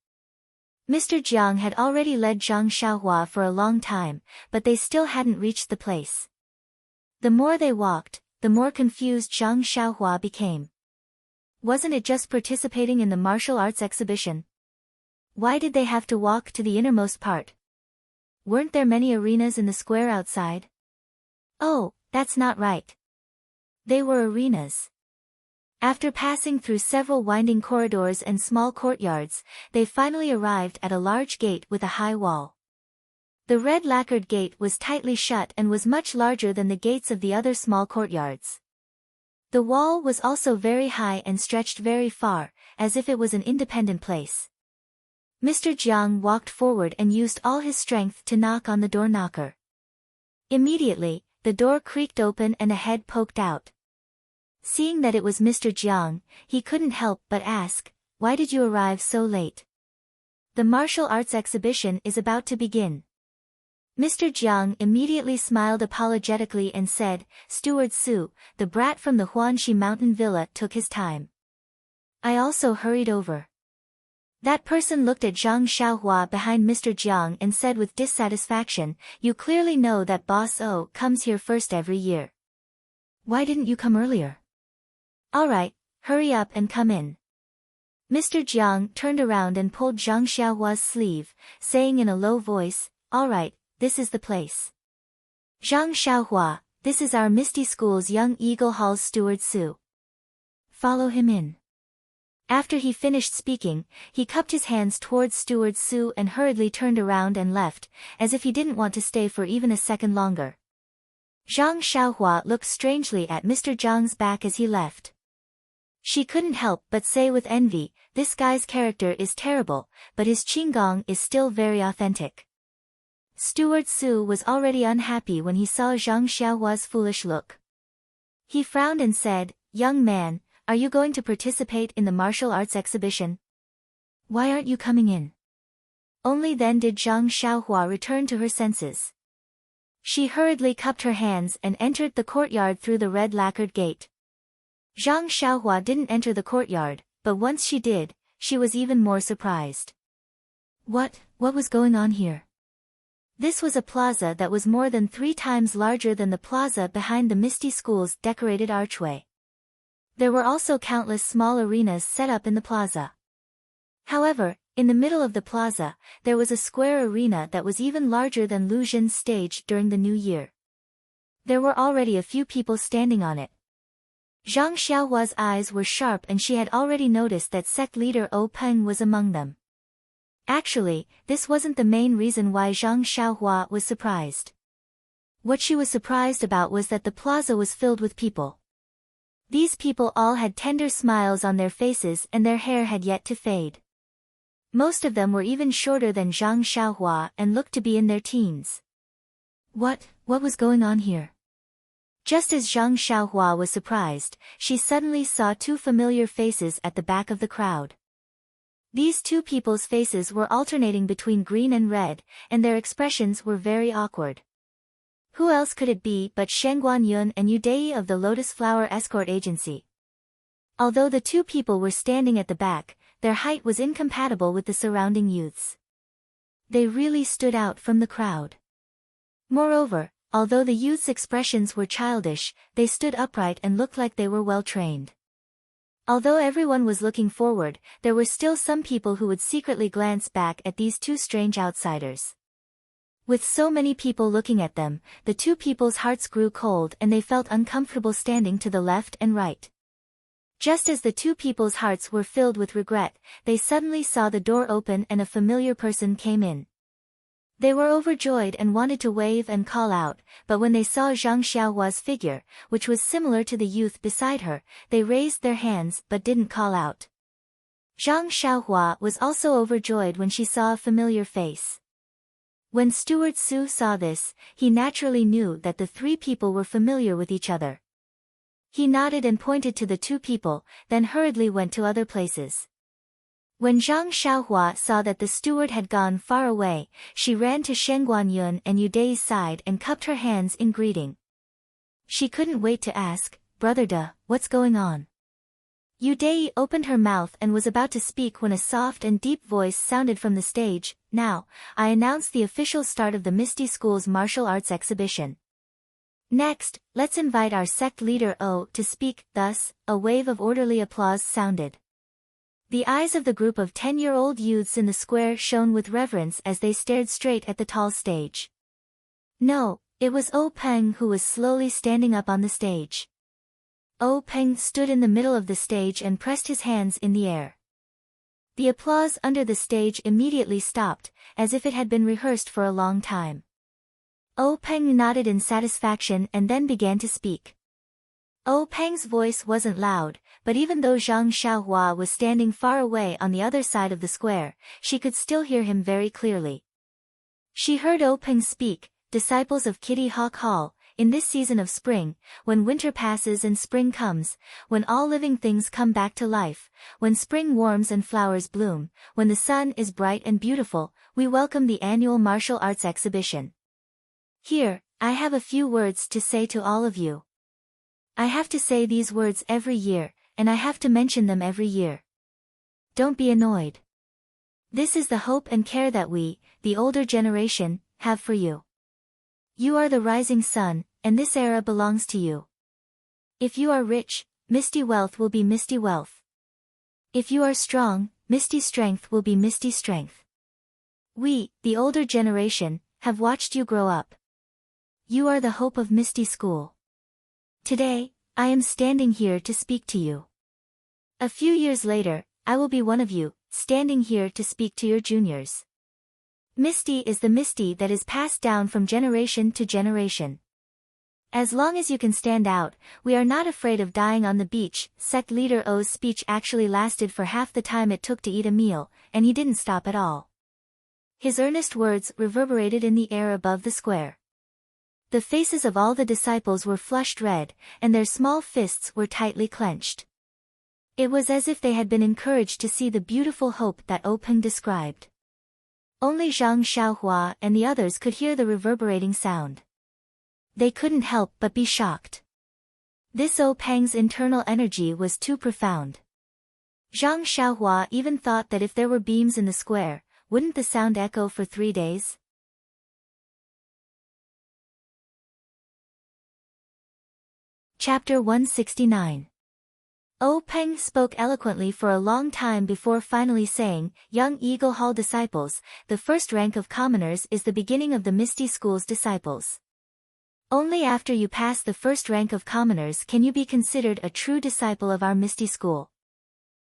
Mr. Jiang had already led Zhang Xiaohua for a long time, but they still hadn't reached the place. The more they walked, the more confused Zhang Xiaohua became. Wasn't it just participating in the martial arts exhibition? Why did they have to walk to the innermost part? Weren't there many arenas in the square outside? Oh, that's not right. They were arenas. After passing through several winding corridors and small courtyards, they finally arrived at a large gate with a high wall. The red lacquered gate was tightly shut and was much larger than the gates of the other small courtyards. The wall was also very high and stretched very far, as if it was an independent place. Mr. Jiang walked forward and used all his strength to knock on the door knocker. Immediately, the door creaked open and a head poked out. Seeing that it was Mr. Jiang, he couldn't help but ask, why did you arrive so late? The martial arts exhibition is about to begin. Mr. Jiang immediately smiled apologetically and said, Steward Su, the brat from the Huanxi Mountain Villa took his time. I also hurried over. That person looked at Zhang Xiaohua behind Mr. Jiang and said with dissatisfaction, you clearly know that Boss O comes here first every year. Why didn't you come earlier? Alright, hurry up and come in. Mr. Jiang turned around and pulled Zhang Xiaohua's sleeve, saying in a low voice, alright, this is the place. Zhang Xiaohua, this is our Misty School's Young Eagle Hall's Steward Su. Follow him in. After he finished speaking, he cupped his hands towards Steward Su and hurriedly turned around and left, as if he didn't want to stay for even a second longer. Zhang Xiaohua looked strangely at Mr. Jiang's back as he left. She couldn't help but say with envy, this guy's character is terrible, but his qinggong is still very authentic. Steward Su was already unhappy when he saw Zhang Xiaohua's foolish look. He frowned and said, young man, are you going to participate in the martial arts exhibition? Why aren't you coming in? Only then did Zhang Xiaohua return to her senses. She hurriedly cupped her hands and entered the courtyard through the red lacquered gate. Zhang Xiaohua didn't enter the courtyard, but once she did, she was even more surprised. What was going on here? This was a plaza that was more than 3 times larger than the plaza behind the Misty School's decorated archway. There were also countless small arenas set up in the plaza. However, in the middle of the plaza, there was a square arena that was even larger than Lu Xin's stage during the New Year. There were already a few people standing on it. Zhang Xiaohua's eyes were sharp and she had already noticed that sect leader O Peng was among them. Actually, this wasn't the main reason why Zhang Xiaohua was surprised. What she was surprised about was that the plaza was filled with people. These people all had tender smiles on their faces and their hair had yet to fade. Most of them were even shorter than Zhang Xiaohua and looked to be in their teens. What was going on here? Just as Zhang Xiaohua was surprised, she suddenly saw 2 familiar faces at the back of the crowd. These 2 people's faces were alternating between green and red, and their expressions were very awkward. Who else could it be but Shen Guanyun and Yu Dei of the Lotus Flower Escort Agency? Although the 2 people were standing at the back, their height was incompatible with the surrounding youths. They really stood out from the crowd. Moreover, although the youths' expressions were childish, they stood upright and looked like they were well trained. Although everyone was looking forward, there were still some people who would secretly glance back at these two strange outsiders. With so many people looking at them, the two people's hearts grew cold and they felt uncomfortable standing to the left and right. Just as the two people's hearts were filled with regret, they suddenly saw the door open and a familiar person came in. They were overjoyed and wanted to wave and call out, but when they saw Zhang Xiaohua's figure, which was similar to the youth beside her, they raised their hands but didn't call out. Zhang Xiaohua was also overjoyed when she saw a familiar face. When Steward Su saw this, he naturally knew that the three people were familiar with each other. He nodded and pointed to the two people, then hurriedly went to other places. When Zhang Xiaohua saw that the steward had gone far away, she ran to Shen Guanyun and Yu Dai's side and cupped her hands in greeting. She couldn't wait to ask, "Brother De, what's going on?" Yu Dai opened her mouth and was about to speak when a soft and deep voice sounded from the stage. "Now, I announce the official start of the Misty School's martial arts exhibition. Next, let's invite our sect leader O to speak." Thus, a wave of orderly applause sounded. The eyes of the group of 10-year-old youths in the square shone with reverence as they stared straight at the tall stage. No, it was O Peng who was slowly standing up on the stage. O Peng stood in the middle of the stage and pressed his hands in the air. The applause under the stage immediately stopped, as if it had been rehearsed for a long time. O Peng nodded in satisfaction and then began to speak. O Peng's voice wasn't loud, but even though Zhang Xiaohua was standing far away on the other side of the square, she could still hear him very clearly. She heard O Peng speak, "Disciples of Kitty Hawk Hall, in this season of spring, when winter passes and spring comes, when all living things come back to life, when spring warms and flowers bloom, when the sun is bright and beautiful, we welcome the annual martial arts exhibition. Here, I have a few words to say to all of you. I have to say these words every year, and I have to mention them every year. Don't be annoyed. This is the hope and care that we, the older generation, have for you. You are the rising sun, and this era belongs to you. If you are rich, misty wealth will be misty wealth. If you are strong, misty strength will be misty strength. We, the older generation, have watched you grow up. You are the hope of Misty School. Today, I am standing here to speak to you. A few years later, I will be one of you, standing here to speak to your juniors. Misty is the Misty that is passed down from generation to generation. As long as you can stand out, we are not afraid of dying on the beach." Sect leader O's speech actually lasted for half the time it took to eat a meal, and he didn't stop at all. His earnest words reverberated in the air above the square. The faces of all the disciples were flushed red, and their small fists were tightly clenched. It was as if they had been encouraged to see the beautiful hope that O Peng described. Only Zhang Xiaohua and the others could hear the reverberating sound. They couldn't help but be shocked. This O Peng's internal energy was too profound. Zhang Xiaohua even thought that if there were beams in the square, wouldn't the sound echo for 3 days? Chapter 169. O Peng spoke eloquently for a long time before finally saying, "Young Eagle Hall disciples, the first rank of commoners is the beginning of the Misty School's disciples. Only after you pass the first rank of commoners can you be considered a true disciple of our Misty School.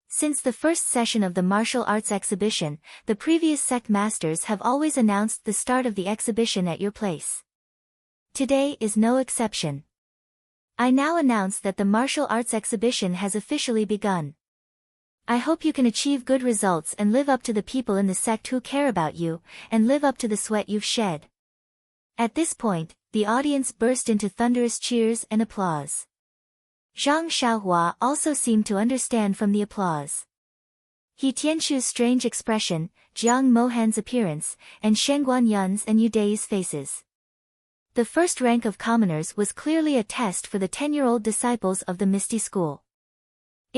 Since the first session of the martial arts exhibition, the previous sect masters have always announced the start of the exhibition at your place. Today is no exception. I now announce that the martial arts exhibition has officially begun. I hope you can achieve good results and live up to the people in the sect who care about you, and live up to the sweat you've shed." At this point, the audience burst into thunderous cheers and applause. Zhang Xiaohua also seemed to understand from the applause. He Tianchu's strange expression, Jiang Mohan's appearance, and Shen Guanyun's and Yu Dai's faces. The first rank of commoners was clearly a test for the 10-year-old disciples of the Misty School.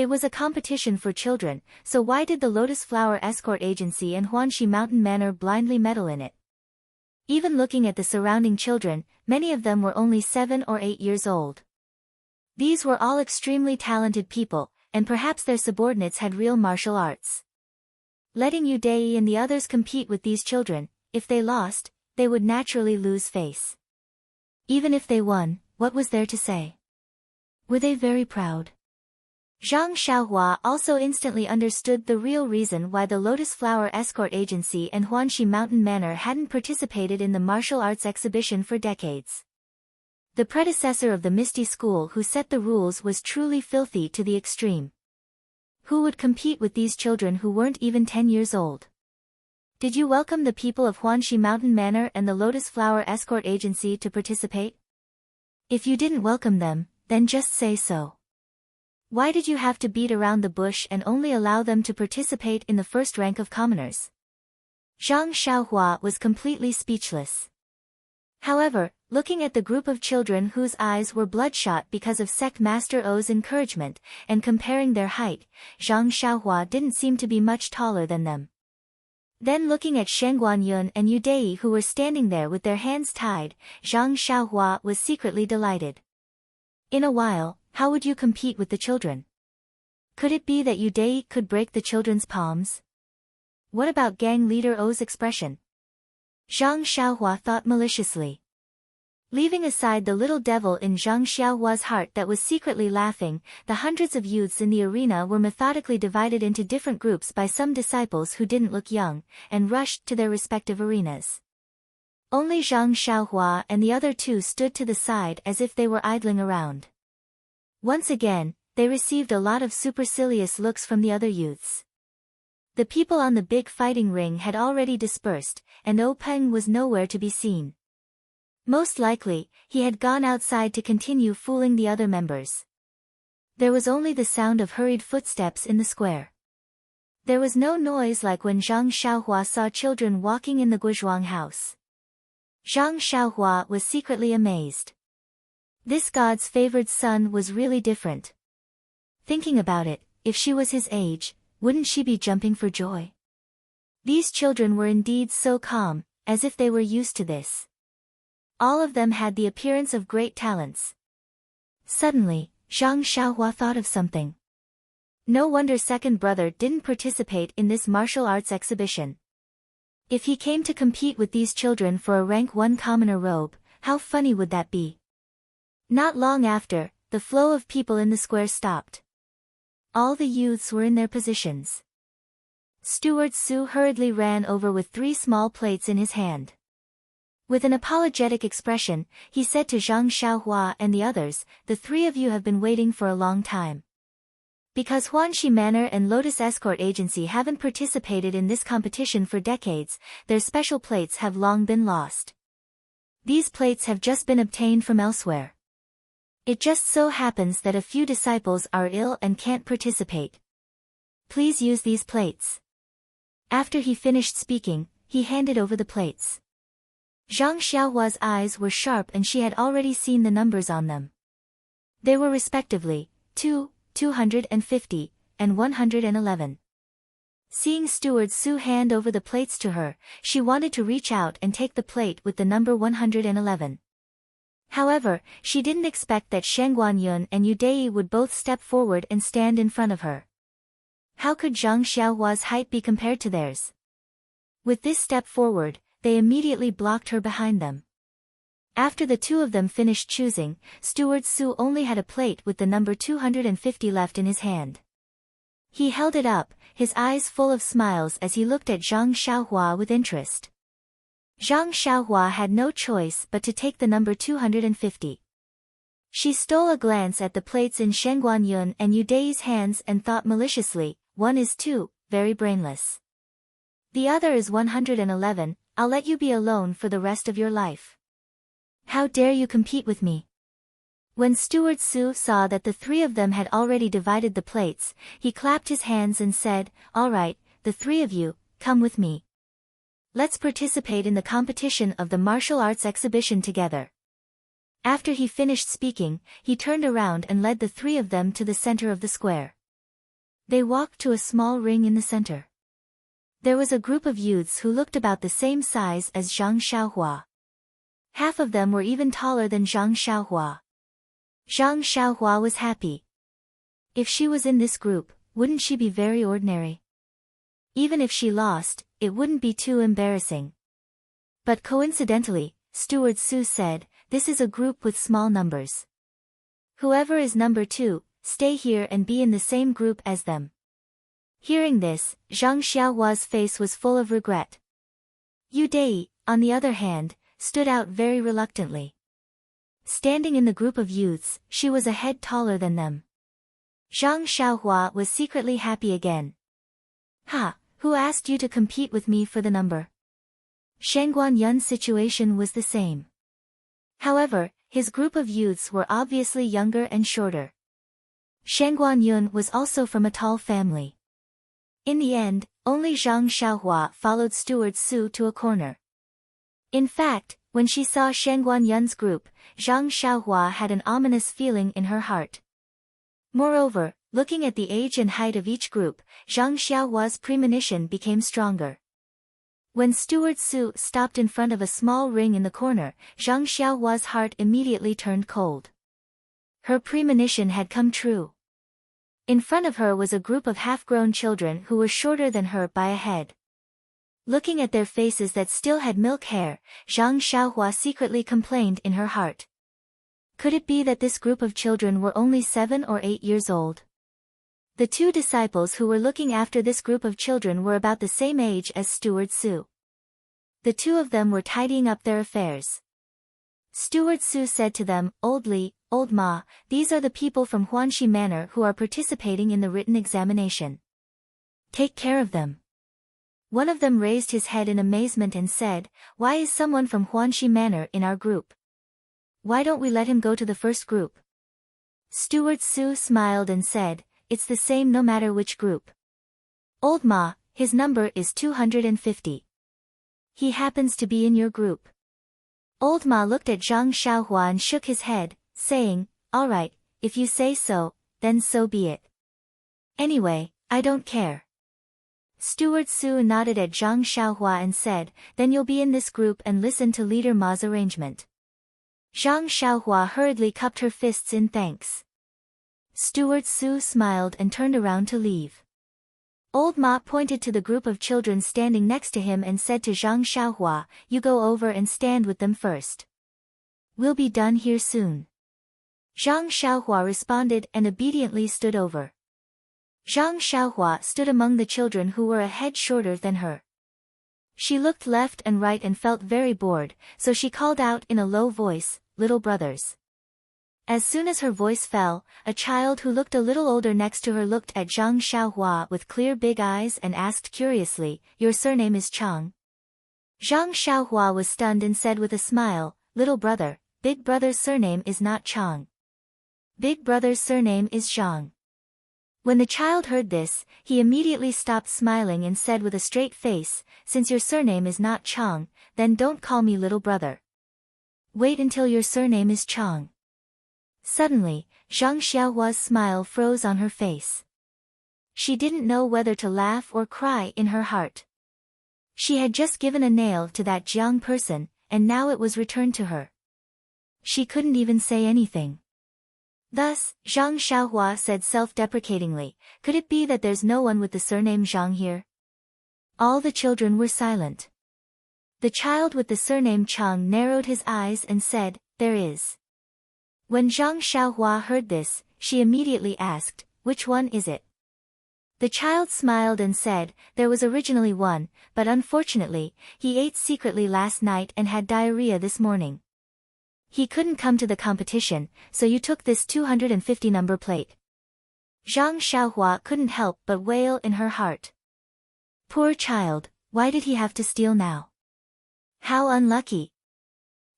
It was a competition for children, so why did the Lotus Flower Escort Agency and Huanxi Mountain Manor blindly meddle in it? Even looking at the surrounding children, many of them were only 7 or 8 years old. These were all extremely talented people, and perhaps their subordinates had real martial arts. Letting Yu Dai and the others compete with these children, if they lost, they would naturally lose face. Even if they won, what was there to say? Were they very proud? Zhang Xiaohua also instantly understood the real reason why the Lotus Flower Escort Agency and Huanxi Mountain Manor hadn't participated in the martial arts exhibition for decades. The predecessor of the Misty School who set the rules was truly filthy to the extreme. Who would compete with these children who weren't even 10 years old? Did you welcome the people of Huanxi Mountain Manor and the Lotus Flower Escort Agency to participate? If you didn't welcome them, then just say so. Why did you have to beat around the bush and only allow them to participate in the first rank of commoners? Zhang Xiaohua was completely speechless. However, looking at the group of children whose eyes were bloodshot because of Sect Master O's encouragement, and comparing their height, Zhang Xiaohua didn't seem to be much taller than them. Then looking at Shen Guanyun and Yu Dai who were standing there with their hands tied, Zhang Xiaohua was secretly delighted. In a while, how would you compete with the children? Could it be that Yu Dai could break the children's palms? What about gang leader O's expression? Zhang Xiaohua thought maliciously. Leaving aside the little devil in Zhang Xiaohua's heart that was secretly laughing, the hundreds of youths in the arena were methodically divided into different groups by some disciples who didn't look young, and rushed to their respective arenas. Only Zhang Xiaohua and the other two stood to the side as if they were idling around. Once again, they received a lot of supercilious looks from the other youths. The people on the big fighting ring had already dispersed, and O Peng was nowhere to be seen. Most likely, he had gone outside to continue fooling the other members. There was only the sound of hurried footsteps in the square. There was no noise like when Zhang Xiaohua saw children walking in the Guozhuang house. Zhang Xiaohua was secretly amazed. This god's favored son was really different. Thinking about it, if she was his age, wouldn't she be jumping for joy? These children were indeed so calm, as if they were used to this. All of them had the appearance of great talents. Suddenly, Zhang Xiaohua thought of something. No wonder second brother didn't participate in this martial arts exhibition. If he came to compete with these children for a rank 1 commoner robe, how funny would that be? Not long after, the flow of people in the square stopped. All the youths were in their positions. Steward Su hurriedly ran over with 3 small plates in his hand. With an apologetic expression, he said to Zhang Xiaohua and the others, "The 3 of you have been waiting for a long time. Because Huanxi Manor and Lotus Escort Agency haven't participated in this competition for decades, their special plates have long been lost. These plates have just been obtained from elsewhere. It just so happens that a few disciples are ill and can't participate. Please use these plates." After he finished speaking, he handed over the plates. Zhang Xiaohua's eyes were sharp and she had already seen the numbers on them. They were respectively 2, 250, and 111. Seeing Steward Su hand over the plates to her, she wanted to reach out and take the plate with the number 111. However, she didn't expect that Shen Guanyun and Yu Dai would both step forward and stand in front of her. How could Zhang Xiaohua's height be compared to theirs? With this step forward, they immediately blocked her behind them. After the 2 of them finished choosing, Steward Su only had a plate with the number 250 left in his hand. He held it up, his eyes full of smiles as he looked at Zhang Xiaohua with interest. Zhang Xiaohua had no choice but to take the number 250. She stole a glance at the plates in Shen Guanyun and Yu Dai's hands and thought maliciously, "One is 2, very brainless. The other is 111, I'll let you be alone for the rest of your life. How dare you compete with me?" When Steward Su saw that the 3 of them had already divided the plates, he clapped his hands and said, "All right, the 3 of you, come with me. Let's participate in the competition of the martial arts exhibition together." After he finished speaking, he turned around and led the 3 of them to the center of the square. They walked to a small ring in the center. There was a group of youths who looked about the same size as Zhang Xiaohua. Half of them were even taller than Zhang Xiaohua. Zhang Xiaohua was happy. If she was in this group, wouldn't she be very ordinary? Even if she lost, it wouldn't be too embarrassing. But coincidentally, Steward Su said, this is a group with small numbers. Whoever is number 2, stay here and be in the same group as them. Hearing this, Zhang Xiaohua's face was full of regret. Yu Dei, on the other hand, stood out very reluctantly. Standing in the group of youths, she was a head taller than them. Zhang Xiaohua was secretly happy again. Ha, who asked you to compete with me for the number? Shangguan Yun's situation was the same. However, his group of youths were obviously younger and shorter. Shangguan Yun was also from a tall family. In the end, only Zhang Xiaohua followed Steward Su to a corner. In fact, when she saw Shangguan Yun's group, Zhang Xiaohua had an ominous feeling in her heart. Moreover, looking at the age and height of each group, Zhang Xiaohua's premonition became stronger. When Steward Su stopped in front of a small ring in the corner, Zhang Xiaohua's heart immediately turned cold. Her premonition had come true. In front of her was a group of half-grown children who were shorter than her by a head. Looking at their faces that still had milk hair, Zhang Xiaohua secretly complained in her heart. Could it be that this group of children were only 7 or 8 years old? The 2 disciples who were looking after this group of children were about the same age as Steward Su. The 2 of them were tidying up their affairs. Steward Su said to them, "Old Li, Old Ma, these are the people from Huanxi Manor who are participating in the written examination. Take care of them." One of them raised his head in amazement and said, "Why is someone from Huanxi Manor in our group? Why don't we let him go to the first group?" Steward Su smiled and said, "It's the same no matter which group. Old Ma, his number is 250. He happens to be in your group." Old Ma looked at Zhang Xiaohua and shook his head, saying, "All right, if you say so, then so be it. Anyway, I don't care." Steward Su nodded at Zhang Xiaohua and said, "Then you'll be in this group and listen to Leader Ma's arrangement." Zhang Xiaohua hurriedly cupped her fists in thanks. Steward Su smiled and turned around to leave. Old Ma pointed to the group of children standing next to him and said to Zhang Xiaohua, "You go over and stand with them first. We'll be done here soon." Zhang Xiaohua responded and obediently stood over. Zhang Xiaohua stood among the children who were a head shorter than her. She looked left and right and felt very bored, so she called out in a low voice, "Little brothers." As soon as her voice fell, a child who looked a little older next to her looked at Zhang Xiaohua with clear big eyes and asked curiously, "Your surname is Chang?" Zhang Xiaohua was stunned and said with a smile, "Little brother, big brother's surname is not Chang. Big brother's surname is Zhang." When the child heard this, he immediately stopped smiling and said with a straight face, "Since your surname is not Chang, then don't call me little brother. Wait until your surname is Chang." Suddenly, Zhang Xiaohua's smile froze on her face. She didn't know whether to laugh or cry in her heart. She had just given a nail to that Jiang person, and now it was returned to her. She couldn't even say anything. Thus, Zhang Xiaohua said self-deprecatingly, "Could it be that there's no one with the surname Zhang here?" All the children were silent. The child with the surname Chang narrowed his eyes and said, "There is." When Zhang Xiaohua heard this, she immediately asked, "Which one is it?" The child smiled and said, "There was originally one, but unfortunately, he ate secretly last night and had diarrhea this morning. He couldn't come to the competition, so you took this 250 number plate." Zhang Xiaohua couldn't help but wail in her heart. Poor child, why did he have to steal now? How unlucky.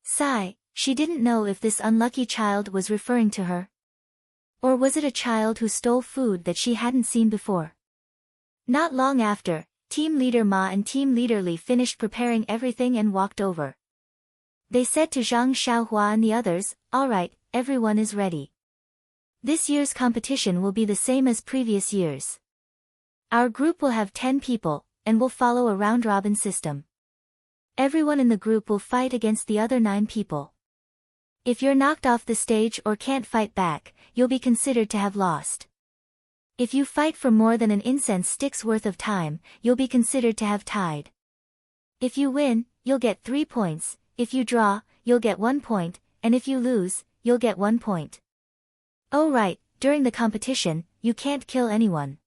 Sigh, she didn't know if this unlucky child was referring to her. Or was it a child who stole food that she hadn't seen before? Not long after, Team Leader Ma and Team Leader Li finished preparing everything and walked over. They said to Zhang Xiaohua and the others, "All right, everyone is ready. This year's competition will be the same as previous years. Our group will have 10 people, and will follow a round-robin system. Everyone in the group will fight against the other 9 people. If you're knocked off the stage or can't fight back, you'll be considered to have lost. If you fight for more than an incense stick's worth of time, you'll be considered to have tied. If you win, you'll get 3 points, if you draw, you'll get 1 point, and if you lose, you'll get 1 point. Oh right, during the competition, you can't kill anyone.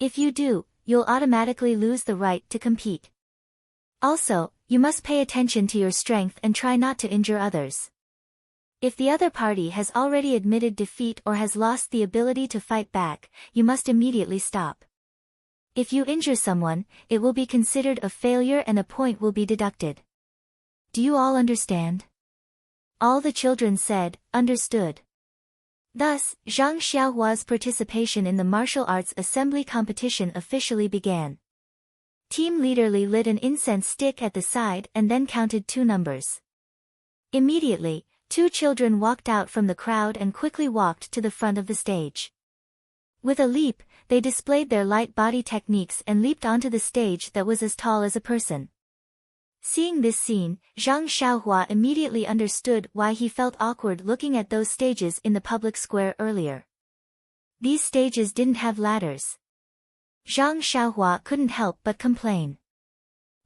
If you do, you'll automatically lose the right to compete. Also, you must pay attention to your strength and try not to injure others. If the other party has already admitted defeat or has lost the ability to fight back, you must immediately stop. If you injure someone, it will be considered a failure and a point will be deducted. Do you all understand? All the children said, understood. Thus, Zhang Xiaohua's participation in the martial arts assembly competition officially began. Team leader Li lit an incense stick at the side and then counted 2 numbers. Immediately, 2 children walked out from the crowd and quickly walked to the front of the stage. With a leap, they displayed their light body techniques and leaped onto the stage that was as tall as a person. Seeing this scene, Zhang Xiaohua immediately understood why he felt awkward looking at those stages in the public square earlier. These stages didn't have ladders. Zhang Xiaohua couldn't help but complain.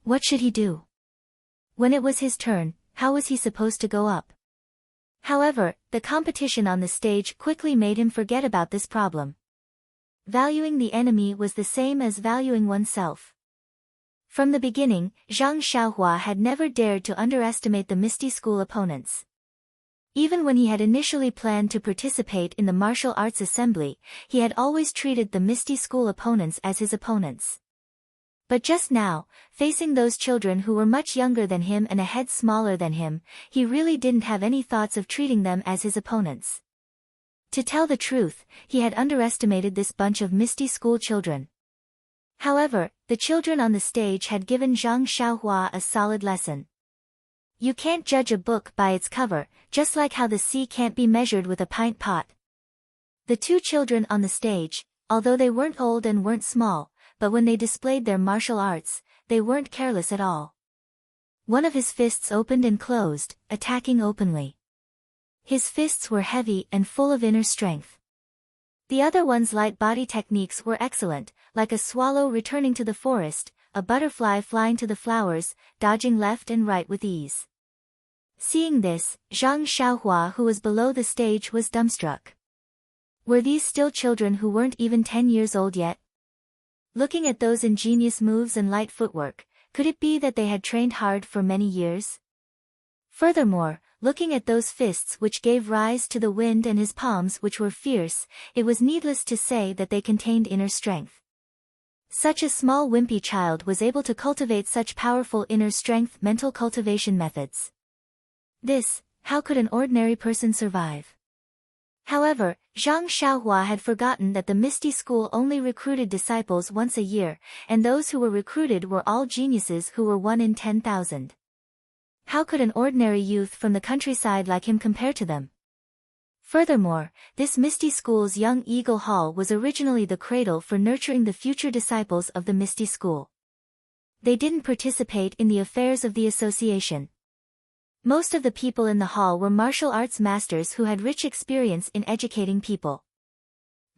What should he do? When it was his turn, how was he supposed to go up? However, the competition on the stage quickly made him forget about this problem. Valuing the enemy was the same as valuing oneself. From the beginning, Zhang Xiaohua had never dared to underestimate the Misty School opponents. Even when he had initially planned to participate in the martial arts assembly, he had always treated the Misty School opponents as his opponents. But just now, facing those children who were much younger than him and a head smaller than him, he really didn't have any thoughts of treating them as his opponents. To tell the truth, he had underestimated this bunch of Misty School children. However, the children on the stage had given Zhang Xiaohua a solid lesson. You can't judge a book by its cover, just like how the sea can't be measured with a pint pot. The 2 children on the stage, although they weren't old and weren't small, but when they displayed their martial arts, they weren't careless at all. One of his fists opened and closed, attacking openly. His fists were heavy and full of inner strength. The other one's light body techniques were excellent, like a swallow returning to the forest, a butterfly flying to the flowers, dodging left and right with ease. Seeing this, Zhang Xiaohua, who was below the stage, was dumbstruck. Were these still children who weren't even 10 years old yet? Looking at those ingenious moves and light footwork, could it be that they had trained hard for many years? Furthermore, looking at those fists which gave rise to the wind and his palms which were fierce, it was needless to say that they contained inner strength. Such a small wimpy child was able to cultivate such powerful inner strength mental cultivation methods. How could an ordinary person survive? However, Zhang Xiaohua had forgotten that the Misty School only recruited disciples once a year, and those who were recruited were all geniuses who were 1 in 10,000. How could an ordinary youth from the countryside like him compare to them? Furthermore, this Misty School's Young Eagle Hall was originally the cradle for nurturing the future disciples of the Misty School. They didn't participate in the affairs of the association. Most of the people in the hall were martial arts masters who had rich experience in educating people.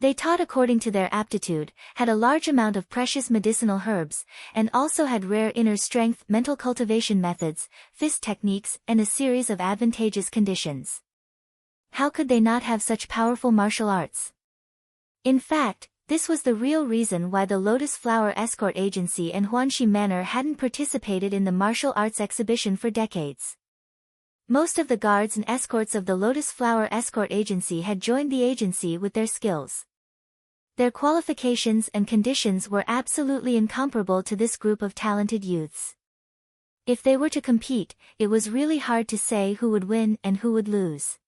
They taught according to their aptitude, had a large amount of precious medicinal herbs, and also had rare inner strength mental cultivation methods, fist techniques, and a series of advantageous conditions. How could they not have such powerful martial arts? In fact, this was the real reason why the Lotus Flower Escort Agency and Huanxi Manor hadn't participated in the martial arts exhibition for decades. Most of the guards and escorts of the Lotus Flower Escort Agency had joined the agency with their skills. Their qualifications and conditions were absolutely incomparable to this group of talented youths. If they were to compete, it was really hard to say who would win and who would lose.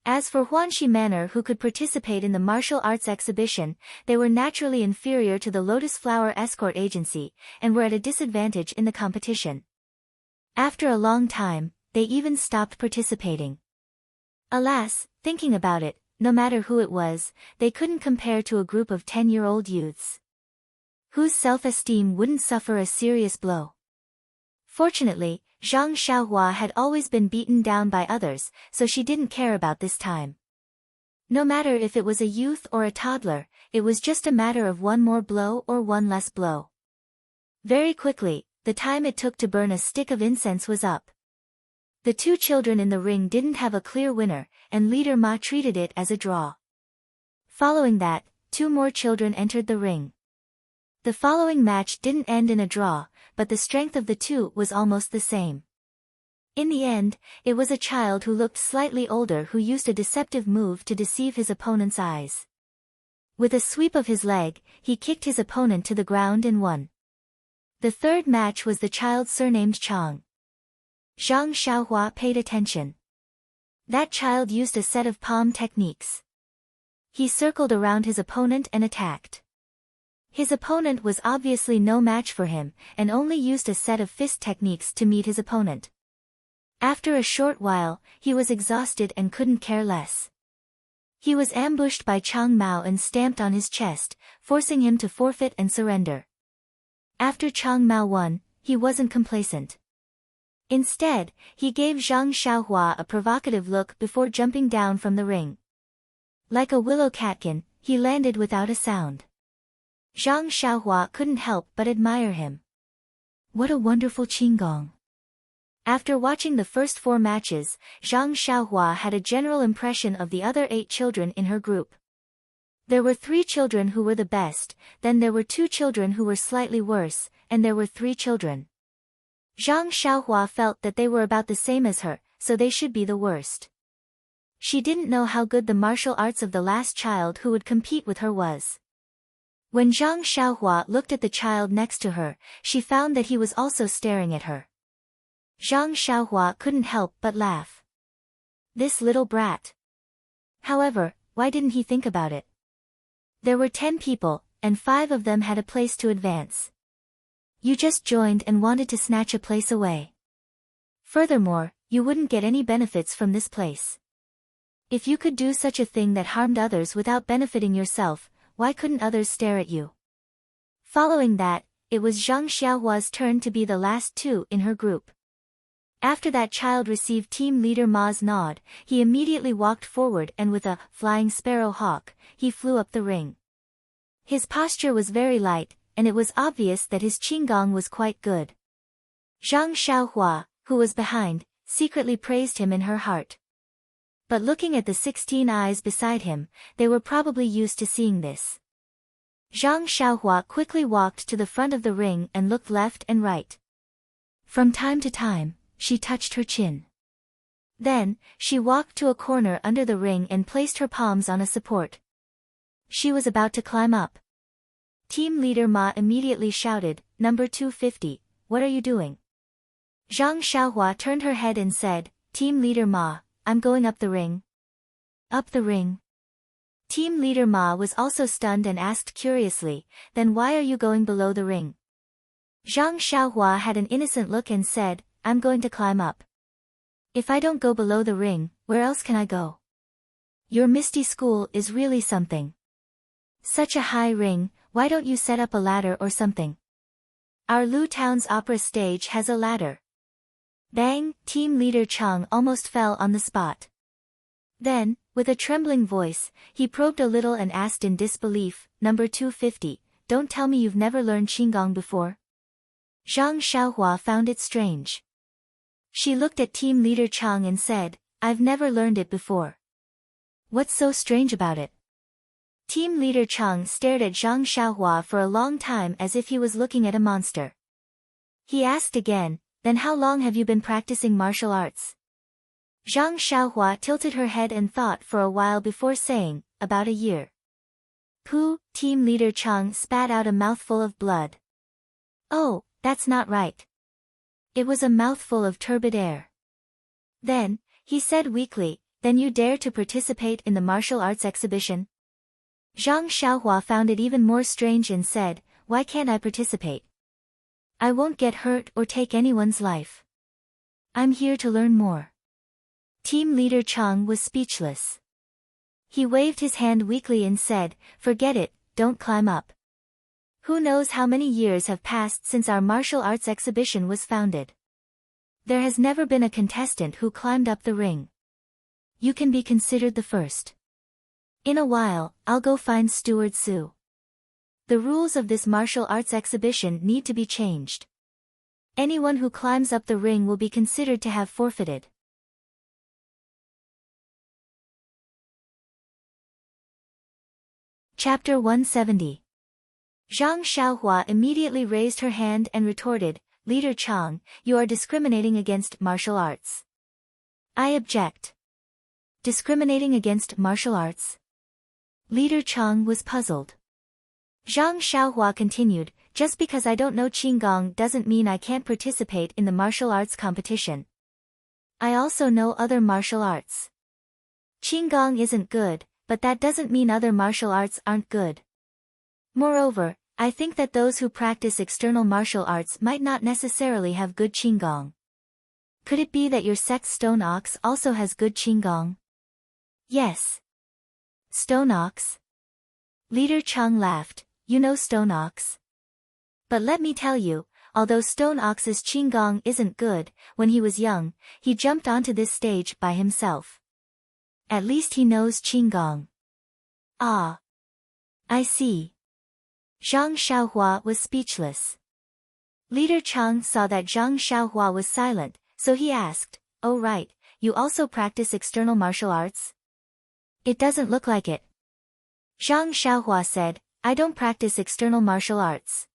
As for Huanxi Manor, who could participate in the martial arts exhibition, they were naturally inferior to the Lotus Flower Escort Agency, and were at a disadvantage in the competition. After a long time, they even stopped participating. Alas, thinking about it, no matter who it was, they couldn't compare to a group of 10-year-old youths. whose self-esteem wouldn't suffer a serious blow. Fortunately, Zhang Xiaohua had always been beaten down by others, so she didn't care about this time. No matter if it was a youth or a toddler, it was just a matter of one more blow or one less blow. Very quickly, the time it took to burn a stick of incense was up. The two children in the ring didn't have a clear winner, and leader Ma treated it as a draw. Following that, two more children entered the ring. The following match didn't end in a draw, but the strength of the two was almost the same. In the end, it was a child who looked slightly older who used a deceptive move to deceive his opponent's eyes. With a sweep of his leg, he kicked his opponent to the ground and won. The third match was the child surnamed Chang. Zhang Xiaohua paid attention. That child used a set of palm techniques. He circled around his opponent and attacked. His opponent was obviously no match for him, and only used a set of fist techniques to meet his opponent. After a short while, he was exhausted and couldn't care less. He was ambushed by Chang Mao and stamped on his chest, forcing him to forfeit and surrender. After Chang Mao won, he wasn't complacent. Instead, he gave Zhang Xiaohua a provocative look before jumping down from the ring. Like a willow catkin, he landed without a sound. Zhang Xiaohua couldn't help but admire him. What a wonderful qinggong. After watching the first 4 matches, Zhang Xiaohua had a general impression of the other 8 children in her group. There were 3 children who were the best, then there were 2 children who were slightly worse, and there were 3 children. Zhang Xiaohua felt that they were about the same as her, so they should be the worst. She didn't know how good the martial arts of the last child who would compete with her was. When Zhang Xiaohua looked at the child next to her, she found that he was also staring at her. Zhang Xiaohua couldn't help but laugh. This little brat. However, why didn't he think about it? There were 10 people, and 5 of them had a place to advance. You just joined and wanted to snatch a place away. Furthermore, you wouldn't get any benefits from this place. If you could do such a thing that harmed others without benefiting yourself, why couldn't others stare at you? Following that, it was Zhang Xiaohua's turn to be the last 2 in her group. After that child received team leader Ma's nod, he immediately walked forward and with a flying sparrow hawk, he flew up the ring. His posture was very light, and it was obvious that his qinggong was quite good. Zhang Xiaohua, who was behind, secretly praised him in her heart. But looking at the 16 eyes beside him, they were probably used to seeing this. Zhang Xiaohua quickly walked to the front of the ring and looked left and right. From time to time, she touched her chin. Then, she walked to a corner under the ring and placed her palms on a support. She was about to climb up. Team leader Ma immediately shouted, "Number 250, what are you doing?" Zhang Xiaohua turned her head and said, "Team leader Ma, I'm going up the ring." Up the ring? Team leader Ma was also stunned and asked curiously, "Then why are you going below the ring?" Zhang Xiaohua had an innocent look and said, "I'm going to climb up. If I don't go below the ring, where else can I go? Your Misty School is really something. Such a high ring, why don't you set up a ladder or something? Our Lu Town's opera stage has a ladder." Bang! Team leader Chang almost fell on the spot. Then, with a trembling voice, he probed a little and asked in disbelief, "Number 250, don't tell me you've never learned qinggong before?" Zhang Xiaohua found it strange. She looked at team leader Chang and said, "I've never learned it before." "What's so strange about it?" Team leader Chang stared at Zhang Xiaohua for a long time as if he was looking at a monster. He asked again, "Then how long have you been practicing martial arts?" Zhang Xiaohua tilted her head and thought for a while before saying, "About a year." Pooh! Team leader Chang spat out a mouthful of blood. "Oh, that's not right." It was a mouthful of turbid air. Then, he said weakly, "Then you dare to participate in the martial arts exhibition?" Zhang Xiaohua found it even more strange and said, "Why can't I participate? I won't get hurt or take anyone's life. I'm here to learn more." Team leader Chang was speechless. He waved his hand weakly and said, "Forget it, don't climb up." Who knows how many years have passed since our martial arts exhibition was founded. There has never been a contestant who climbed up the ring. You can be considered the first. In a while, I'll go find Steward Su. The rules of this martial arts exhibition need to be changed. Anyone who climbs up the ring will be considered to have forfeited. Chapter 170. Zhang Xiaohua immediately raised her hand and retorted, "Leader Chang, you are discriminating against martial arts." "I object." Discriminating against martial arts? Leader Chang was puzzled. Zhang Xiaohua continued, "Just because I don't know Qigong doesn't mean I can't participate in the martial arts competition. I also know other martial arts. Qigong isn't good, but that doesn't mean other martial arts aren't good. Moreover, I think that those who practice external martial arts might not necessarily have good Qigong. Could it be that your sect's Stone Ox also has good Qigong?" "Yes." "Stone Ox?" Leader Chang laughed. "You know Stone Ox? But let me tell you, although Stone Ox's Qigong isn't good, when he was young, he jumped onto this stage by himself. At least he knows Qigong." "Ah. I see." Zhang Xiaohua was speechless. Leader Chang saw that Zhang Xiaohua was silent, so he asked, "Oh right, you also practice external martial arts?" "It doesn't look like it." Zhang Xiaohua said, "I don't practice external martial arts.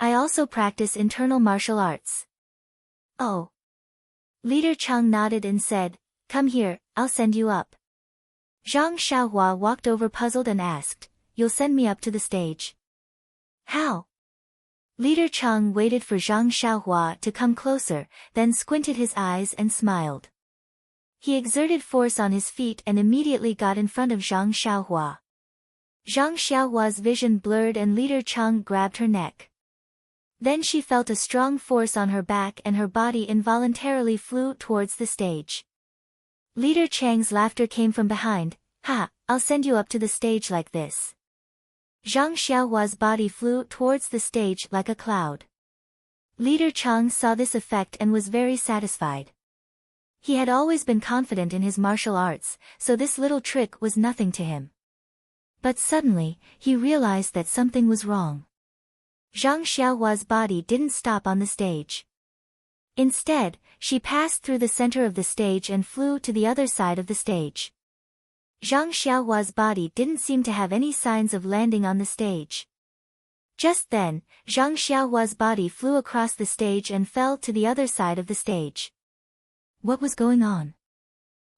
I also practice internal martial arts." "Oh." Leader Chang nodded and said, "Come here, I'll send you up." Zhang Xiaohua walked over puzzled and asked, "You'll send me up to the stage? How?" Leader Chang waited for Zhang Xiaohua to come closer, then squinted his eyes and smiled. He exerted force on his feet and immediately got in front of Zhang Xiaohua. Zhang Xiaohua's vision blurred and Leader Chang grabbed her neck. Then she felt a strong force on her back and her body involuntarily flew towards the stage. Leader Chang's laughter came from behind. "Ha, I'll send you up to the stage like this." Zhang Xiaohua's body flew towards the stage like a cloud. Leader Chang saw this effect and was very satisfied. He had always been confident in his martial arts, so this little trick was nothing to him. But suddenly, he realized that something was wrong. Zhang Xiaohua's body didn't stop on the stage. Instead, she passed through the center of the stage and flew to the other side of the stage. Zhang Xiaohua's body didn't seem to have any signs of landing on the stage. Just then, Zhang Xiaohua's body flew across the stage and fell to the other side of the stage. What was going on?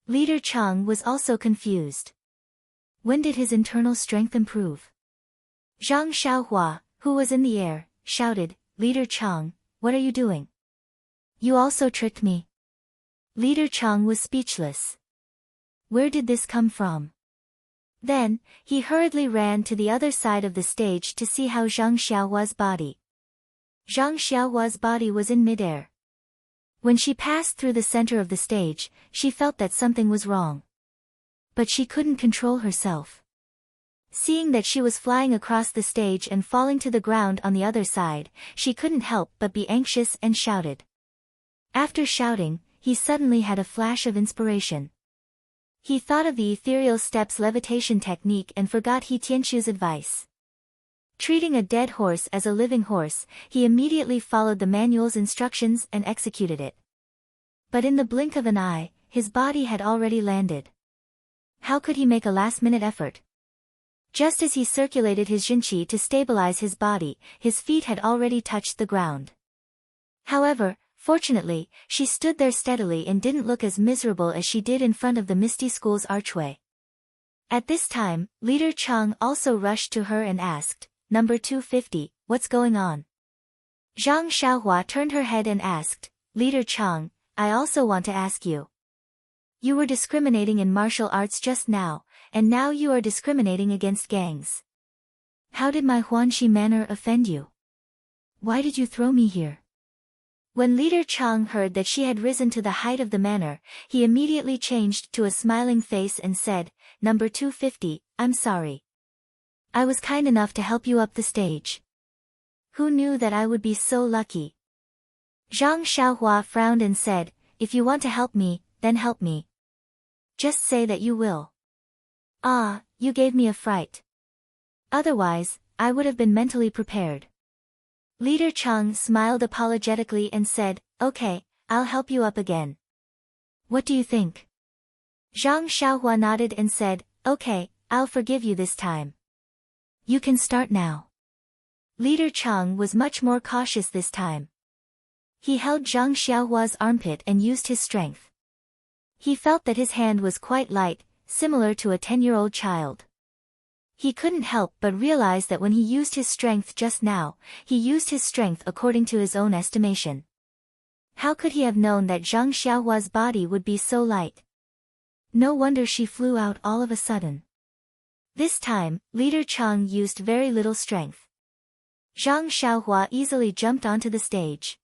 Leader Chang was also confused. When did his internal strength improve? Zhang Xiaohua, who was in the air, shouted, "Leader Chang, what are you doing? You also tricked me." Leader Chang was speechless. Where did this come from? Then, he hurriedly ran to the other side of the stage to see how Zhang Xiaohua's body. Zhang Xiaohua's body was in midair. When she passed through the center of the stage, she felt that something was wrong. But she couldn't control herself. Seeing that she was flying across the stage and falling to the ground on the other side, she couldn't help but be anxious and shouted. After shouting, he suddenly had a flash of inspiration. He thought of the ethereal steps levitation technique and forgot He Tianqu's advice. Treating a dead horse as a living horse, he immediately followed the manual's instructions and executed it. But in the blink of an eye, his body had already landed. How could he make a last-minute effort? Just as he circulated his jinqi to stabilize his body, his feet had already touched the ground. However, fortunately, she stood there steadily and didn't look as miserable as she did in front of the Misty School's archway. At this time, Leader Chang also rushed to her and asked, "Number 250, what's going on?" Zhang Xiaohua turned her head and asked, "Leader Chang, I also want to ask you. You were discriminating in martial arts just now, and now you are discriminating against gangs. How did my Huanxi manner offend you? Why did you throw me here?" When Leader Chang heard that she had risen to the height of the manor, he immediately changed to a smiling face and said, "Number 250, I'm sorry. I was kind enough to help you up the stage. Who knew that I would be so lucky? Zhang Xiaohua frowned and said, if you want to help me, then help me. Just say that you will. Ah, you gave me a fright. Otherwise, I would have been mentally prepared. Leader Cheng smiled apologetically and said, okay, I'll help you up again. What do you think? Zhang Xiaohua nodded and said, okay, I'll forgive you this time. You can start now. Leader Cheng was much more cautious this time. He held Zhang Xiaohua's armpit and used his strength. He felt that his hand was quite light, similar to a 10-year-old child. He couldn't help but realize that when he used his strength just now, he used his strength according to his own estimation. How could he have known that Zhang Xiaohua's body would be so light? No wonder she flew out all of a sudden. This time, Leader Cheng used very little strength. Zhang Xiaohua easily jumped onto the stage.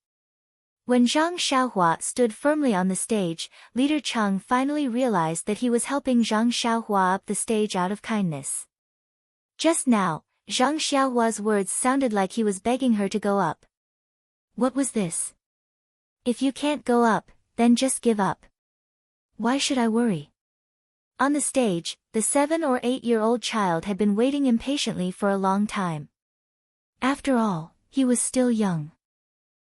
When Zhang Xiaohua stood firmly on the stage, Leader Cheng finally realized that he was helping Zhang Xiaohua up the stage out of kindness. Just now, Zhang Xiaohua's words sounded like he was begging her to go up. What was this? If you can't go up, then just give up. Why should I worry? On the stage, the 7 or 8-year-old child had been waiting impatiently for a long time. After all, he was still young.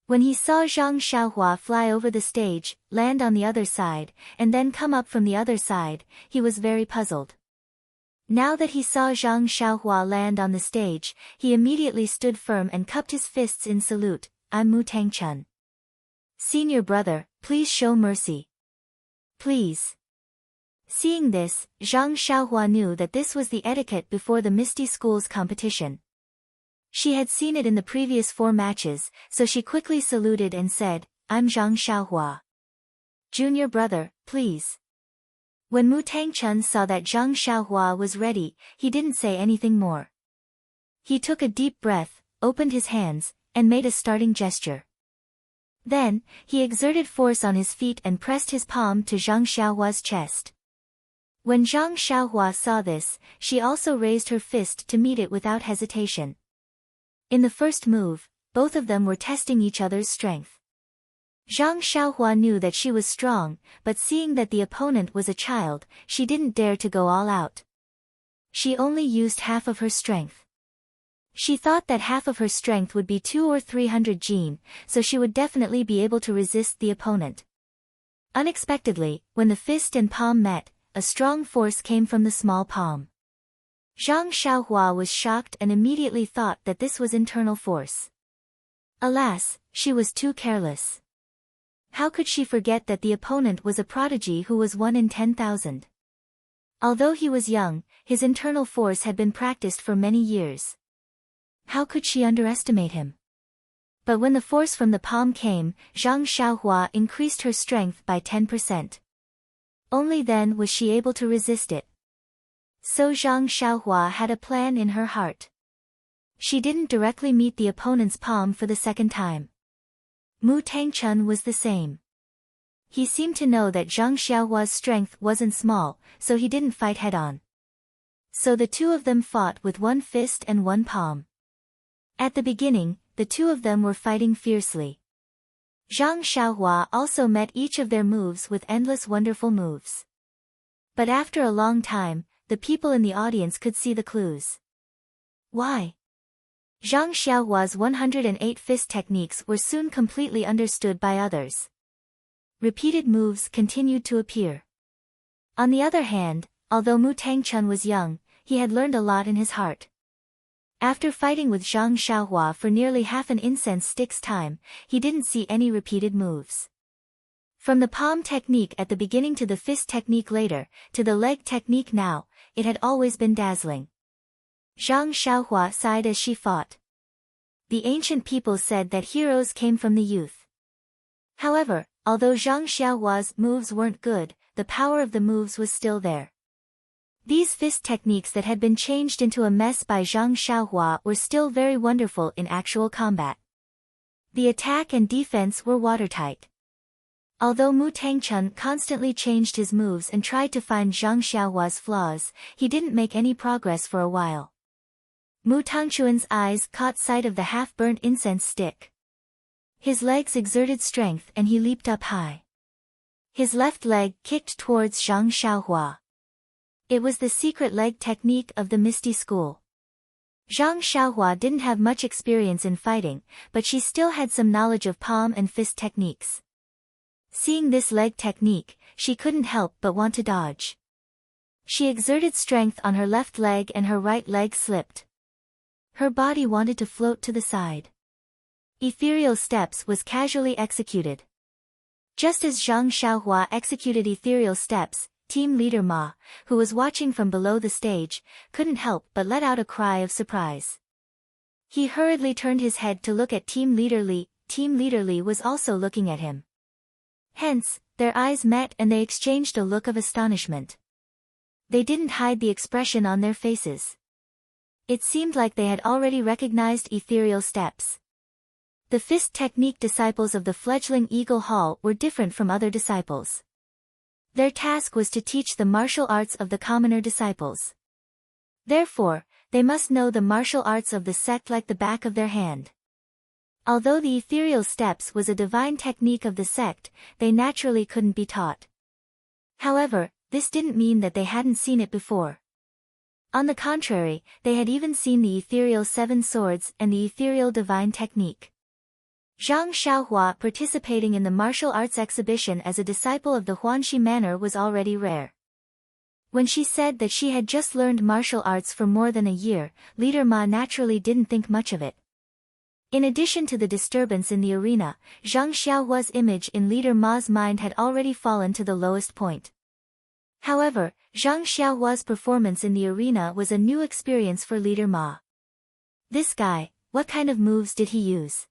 When he saw Zhang Xiaohua fly over the stage, land on the other side, and then come up from the other side, he was very puzzled. Now that he saw Zhang Xiaohua land on the stage, he immediately stood firm and cupped his fists in salute. I'm Mu Tangchun. Senior brother, please show mercy. Please. Seeing this, Zhang Xiaohua knew that this was the etiquette before the Misty School's competition. She had seen it in the previous 4 matches, so she quickly saluted and said, I'm Zhang Xiaohua. Junior brother, please. When Mu Tangchun saw that Zhang Xiaohua was ready, he didn't say anything more. He took a deep breath, opened his hands, and made a starting gesture. Then, he exerted force on his feet and pressed his palm to Zhang Xiaohua's chest. When Zhang Xiaohua saw this, she also raised her fist to meet it without hesitation. In the first move, both of them were testing each other's strength. Zhang Xiaohua knew that she was strong, but seeing that the opponent was a child, she didn't dare to go all out. She only used half of her strength. She thought that half of her strength would be 200 or 300 jin, so she would definitely be able to resist the opponent. Unexpectedly, when the fist and palm met, a strong force came from the small palm. Zhang Xiaohua was shocked and immediately thought that this was internal force. Alas, she was too careless. How could she forget that the opponent was a prodigy who was 1 in 10,000? Although he was young, his internal force had been practiced for many years. How could she underestimate him? But when the force from the palm came, Zhang Xiaohua increased her strength by 10%. Only then was she able to resist it. So Zhang Xiaohua had a plan in her heart. She didn't directly meet the opponent's palm for the second time. Mu Tangchun was the same. He seemed to know that Zhang Xiaohua's strength wasn't small, so he didn't fight head-on. So the two of them fought with 1 fist and 1 palm. At the beginning, the two of them were fighting fiercely. Zhang Xiaohua also met each of their moves with endless wonderful moves. But after a long time, the people in the audience could see the clues. Why? Zhang Xiaohua's 108 fist techniques were soon completely understood by others. Repeated moves continued to appear. On the other hand, although Mu Tangchun was young, he had learned a lot in his heart. After fighting with Zhang Xiaohua for nearly half an incense stick's time, he didn't see any repeated moves. From the palm technique at the beginning to the fist technique later, to the leg technique now, it had always been dazzling. Zhang Xiaohua sighed as she fought. The ancient people said that heroes came from the youth. However, although Zhang Xiaohua's moves weren't good, the power of the moves was still there. These fist techniques that had been changed into a mess by Zhang Xiaohua were still very wonderful in actual combat. The attack and defense were watertight. Although Mu Tangchun constantly changed his moves and tried to find Zhang Xiaohua's flaws, he didn't make any progress for a while. Mu Tangchuan's eyes caught sight of the half-burnt incense stick. His legs exerted strength and he leaped up high. His left leg kicked towards Zhang Xiaohua. It was the secret leg technique of the Misty School. Zhang Xiaohua didn't have much experience in fighting, but she still had some knowledge of palm and fist techniques. Seeing this leg technique, she couldn't help but want to dodge. She exerted strength on her left leg and her right leg slipped. Her body wanted to float to the side. Ethereal Steps was casually executed. Just as Zhang Xiaohua executed ethereal steps, team leader Ma, who was watching from below the stage, couldn't help but let out a cry of surprise. He hurriedly turned his head to look at team leader Li. Team leader Li was also looking at him. Hence, their eyes met and they exchanged a look of astonishment. They didn't hide the expression on their faces. It seemed like they had already recognized ethereal steps. The fist technique disciples of the fledgling Eagle Hall were different from other disciples. Their task was to teach the martial arts of the commoner disciples. Therefore, they must know the martial arts of the sect like the back of their hand. Although the ethereal steps was a divine technique of the sect, they naturally couldn't be taught. However, this didn't mean that they hadn't seen it before. On the contrary, they had even seen the ethereal seven swords and the ethereal divine technique. Zhang Xiaohua participating in the martial arts exhibition as a disciple of the Huanxi manner was already rare. When she said that she had just learned martial arts for more than a year, Leader Ma naturally didn't think much of it. In addition to the disturbance in the arena, Zhang Xiaohua's image in Leader Ma's mind had already fallen to the lowest point. However, Zhang Xiaohua's performance in the arena was a new experience for Leader Ma. This guy, what kind of moves did he use?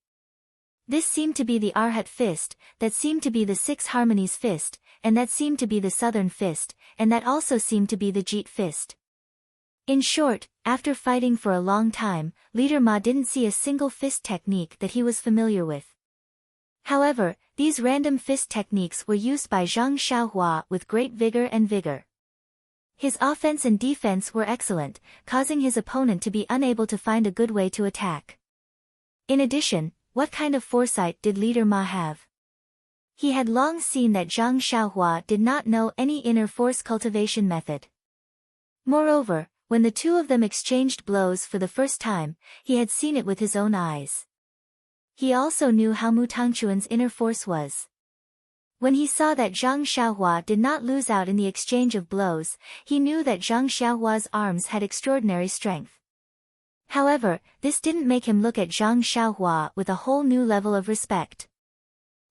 This seemed to be the Arhat fist, that seemed to be the Six Harmonies fist, and that seemed to be the Southern fist, and that also seemed to be the Jeet fist. In short, after fighting for a long time, Leader Ma didn't see a single fist technique that he was familiar with. However, these random fist techniques were used by Zhang Xiaohua with great vigor and vigor. His offense and defense were excellent, causing his opponent to be unable to find a good way to attack. In addition, what kind of foresight did Leader Ma have? He had long seen that Zhang Xiaohua did not know any inner force cultivation method. Moreover, when the two of them exchanged blows for the first time, he had seen it with his own eyes. He also knew how Mu Tangchuan's inner force was. When he saw that Zhang Xiaohua did not lose out in the exchange of blows, he knew that Zhang Xiaohua's arms had extraordinary strength. However, this didn't make him look at Zhang Xiaohua with a whole new level of respect.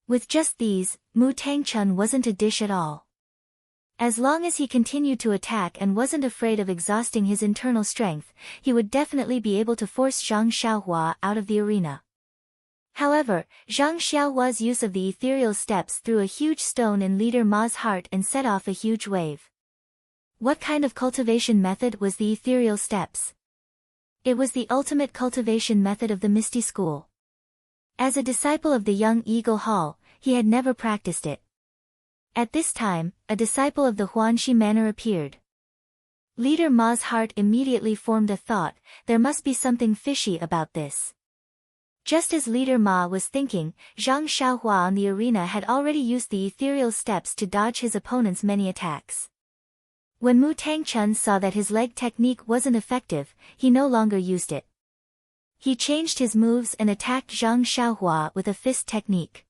With just these, Mu Tangchun wasn't a dish at all. As long as he continued to attack and wasn't afraid of exhausting his internal strength, he would definitely be able to force Zhang Xiaohua out of the arena. However, Zhang Xiaohua's use of the ethereal steps threw a huge stone in Leader Ma's heart and set off a huge wave. What kind of cultivation method was the ethereal steps? It was the ultimate cultivation method of the Misty School. As a disciple of the young Eagle Hall, he had never practiced it. At this time, a disciple of the Huanxi manner appeared. Leader Ma's heart immediately formed a thought, there must be something fishy about this. Just as Leader Ma was thinking, Zhang Xiaohua on the arena had already used the ethereal steps to dodge his opponent's many attacks. When Mu Tangchun saw that his leg technique wasn't effective, he no longer used it. He changed his moves and attacked Zhang Xiaohua with a fist technique.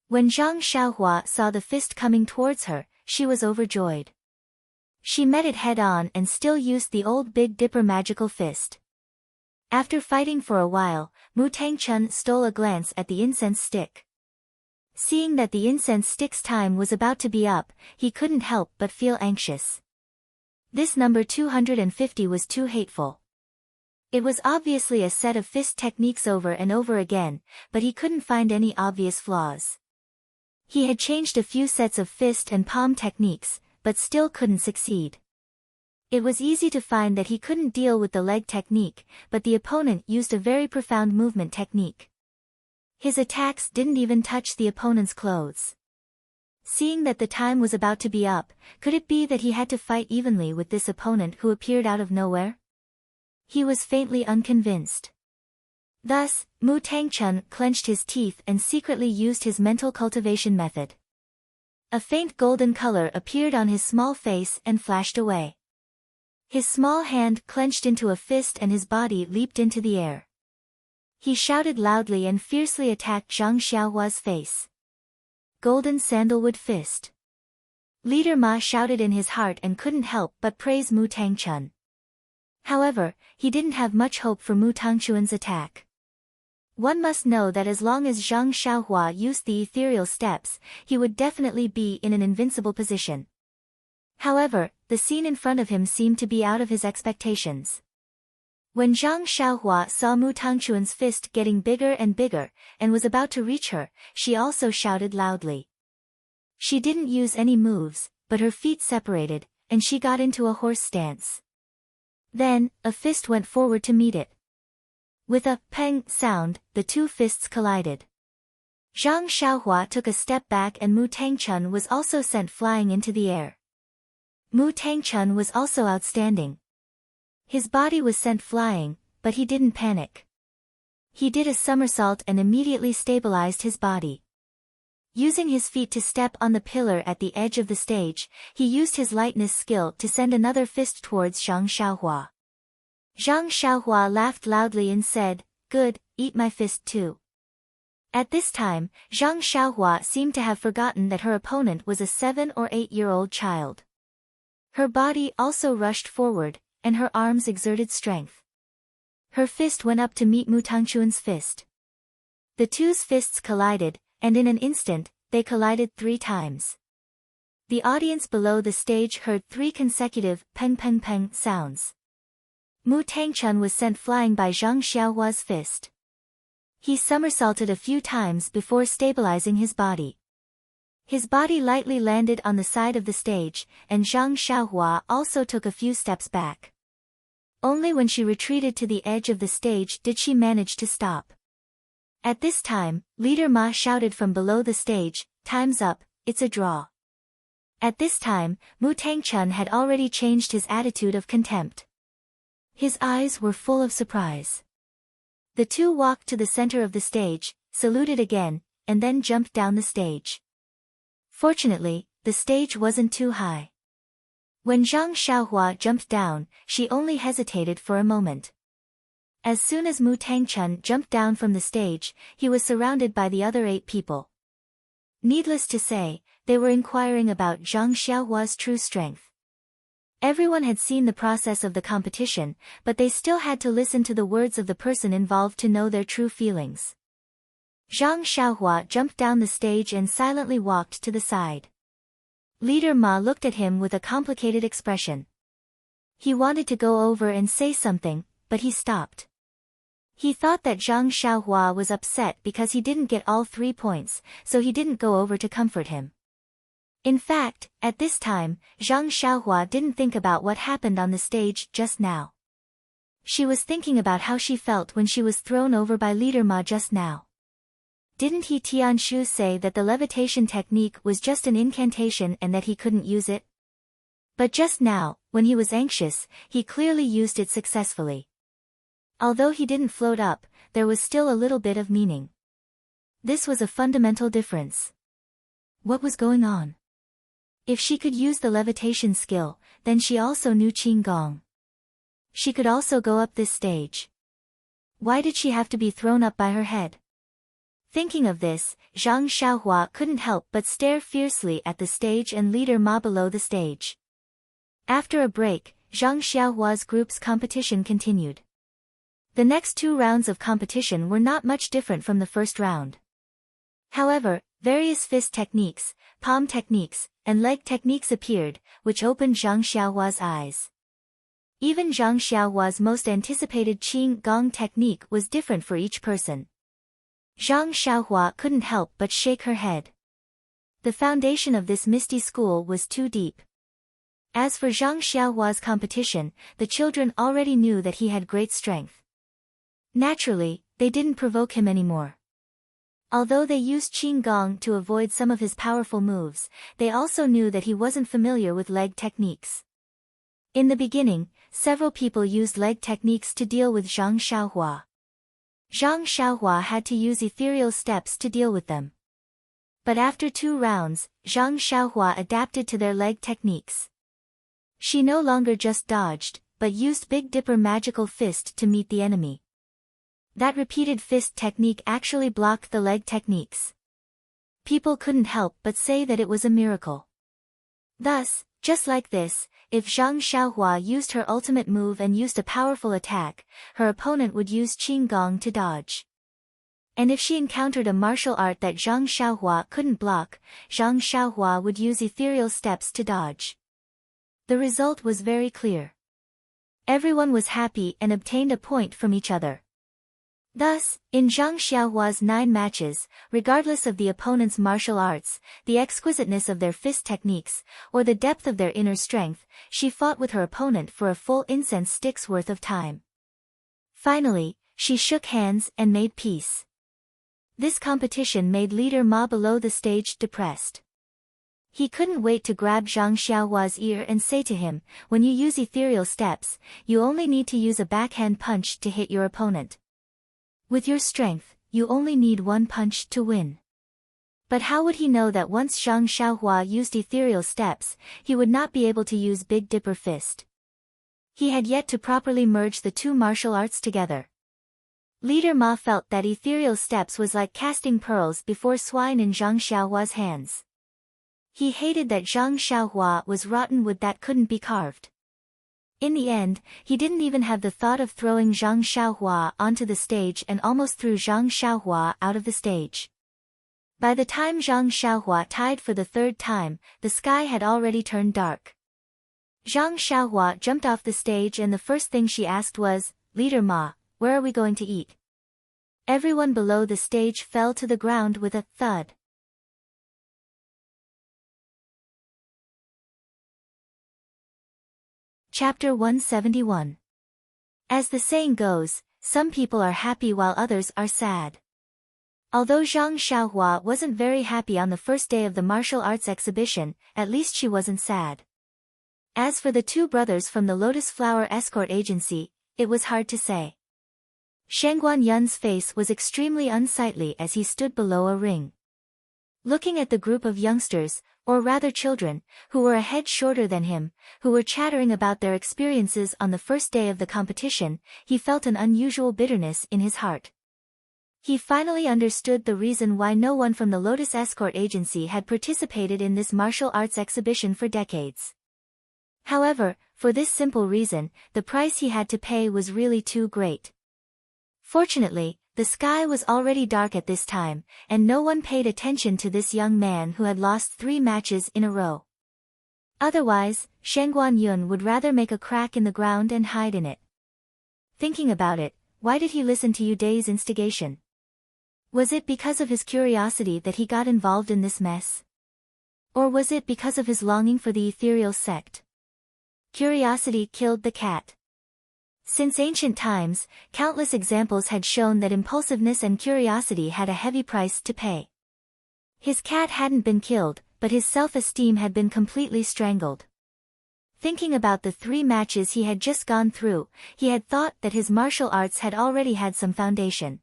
When Zhang Xiaohua saw the fist coming towards her, she was overjoyed. She met it head-on and still used the old Big Dipper magical fist. After fighting for a while, Mu Tangchun stole a glance at the incense stick. Seeing that the incense stick's time was about to be up, he couldn't help but feel anxious. This number 250 was too hateful. It was obviously a set of fist techniques over and over again, but he couldn't find any obvious flaws. He had changed a few sets of fist and palm techniques, but still couldn't succeed. It was easy to find that he couldn't deal with the leg technique, but the opponent used a very profound movement technique. His attacks didn't even touch the opponent's clothes. Seeing that the time was about to be up, could it be that he had to fight evenly with this opponent who appeared out of nowhere? He was faintly unconvinced. Thus, Mu Tangchun clenched his teeth and secretly used his mental cultivation method. A faint golden color appeared on his small face and flashed away. His small hand clenched into a fist and his body leaped into the air. He shouted loudly and fiercely attacked Zhang Xiaohua's face. Golden Sandalwood Fist. Leader Ma shouted in his heart and couldn't help but praise Mu Tangchun. However, he didn't have much hope for Mu Tangchun's attack. One must know that as long as Zhang Xiaohua used the ethereal steps, he would definitely be in an invincible position. However, the scene in front of him seemed to be out of his expectations. When Zhang Xiaohua saw Mu Tangchun's fist getting bigger and bigger, and was about to reach her, she also shouted loudly. She didn't use any moves, but her feet separated, and she got into a horse stance. Then, a fist went forward to meet it. With a peng sound, the two fists collided. Zhang Xiaohua took a step back and Mu Tangchun was also sent flying into the air. Mu Tangchun was also outstanding. His body was sent flying, but he didn't panic. He did a somersault and immediately stabilized his body. Using his feet to step on the pillar at the edge of the stage, he used his lightness skill to send another fist towards Zhang Xiaohua. Zhang Xiaohua laughed loudly and said, "Good, eat my fist too." At this time, Zhang Xiaohua seemed to have forgotten that her opponent was a 7 or 8-year-old child. Her body also rushed forward, and her arms exerted strength. Her fist went up to meet Mu Tangchun's fist. The two's fists collided, and in an instant, they collided 3 times. The audience below the stage heard 3 consecutive peng peng peng sounds. Mu Tangchun was sent flying by Zhang Xiaohua's fist. He somersaulted a few times before stabilizing his body. His body lightly landed on the side of the stage, and Zhang Xiaohua also took a few steps back. Only when she retreated to the edge of the stage did she manage to stop. At this time, Leader Ma shouted from below the stage, "Time's up, it's a draw." At this time, Mu Tangchun had already changed his attitude of contempt. His eyes were full of surprise. The two walked to the center of the stage, saluted again, and then jumped down the stage. Fortunately, the stage wasn't too high. When Zhang Xiaohua jumped down, she only hesitated for a moment. As soon as Mu Tangchun jumped down from the stage, he was surrounded by the other 8 people. Needless to say, they were inquiring about Zhang Xiaohua's true strength. Everyone had seen the process of the competition, but they still had to listen to the words of the person involved to know their true feelings. Zhang Xiaohua jumped down the stage and silently walked to the side. Leader Ma looked at him with a complicated expression. He wanted to go over and say something, but he stopped. He thought that Zhang Xiaohua was upset because he didn't get all 3 points, so he didn't go over to comfort him. In fact, at this time, Zhang Xiaohua didn't think about what happened on the stage just now. She was thinking about how she felt when she was thrown over by Leader Ma just now. Didn't he Tianshu say that the levitation technique was just an incantation and that he couldn't use it? But just now, when he was anxious, he clearly used it successfully. Although he didn't float up, there was still a little bit of meaning. This was a fundamental difference. What was going on? If she could use the levitation skill, then she also knew Qing Gong. She could also go up this stage. Why did she have to be thrown up by her head? Thinking of this, Zhang Xiaohua couldn't help but stare fiercely at the stage and Leader Ma below the stage. After a break, Zhang Xiaohua's group's competition continued. The next 2 rounds of competition were not much different from the first round. However, various fist techniques, palm techniques, and leg techniques appeared, which opened Zhang Xiaohua's eyes. Even Zhang Xiaohua's most anticipated Qing Gong technique was different for each person. Zhang Xiaohua couldn't help but shake her head. The foundation of this misty school was too deep. As for Zhang Xiaohua's competition, the children already knew that he had great strength. Naturally, they didn't provoke him anymore. Although they used Qing Gong to avoid some of his powerful moves, they also knew that he wasn't familiar with leg techniques. In the beginning, several people used leg techniques to deal with Zhang Xiaohua. Zhang Xiaohua had to use ethereal steps to deal with them. But after 2 rounds, Zhang Xiaohua adapted to their leg techniques. She no longer just dodged, but used Big Dipper magical fist to meet the enemy. That repeated fist technique actually blocked the leg techniques. People couldn't help but say that it was a miracle. Thus, just like this, if Zhang Xiaohua used her ultimate move and used a powerful attack, her opponent would use Qing Gong to dodge. And if she encountered a martial art that Zhang Xiaohua couldn't block, Zhang Xiaohua would use ethereal steps to dodge. The result was very clear. Everyone was happy and obtained a point from each other. Thus, in Zhang Xiaohua's 9 matches, regardless of the opponent's martial arts, the exquisiteness of their fist techniques, or the depth of their inner strength, she fought with her opponent for a full incense stick's worth of time. Finally, she shook hands and made peace. This competition made leader Ma below the stage depressed. He couldn't wait to grab Zhang Xiaohua's ear and say to him, "When you use ethereal steps, you only need to use a backhand punch to hit your opponent. With your strength, you only need 1 punch to win." But how would he know that once Zhang Xiaohua used ethereal steps, he would not be able to use Big Dipper fist? He had yet to properly merge the 2 martial arts together. Leader Ma felt that ethereal steps was like casting pearls before swine in Zhang Xiaohua's hands. He hated that Zhang Xiaohua was rotten wood that couldn't be carved. In the end, he didn't even have the thought of throwing Zhang Xiaohua onto the stage and almost threw Zhang Xiaohua out of the stage. By the time Zhang Xiaohua tied for the 3rd time, the sky had already turned dark. Zhang Xiaohua jumped off the stage and the first thing she asked was, "Leader Ma, where are we going to eat?" Everyone below the stage fell to the ground with a thud. Chapter 171. As the saying goes, some people are happy while others are sad. Although Zhang Xiaohua wasn't very happy on the first day of the martial arts exhibition, at least she wasn't sad. As for the 2 brothers from the Lotus Flower Escort Agency, it was hard to say. Shangguan Yun's face was extremely unsightly as he stood below a ring. Looking at the group of youngsters, or rather children, who were a head shorter than him, who were chattering about their experiences on the first day of the competition, he felt an unusual bitterness in his heart. He finally understood the reason why no one from the Lotus Escort Agency had participated in this martial arts exhibition for decades. However, for this simple reason, the price he had to pay was really too great. Fortunately, the sky was already dark at this time, and no one paid attention to this young man who had lost 3 matches in a row. Otherwise, Shangguan Yun would rather make a crack in the ground and hide in it. Thinking about it, why did he listen to Yu Dai's instigation? Was it because of his curiosity that he got involved in this mess? Or was it because of his longing for the ethereal sect? Curiosity killed the cat. Since ancient times, countless examples had shown that impulsiveness and curiosity had a heavy price to pay. His cat hadn't been killed, but his self-esteem had been completely strangled. Thinking about the 3 matches he had just gone through, he had thought that his martial arts had already had some foundation.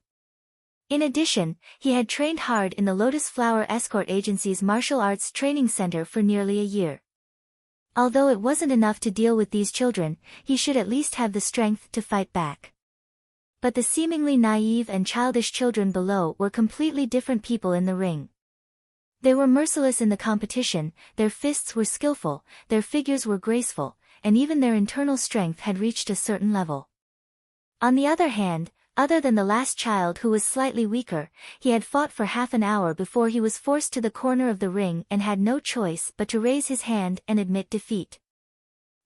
In addition, he had trained hard in the Lotus Flower Escort Agency's martial arts training center for nearly a year. Although it wasn't enough to deal with these children, he should at least have the strength to fight back. But the seemingly naive and childish children below were completely different people in the ring. They were merciless in the competition, their fists were skillful, their figures were graceful, and even their internal strength had reached a certain level. On the other hand, other than the last child who was slightly weaker, he had fought for half an hour before he was forced to the corner of the ring and had no choice but to raise his hand and admit defeat.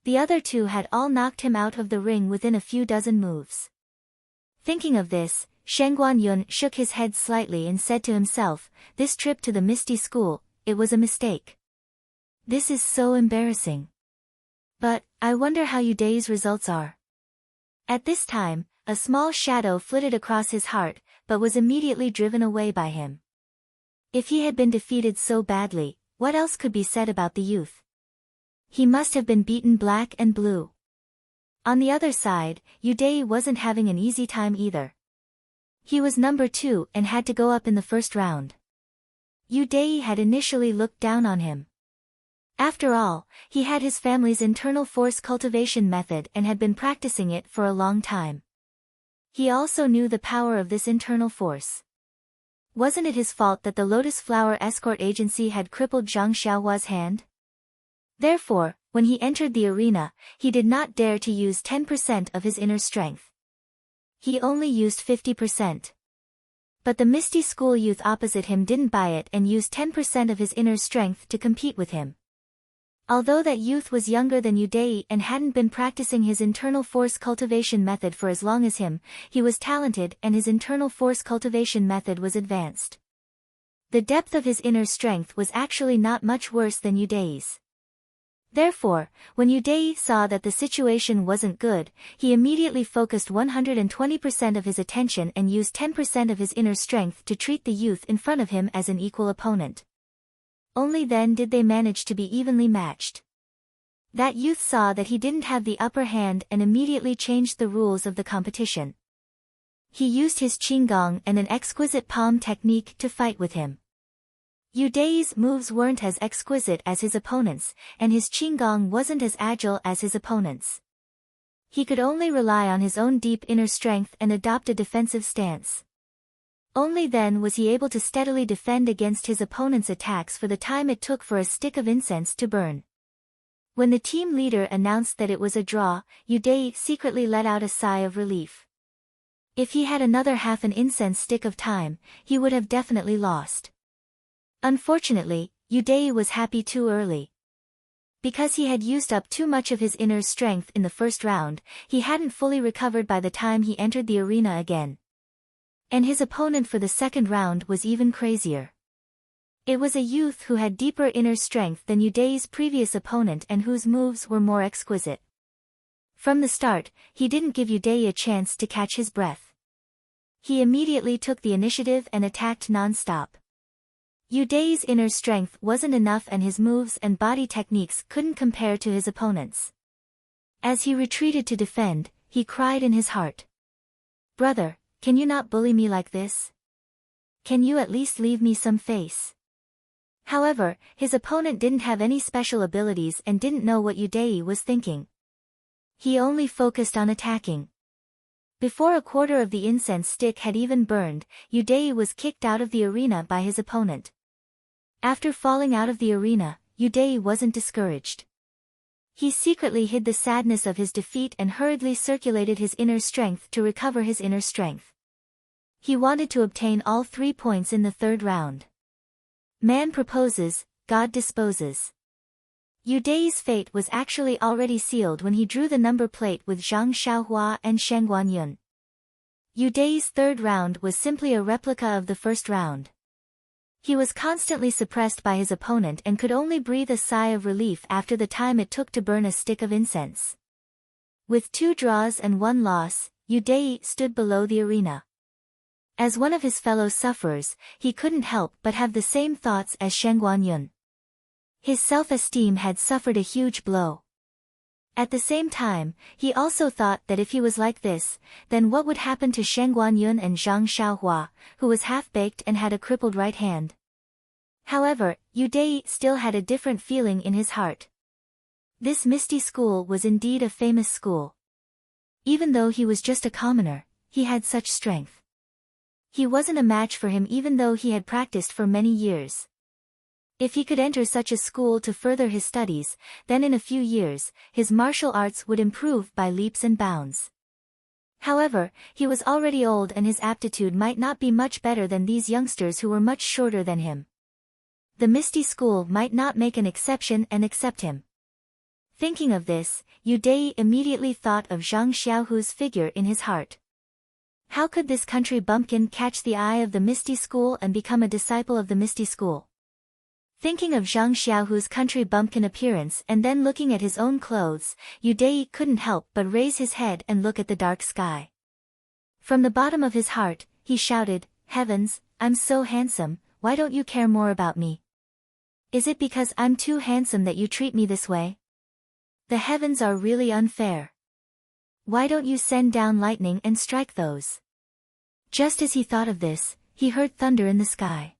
The other 2 had all knocked him out of the ring within a few dozen moves. Thinking of this, Shangguan Yun shook his head slightly and said to himself, "This trip to the Misty School, it was a mistake. This is so embarrassing. But, I wonder how Yu Dai's results are." At this time, a small shadow flitted across his heart, but was immediately driven away by him. If he had been defeated so badly, what else could be said about the youth? He must have been beaten black and blue. On the other side, Yudei wasn't having an easy time either. He was number 2 and had to go up in the first round. Yudei had initially looked down on him. After all, he had his family's internal force cultivation method and had been practicing it for a long time. He also knew the power of this internal force. Wasn't it his fault that the Lotus Flower Escort Agency had crippled Zhang Xiaohua's hand? Therefore, when he entered the arena, he did not dare to use 10% of his inner strength. He only used 50%. But the Misty School youth opposite him didn't buy it and used 10% of his inner strength to compete with him. Although that youth was younger than Yudei and hadn't been practicing his internal force cultivation method for as long as him, he was talented and his internal force cultivation method was advanced. The depth of his inner strength was actually not much worse than Yudei's. Therefore, when Yudei saw that the situation wasn't good, he immediately focused 120% of his attention and used 10% of his inner strength to treat the youth in front of him as an equal opponent. Only then did they manage to be evenly matched. That youth saw that he didn't have the upper hand and immediately changed the rules of the competition. He used his qinggong and an exquisite palm technique to fight with him. Yudei's moves weren't as exquisite as his opponent's, and his qinggong wasn't as agile as his opponent's. He could only rely on his own deep inner strength and adopt a defensive stance. Only then was he able to steadily defend against his opponent's attacks for the time it took for a stick of incense to burn. When the team leader announced that it was a draw, Yudei secretly let out a sigh of relief. If he had another half an incense stick of time, he would have definitely lost. Unfortunately, Yudei was happy too early. Because he had used up too much of his inner strength in the first round, he hadn't fully recovered by the time he entered the arena again. And his opponent for the second round was even crazier. It was a youth who had deeper inner strength than Yudei's previous opponent and whose moves were more exquisite. From the start, he didn't give Yudei a chance to catch his breath. He immediately took the initiative and attacked non-stop. Yudei's inner strength wasn't enough and his moves and body techniques couldn't compare to his opponent's. As he retreated to defend, he cried in his heart. "Brother, can you not bully me like this? Can you at least leave me some face?" However, his opponent didn't have any special abilities and didn't know what Yudei was thinking. He only focused on attacking. Before a quarter of the incense stick had even burned, Yudei was kicked out of the arena by his opponent. After falling out of the arena, Yudei wasn't discouraged. He secretly hid the sadness of his defeat and hurriedly circulated his inner strength to recover his inner strength. He wanted to obtain all 3 points in the third round. Man proposes, God disposes. Yudei's fate was actually already sealed when he drew the number plate with Zhang Xiaohua and Shen Guanyun. Yudei's third round was simply a replica of the first round. He was constantly suppressed by his opponent and could only breathe a sigh of relief after the time it took to burn a stick of incense. With 2 draws and 1 loss, Yudei stood below the arena. As one of his fellow sufferers, he couldn't help but have the same thoughts as Shen Guanyun. His self-esteem had suffered a huge blow. At the same time, he also thought that if he was like this, then what would happen to Shen Guanyun and Zhang Xiaohua, who was half-baked and had a crippled right hand? However, Yudei still had a different feeling in his heart. This Misty School was indeed a famous school. Even though he was just a commoner, he had such strength. He wasn't a match for him even though he had practiced for many years. If he could enter such a school to further his studies, then in a few years, his martial arts would improve by leaps and bounds. However, he was already old and his aptitude might not be much better than these youngsters who were much shorter than him. The Misty School might not make an exception and accept him. Thinking of this, Yudei immediately thought of Zhang Xiaohu's figure in his heart. How could this country bumpkin catch the eye of the Misty School and become a disciple of the Misty School? Thinking of Zhang Xiaohu's country bumpkin appearance and then looking at his own clothes, Yudei couldn't help but raise his head and look at the dark sky. From the bottom of his heart, he shouted, "Heavens, I'm so handsome, why don't you care more about me? Is it because I'm too handsome that you treat me this way? The heavens are really unfair." Why don't you send down lightning and strike those? Just as he thought of this, he heard thunder in the sky.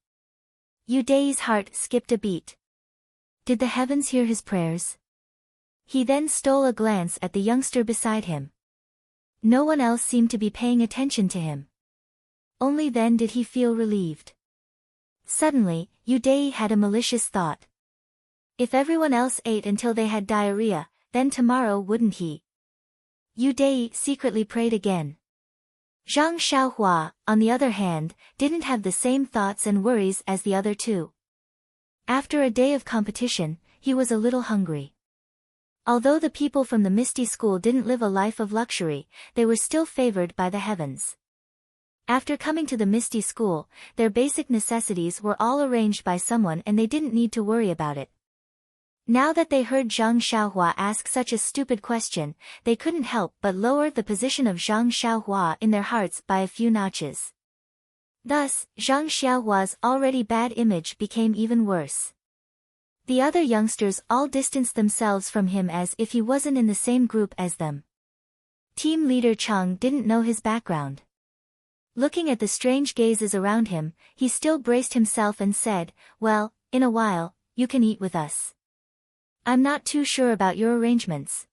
Yu Dai's heart skipped a beat. Did the heavens hear his prayers? He then stole a glance at the youngster beside him. No one else seemed to be paying attention to him. Only then did he feel relieved. Suddenly, Yu Dai had a malicious thought. If everyone else ate until they had diarrhea, then tomorrow wouldn't he? Yu Dai secretly prayed again. Zhang Xiaohua, on the other hand, didn't have the same thoughts and worries as the other two. After a day of competition, he was a little hungry. Although the people from the Misty School didn't live a life of luxury, they were still favored by the heavens. After coming to the Misty School, their basic necessities were all arranged by someone and they didn't need to worry about it. Now that they heard Zhang Xiaohua ask such a stupid question, they couldn't help but lower the position of Zhang Xiaohua in their hearts by a few notches. Thus, Zhang Xiaohua's already bad image became even worse. The other youngsters all distanced themselves from him as if he wasn't in the same group as them. Team leader Chang didn't know his background. Looking at the strange gazes around him, he still braced himself and said, "Well, in a while, you can eat with us. I'm not too sure about your arrangements.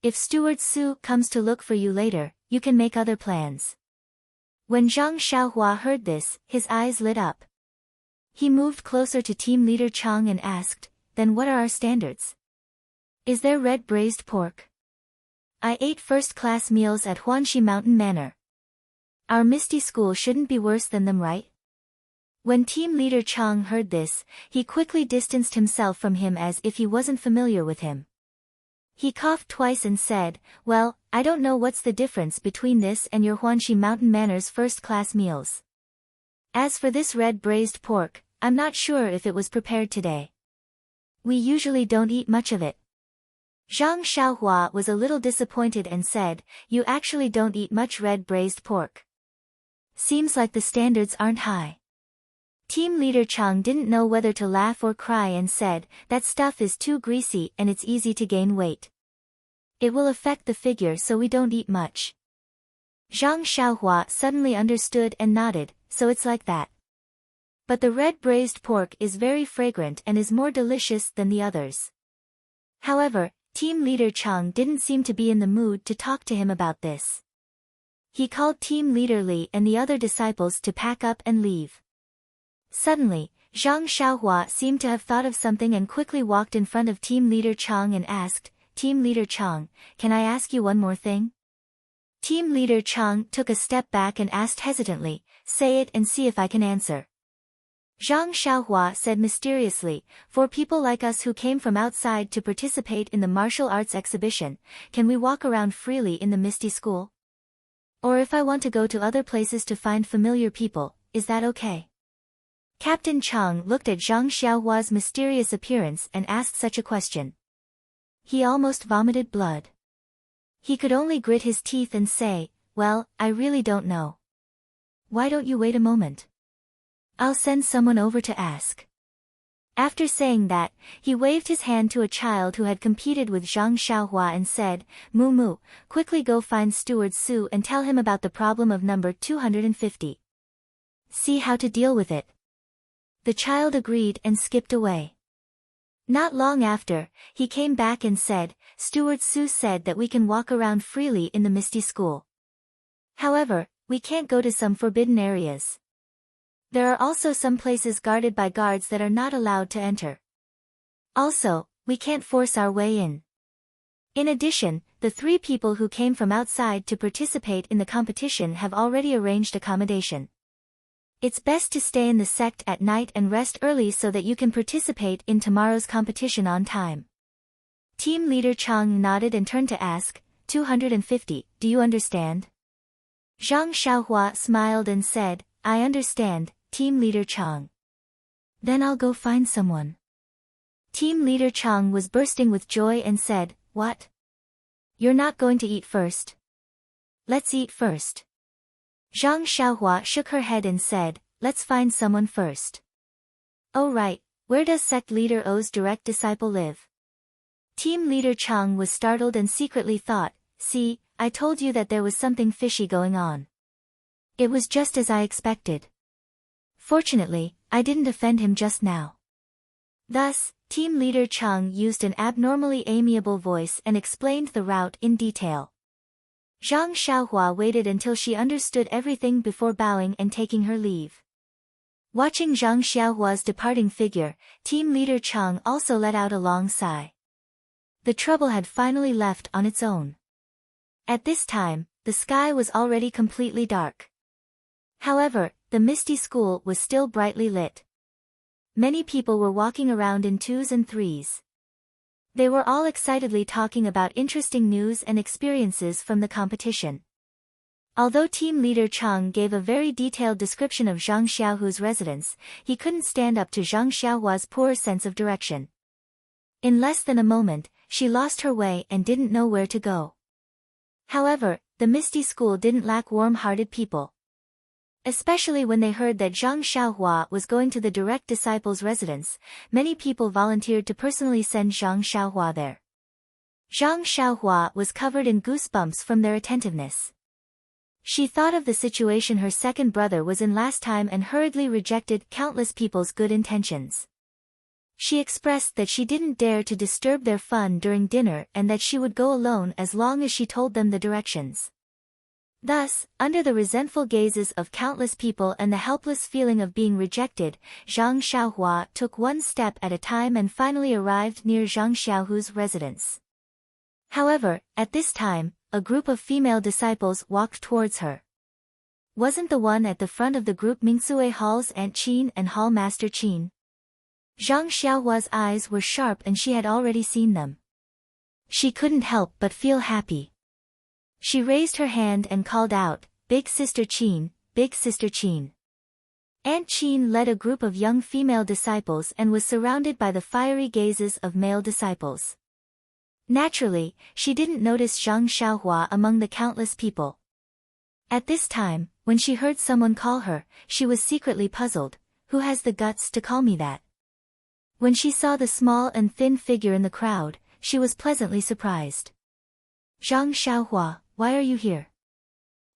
If Steward Su comes to look for you later, you can make other plans." When Zhang Xiaohua heard this, his eyes lit up. He moved closer to team leader Chang and asked, "Then what are our standards? Is there red braised pork? I ate first-class meals at Huanxi Mountain Manor. Our Misty School shouldn't be worse than them, right?" When team leader Chang heard this, he quickly distanced himself from him as if he wasn't familiar with him. He coughed twice and said, "Well, I don't know what's the difference between this and your Huanxi Mountain Manor's first-class meals. As for this red braised pork, I'm not sure if it was prepared today. We usually don't eat much of it." Zhang Xiaohua was a little disappointed and said, "You actually don't eat much red braised pork. Seems like the standards aren't high." Team leader Chang didn't know whether to laugh or cry and said, "That stuff is too greasy and it's easy to gain weight. It will affect the figure, so we don't eat much." Zhang Xiaohua suddenly understood and nodded, "So it's like that. But the red braised pork is very fragrant and is more delicious than the others." However, team leader Chang didn't seem to be in the mood to talk to him about this. He called team leader Li and the other disciples to pack up and leave. Suddenly, Zhang Xiaohua seemed to have thought of something and quickly walked in front of team leader Chang and asked, "Team leader Chang, can I ask you one more thing?" Team leader Chang took a step back and asked hesitantly, "Say it and see if I can answer." Zhang Xiaohua said mysteriously, "For people like us who came from outside to participate in the martial arts exhibition, can we walk around freely in the Misty School? Or if I want to go to other places to find familiar people, is that okay?" Captain Chang looked at Zhang Xiaohua's mysterious appearance and asked such a question. He almost vomited blood. He could only grit his teeth and say, "Well, I really don't know. Why don't you wait a moment? I'll send someone over to ask." After saying that, he waved his hand to a child who had competed with Zhang Xiaohua and said, "Mu Mu, quickly go find Steward Su and tell him about the problem of number 250. See how to deal with it." The child agreed and skipped away. Not long after, he came back and said, "Steward Su said that we can walk around freely in the Misty School. However, we can't go to some forbidden areas. There are also some places guarded by guards that are not allowed to enter. Also, we can't force our way in. In addition, the 3 people who came from outside to participate in the competition have already arranged accommodation. It's best to stay in the sect at night and rest early so that you can participate in tomorrow's competition on time." Team leader Chang nodded and turned to ask, 250, "Do you understand?" Zhang Xiaohua smiled and said, "I understand, Team leader Chang. Then I'll go find someone." Team leader Chang was bursting with joy and said, "What? You're not going to eat first? Let's eat first." Zhang Xiaohua shook her head and said, "Let's find someone first." "Oh right, where does sect leader O's direct disciple live?" Team leader Chang was startled and secretly thought, See, I told you that there was something fishy going on. It was just as I expected. Fortunately, I didn't offend him just now. Thus, team leader Chung used an abnormally amiable voice and explained the route in detail. Zhang Xiaohua waited until she understood everything before bowing and taking her leave. Watching Zhang Xiaohua's departing figure, team leader Chung also let out a long sigh. The trouble had finally left on its own. At this time, the sky was already completely dark. However, the misty school was still brightly lit. Many people were walking around in twos and threes. They were all excitedly talking about interesting news and experiences from the competition. Although team leader Chung gave a very detailed description of Zhang Xiaohu's residence, he couldn't stand up to Zhang Xiaohua's poor sense of direction. In less than a moment, she lost her way and didn't know where to go. However, the misty school didn't lack warm-hearted people. Especially when they heard that Zhang Xiaohua was going to the direct disciple's residence, many people volunteered to personally send Zhang Xiaohua there. Zhang Xiaohua was covered in goosebumps from their attentiveness. She thought of the situation her second brother was in last time and hurriedly rejected countless people's good intentions. She expressed that she didn't dare to disturb their fun during dinner and that she would go alone as long as she told them the directions. Thus, under the resentful gazes of countless people and the helpless feeling of being rejected, Zhang Xiaohua took one step at a time and finally arrived near Zhang Xiaohu's residence. However, at this time, a group of female disciples walked towards her. Wasn't the one at the front of the group Mingsue Hall's Aunt Qin and Hall Master Qin? Zhang Xiaohua's eyes were sharp and she had already seen them. She couldn't help but feel happy. She raised her hand and called out, "Big Sister Qin, Big Sister Qin." Aunt Qin led a group of young female disciples and was surrounded by the fiery gazes of male disciples. Naturally, she didn't notice Zhang Xiaohua among the countless people. At this time, when she heard someone call her, she was secretly puzzled. Who has the guts to call me that? When she saw the small and thin figure in the crowd, she was pleasantly surprised. "Zhang Xiaohua, why are you here?"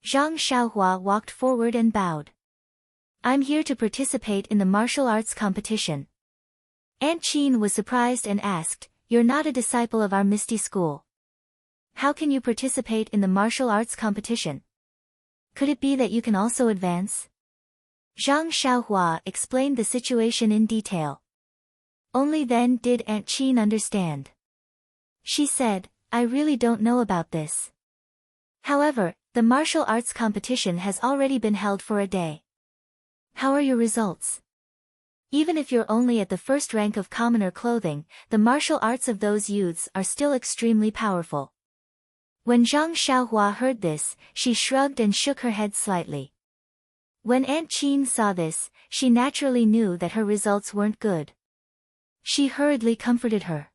Zhang Xiaohua walked forward and bowed. "I'm here to participate in the martial arts competition." Aunt Qin was surprised and asked, "You're not a disciple of our Misty School. How can you participate in the martial arts competition? Could it be that you can also advance?" Zhang Xiaohua explained the situation in detail. Only then did Aunt Qin understand. She said, "I really don't know about this. However, the martial arts competition has already been held for a day. How are your results? Even if you're only at the first rank of commoner clothing, the martial arts of those youths are still extremely powerful." When Zhang Xiaohua heard this, she shrugged and shook her head slightly. When Aunt Qin saw this, she naturally knew that her results weren't good. She hurriedly comforted her.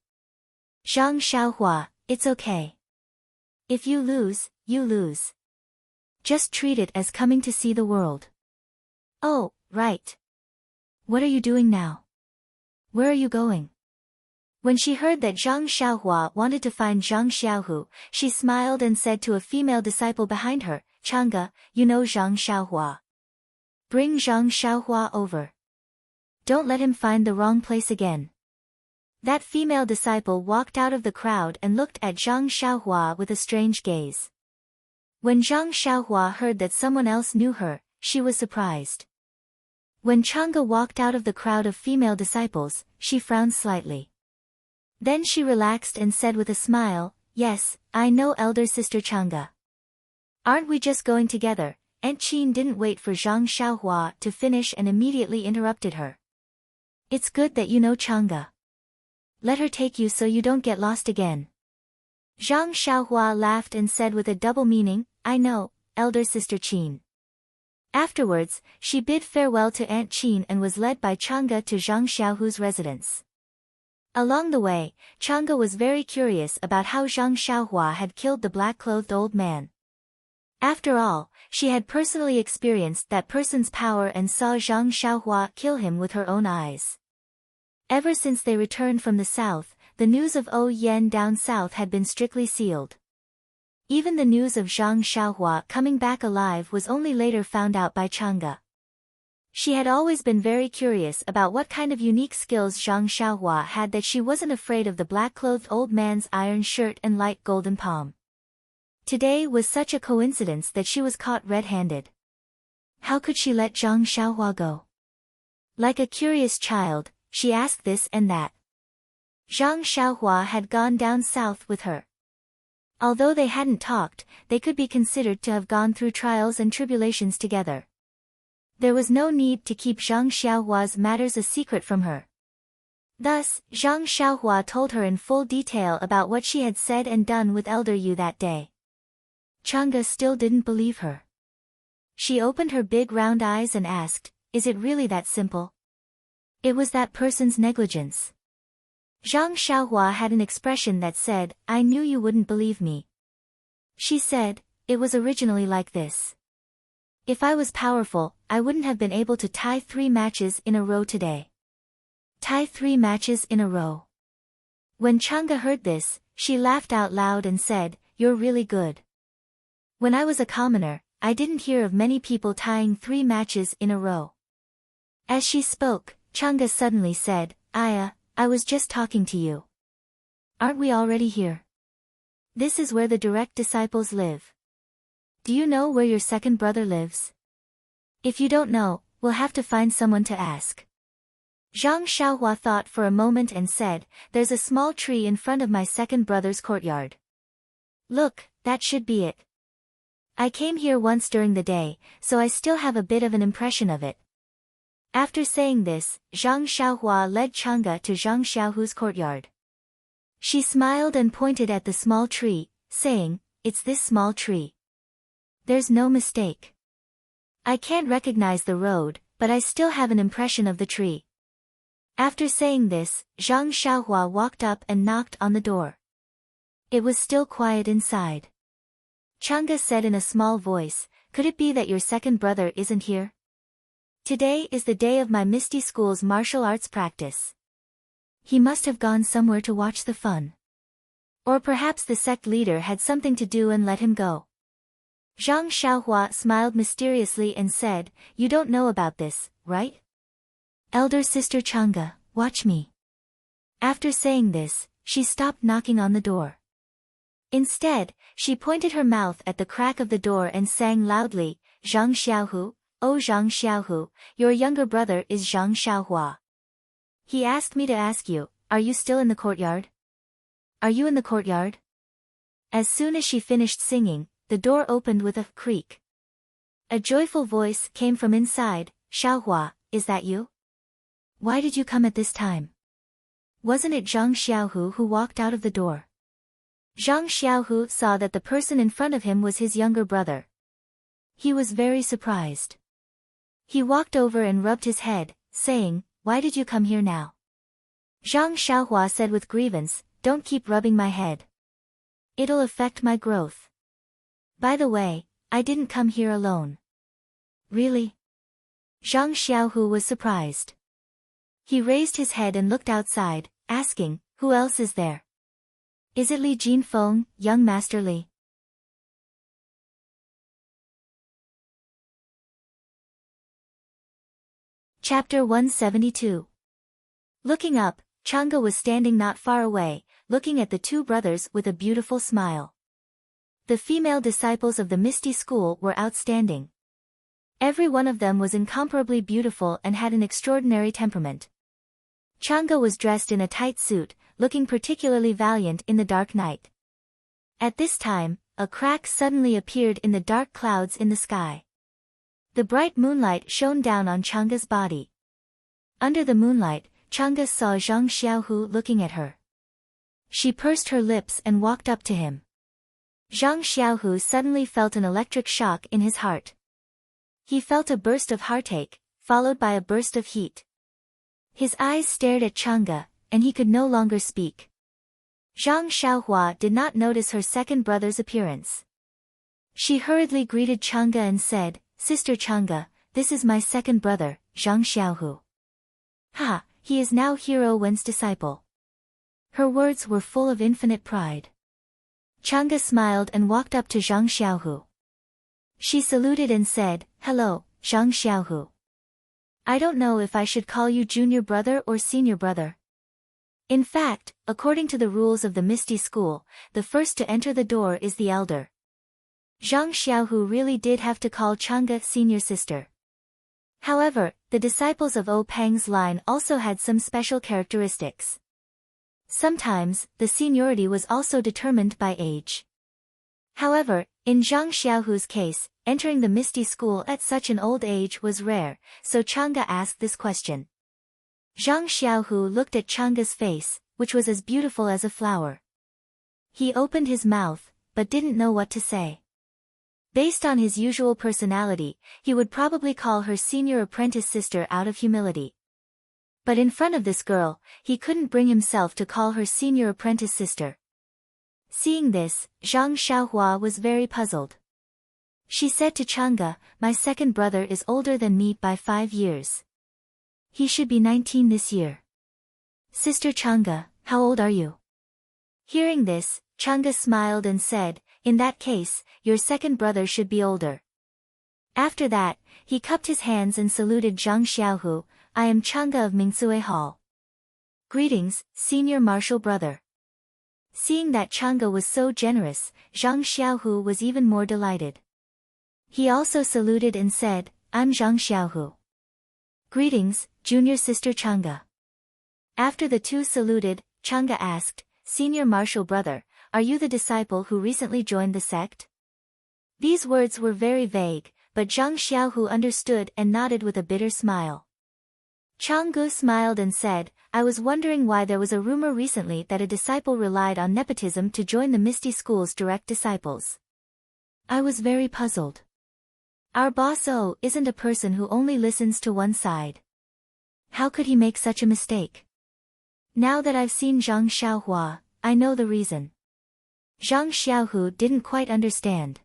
"Zhang Xiaohua, it's okay. If you lose, you lose. Just treat it as coming to see the world." "Oh, right. What are you doing now? Where are you going?" When she heard that Zhang Xiaohua wanted to find Zhang Xiaohu, she smiled and said to a female disciple behind her, "Chang'e, you know Zhang Xiaohua. Bring Zhang Xiaohua over. Don't let him find the wrong place again." That female disciple walked out of the crowd and looked at Zhang Xiaohua with a strange gaze. When Zhang Xiaohua heard that someone else knew her, she was surprised. When Chang'e walked out of the crowd of female disciples, she frowned slightly. Then she relaxed and said with a smile, "Yes, I know elder sister Chang'e. Aren't we just going together?" Aunt Qin didn't wait for Zhang Xiaohua to finish and immediately interrupted her. "It's good that you know Chang'e. Let her take you so you don't get lost again." Zhang Xiaohua laughed and said with a double meaning, "I know, elder sister Qin." Afterwards, she bid farewell to Aunt Qin and was led by Chang'e to Zhang Xiaohu's residence. Along the way, Chang'e was very curious about how Zhang Xiaohua had killed the black-clothed old man. After all, she had personally experienced that person's power and saw Zhang Xiaohua kill him with her own eyes. Ever since they returned from the south, the news of Yan down south had been strictly sealed. Even the news of Zhang Xiaohua coming back alive was only later found out by Chang'e. She had always been very curious about what kind of unique skills Zhang Xiaohua had that she wasn't afraid of the black-clothed old man's iron shirt and light golden palm. Today was such a coincidence that she was caught red-handed. How could she let Zhang Xiaohua go? Like a curious child, she asked this and that. Zhang Xiaohua had gone down south with her. Although they hadn't talked, they could be considered to have gone through trials and tribulations together. There was no need to keep Zhang Xiaohua's matters a secret from her. Thus, Zhang Xiaohua told her in full detail about what she had said and done with Elder Yu that day. Chang'e still didn't believe her. She opened her big round eyes and asked, "Is it really that simple?" It was that person's negligence. Zhang Xiaohua had an expression that said, "I knew you wouldn't believe me." She said, "It was originally like this. If I was powerful, I wouldn't have been able to tie 3 matches in a row today." Tie 3 matches in a row. When Chang'e heard this, she laughed out loud and said, "You're really good. When I was a commoner, I didn't hear of many people tying 3 matches in a row." As she spoke, Chang'e suddenly said, I was just talking to you. Aren't we already here? This is where the direct disciples live. Do you know where your second brother lives? If you don't know, we'll have to find someone to ask. Zhang Xiaohua thought for a moment and said, "There's a small tree in front of my second brother's courtyard. Look, that should be it. I came here once during the day, so I still have a bit of an impression of it." After saying this, Zhang Xiaohua led Chang'e to Zhang Xiaohu's courtyard. She smiled and pointed at the small tree, saying, "It's this small tree. There's no mistake. I can't recognize the road, but I still have an impression of the tree." After saying this, Zhang Xiaohua walked up and knocked on the door. It was still quiet inside. Chang'e said in a small voice, "Could it be that your second brother isn't here? Today is the day of my Misty School's martial arts practice. He must have gone somewhere to watch the fun. Or perhaps the sect leader had something to do and let him go." Zhang Xiaohua smiled mysteriously and said, "You don't know about this, right? Elder sister Chang'e, watch me." After saying this, she stopped knocking on the door. Instead, she pointed her mouth at the crack of the door and sang loudly, "Zhang Xiaohu, oh Zhang Xiaohu, your younger brother is Zhang Xiaohua. He asked me to ask you, are you still in the courtyard? Are you in the courtyard?" As soon as she finished singing, the door opened with a creak. A joyful voice came from inside, "Xiaohua, is that you? Why did you come at this time? Wasn't it Zhang Xiaohu who walked out of the door?" Zhang Xiaohu saw that the person in front of him was his younger brother. He was very surprised. He walked over and rubbed his head, saying, "Why did you come here now?" Zhang Xiaohua said with grievance, "Don't keep rubbing my head. It'll affect my growth. By the way, I didn't come here alone." "Really?" Zhang Xiaohu was surprised. He raised his head and looked outside, asking, "Who else is there? Is it Li Jinfeng, young Master Li?" Chapter 172. Looking up, Chang'e was standing not far away, looking at the 2 brothers with a beautiful smile. The female disciples of the Misty School were outstanding. Every one of them was incomparably beautiful and had an extraordinary temperament. Chang'e was dressed in a tight suit, looking particularly valiant in the dark night. At this time, a crack suddenly appeared in the dark clouds in the sky. The bright moonlight shone down on Chang'e's body. Under the moonlight, Chang'e saw Zhang Xiaohu looking at her. She pursed her lips and walked up to him. Zhang Xiaohu suddenly felt an electric shock in his heart. He felt a burst of heartache, followed by a burst of heat. His eyes stared at Chang'e, and he could no longer speak. Zhang Xiaohua did not notice her second brother's appearance. She hurriedly greeted Chang'e and said, "Sister Chang'e, this is my second brother, Zhang Xiaohu. Ha, he is now Hero Wen's disciple." Her words were full of infinite pride. Chang'e smiled and walked up to Zhang Xiaohu. She saluted and said, "Hello, Zhang Xiaohu. I don't know if I should call you junior brother or senior brother. In fact, according to the rules of the Misty School, the first to enter the door is the elder." Zhang Xiaohu really did have to call Chang'e senior sister. However, the disciples of O Peng's line also had some special characteristics. Sometimes, the seniority was also determined by age. However, in Zhang Xiaohu's case, entering the Misty School at such an old age was rare, so Chang'e asked this question. Zhang Xiaohu looked at Chang'e's face, which was as beautiful as a flower. He opened his mouth, but didn't know what to say. Based on his usual personality, he would probably call her senior apprentice sister out of humility. But in front of this girl, he couldn't bring himself to call her senior apprentice sister. Seeing this, Zhang Xiaohua was very puzzled. She said to Chang'e, "My second brother is older than me by 5 years. He should be 19 this year. Sister Chang'e, how old are you?" Hearing this, Chang'e smiled and said, "In that case, your second brother should be older." After that, he cupped his hands and saluted Zhang Xiaohu, "I am Chang'e of Mingsue Hall. Greetings, senior martial brother." Seeing that Chang'e was so generous, Zhang Xiaohu was even more delighted. He also saluted and said, "I'm Zhang Xiaohu. Greetings, junior sister Chang'e." After the two saluted, Chang'e asked, "Senior martial brother, are you the disciple who recently joined the sect?" These words were very vague, but Zhang Xiaohu understood and nodded with a bitter smile. Chang'e smiled and said, "I was wondering why there was a rumor recently that a disciple relied on nepotism to join the Misty School's direct disciples. I was very puzzled. Our boss O isn't a person who only listens to one side. How could he make such a mistake? Now that I've seen Zhang Xiaohua, I know the reason." Zhang Xiaohu didn't quite understand.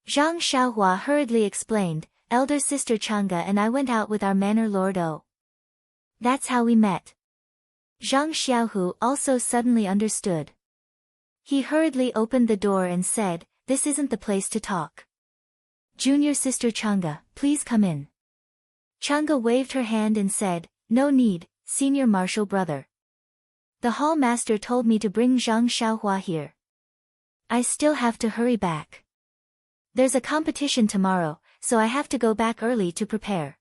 Zhang Xiaohua hurriedly explained, "Elder sister Chang'e and I went out with our manor lord O. That's how we met." Zhang Xiaohu also suddenly understood. He hurriedly opened the door and said, "This isn't the place to talk. Junior sister Chang'e, please come in." Chang'e waved her hand and said, "No need, senior martial brother. The hall master told me to bring Zhang Xiaohua here. I still have to hurry back. There's a competition tomorrow, so I have to go back early to prepare."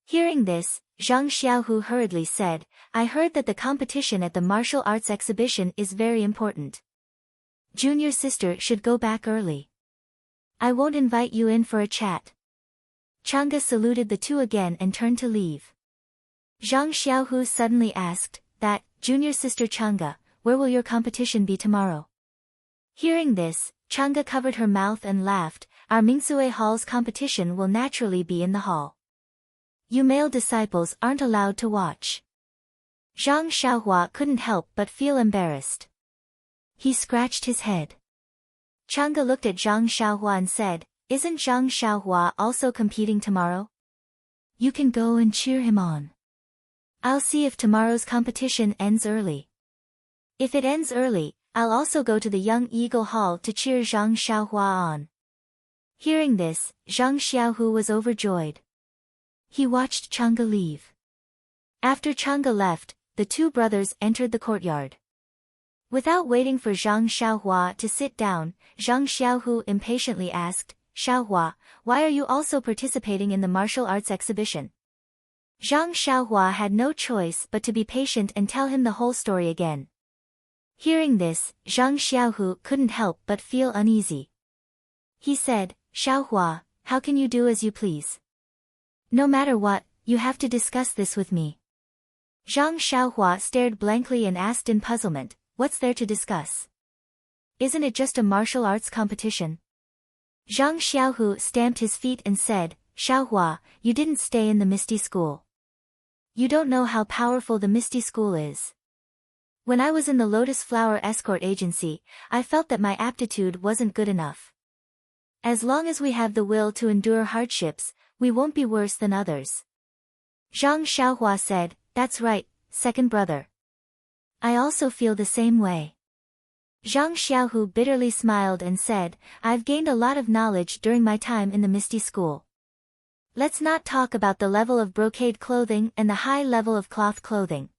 Hearing this, Zhang Xiaohu hurriedly said, "I heard that the competition at the martial arts exhibition is very important. Junior sister should go back early. I won't invite you in for a chat." Chang'e saluted the two again and turned to leave. Zhang Xiaohu suddenly asked, "That, junior sister Chang'e, where will your competition be tomorrow?" Hearing this, Chang'e covered her mouth and laughed, "Our Mingsue Hall's competition will naturally be in the hall. You male disciples aren't allowed to watch." Zhang Xiaohua couldn't help but feel embarrassed. He scratched his head. Chang'e looked at Zhang Xiaohua and said, "Isn't Zhang Xiaohua also competing tomorrow? You can go and cheer him on. I'll see if tomorrow's competition ends early. If it ends early, I'll also go to the Young Eagle Hall to cheer Zhang Xiaohua on." Hearing this, Zhang Xiaohu was overjoyed. He watched Chang'e leave. After Chang'e left, the two brothers entered the courtyard. Without waiting for Zhang Xiaohua to sit down, Zhang Xiaohu impatiently asked, "Xiaohua, why are you also participating in the martial arts exhibition?" Zhang Xiaohua had no choice but to be patient and tell him the whole story again. Hearing this, Zhang Xiaohu couldn't help but feel uneasy. He said, "Xiaohua, how can you do as you please? No matter what, you have to discuss this with me." Zhang Xiaohua stared blankly and asked in puzzlement, "What's there to discuss? Isn't it just a martial arts competition?" Zhang Xiaohu stamped his feet and said, "Xiaohua, you didn't stay in the Misty School. You don't know how powerful the Misty School is. When I was in the Lotus Flower Escort Agency, I felt that my aptitude wasn't good enough. As long as we have the will to endure hardships, we won't be worse than others." Zhang Xiaohua said, "That's right, second brother. I also feel the same way. Zhang Xiaohu bitterly smiled and said, I've gained a lot of knowledge during my time in the Misty School. Let's not talk about the level of brocade clothing and the high level of cloth clothing.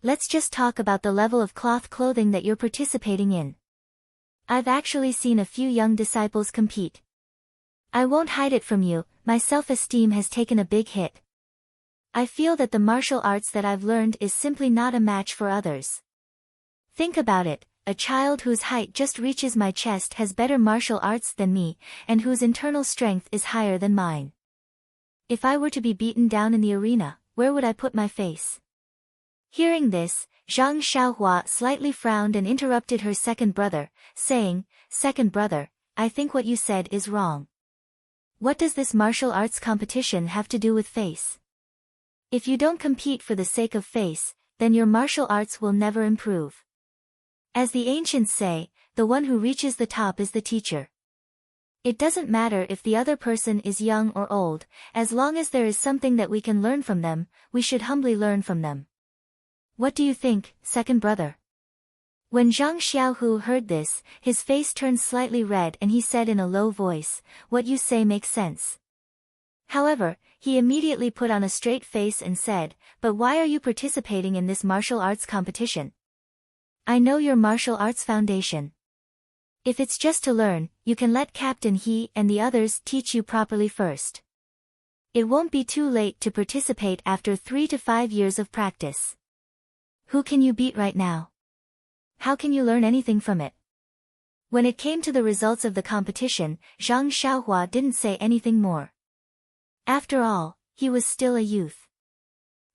Let's just talk about the level of cloth clothing that you're participating in. I've actually seen a few young disciples compete. I won't hide it from you, my self-esteem has taken a big hit. I feel that the martial arts that I've learned is simply not a match for others. Think about it, a child whose height just reaches my chest has better martial arts than me, and whose internal strength is higher than mine. If I were to be beaten down in the arena, where would I put my face? Hearing this, Zhang Xiaohua slightly frowned and interrupted her second brother, saying, Second brother, I think what you said is wrong. What does this martial arts competition have to do with face? If you don't compete for the sake of face, then your martial arts will never improve. As the ancients say, the one who reaches the top is the teacher. It doesn't matter if the other person is young or old, as long as there is something that we can learn from them, we should humbly learn from them. What do you think, second brother? When Zhang Xiaohu heard this, his face turned slightly red and he said in a low voice, What you say makes sense. However, he immediately put on a straight face and said, But why are you participating in this martial arts competition? I know your martial arts foundation. If it's just to learn, you can let Captain He and the others teach you properly first. It won't be too late to participate after 3 to 5 years of practice. Who can you beat right now? How can you learn anything from it? When it came to the results of the competition, Zhang Xiaohua didn't say anything more. After all, he was still a youth.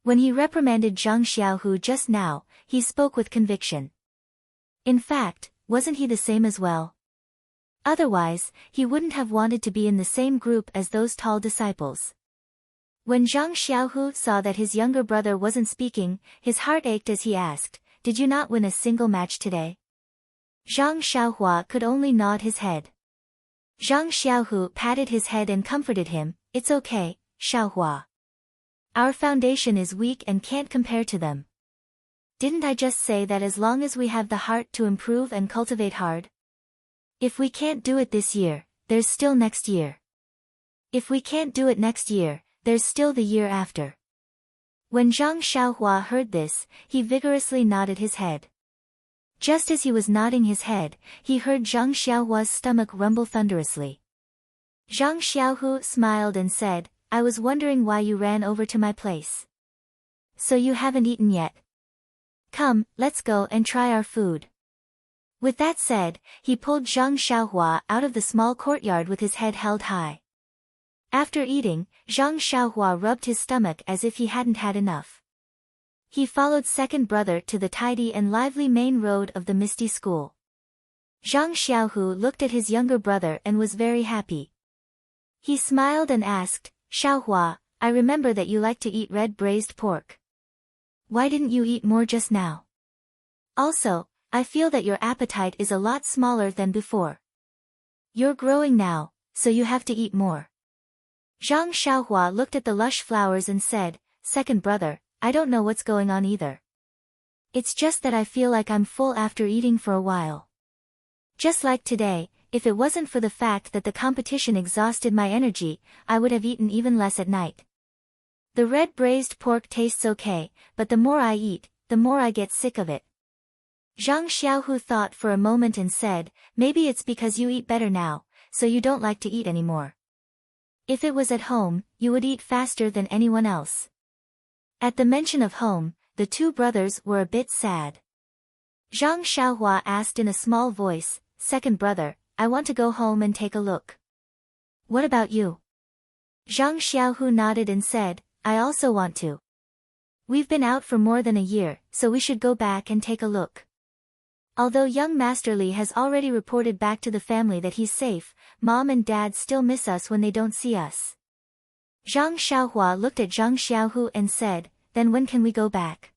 When he reprimanded Zhang Xiaohu just now, he spoke with conviction. In fact, wasn't he the same as well? Otherwise, he wouldn't have wanted to be in the same group as those tall disciples. When Zhang Xiaohu saw that his younger brother wasn't speaking, his heart ached as he asked, Did you not win a single match today? Zhang Xiaohua could only nod his head. Zhang Xiaohu patted his head and comforted him, It's okay, Xiaohua. Our foundation is weak and can't compare to them. Didn't I just say that as long as we have the heart to improve and cultivate hard? If we can't do it this year, there's still next year. If we can't do it next year, there's still the year after. When Zhang Xiaohua heard this, he vigorously nodded his head. Just as he was nodding his head, he heard Zhang Xiaohua's stomach rumble thunderously. Zhang Xiaohu smiled and said, I was wondering why you ran over to my place. So you haven't eaten yet? Come, let's go and try our food. With that said, he pulled Zhang Xiaohua out of the small courtyard with his head held high. After eating, Zhang Xiaohua rubbed his stomach as if he hadn't had enough. He followed second brother to the tidy and lively main road of the Misty School. Zhang Xiaohu looked at his younger brother and was very happy. He smiled and asked, Xiaohua, I remember that you like to eat red braised pork. Why didn't you eat more just now? Also, I feel that your appetite is a lot smaller than before. You're growing now, so you have to eat more. Zhang Xiaohua looked at the lush flowers and said, Second brother, I don't know what's going on either. It's just that I feel like I'm full after eating for a while. Just like today, if it wasn't for the fact that the competition exhausted my energy, I would have eaten even less at night. The red braised pork tastes okay, but the more I eat, the more I get sick of it. Zhang Xiaohu thought for a moment and said, Maybe it's because you eat better now, so you don't like to eat anymore. If it was at home, you would eat faster than anyone else. At the mention of home, the two brothers were a bit sad. Zhang Xiaohua asked in a small voice, Second brother, I want to go home and take a look. What about you? Zhang Xiaohu nodded and said, I also want to. We've been out for more than a year, so we should go back and take a look. Although young Master Li has already reported back to the family that he's safe, Mom and Dad still miss us when they don't see us. Zhang Xiaohua looked at Zhang Xiaohu and said, Then when can we go back?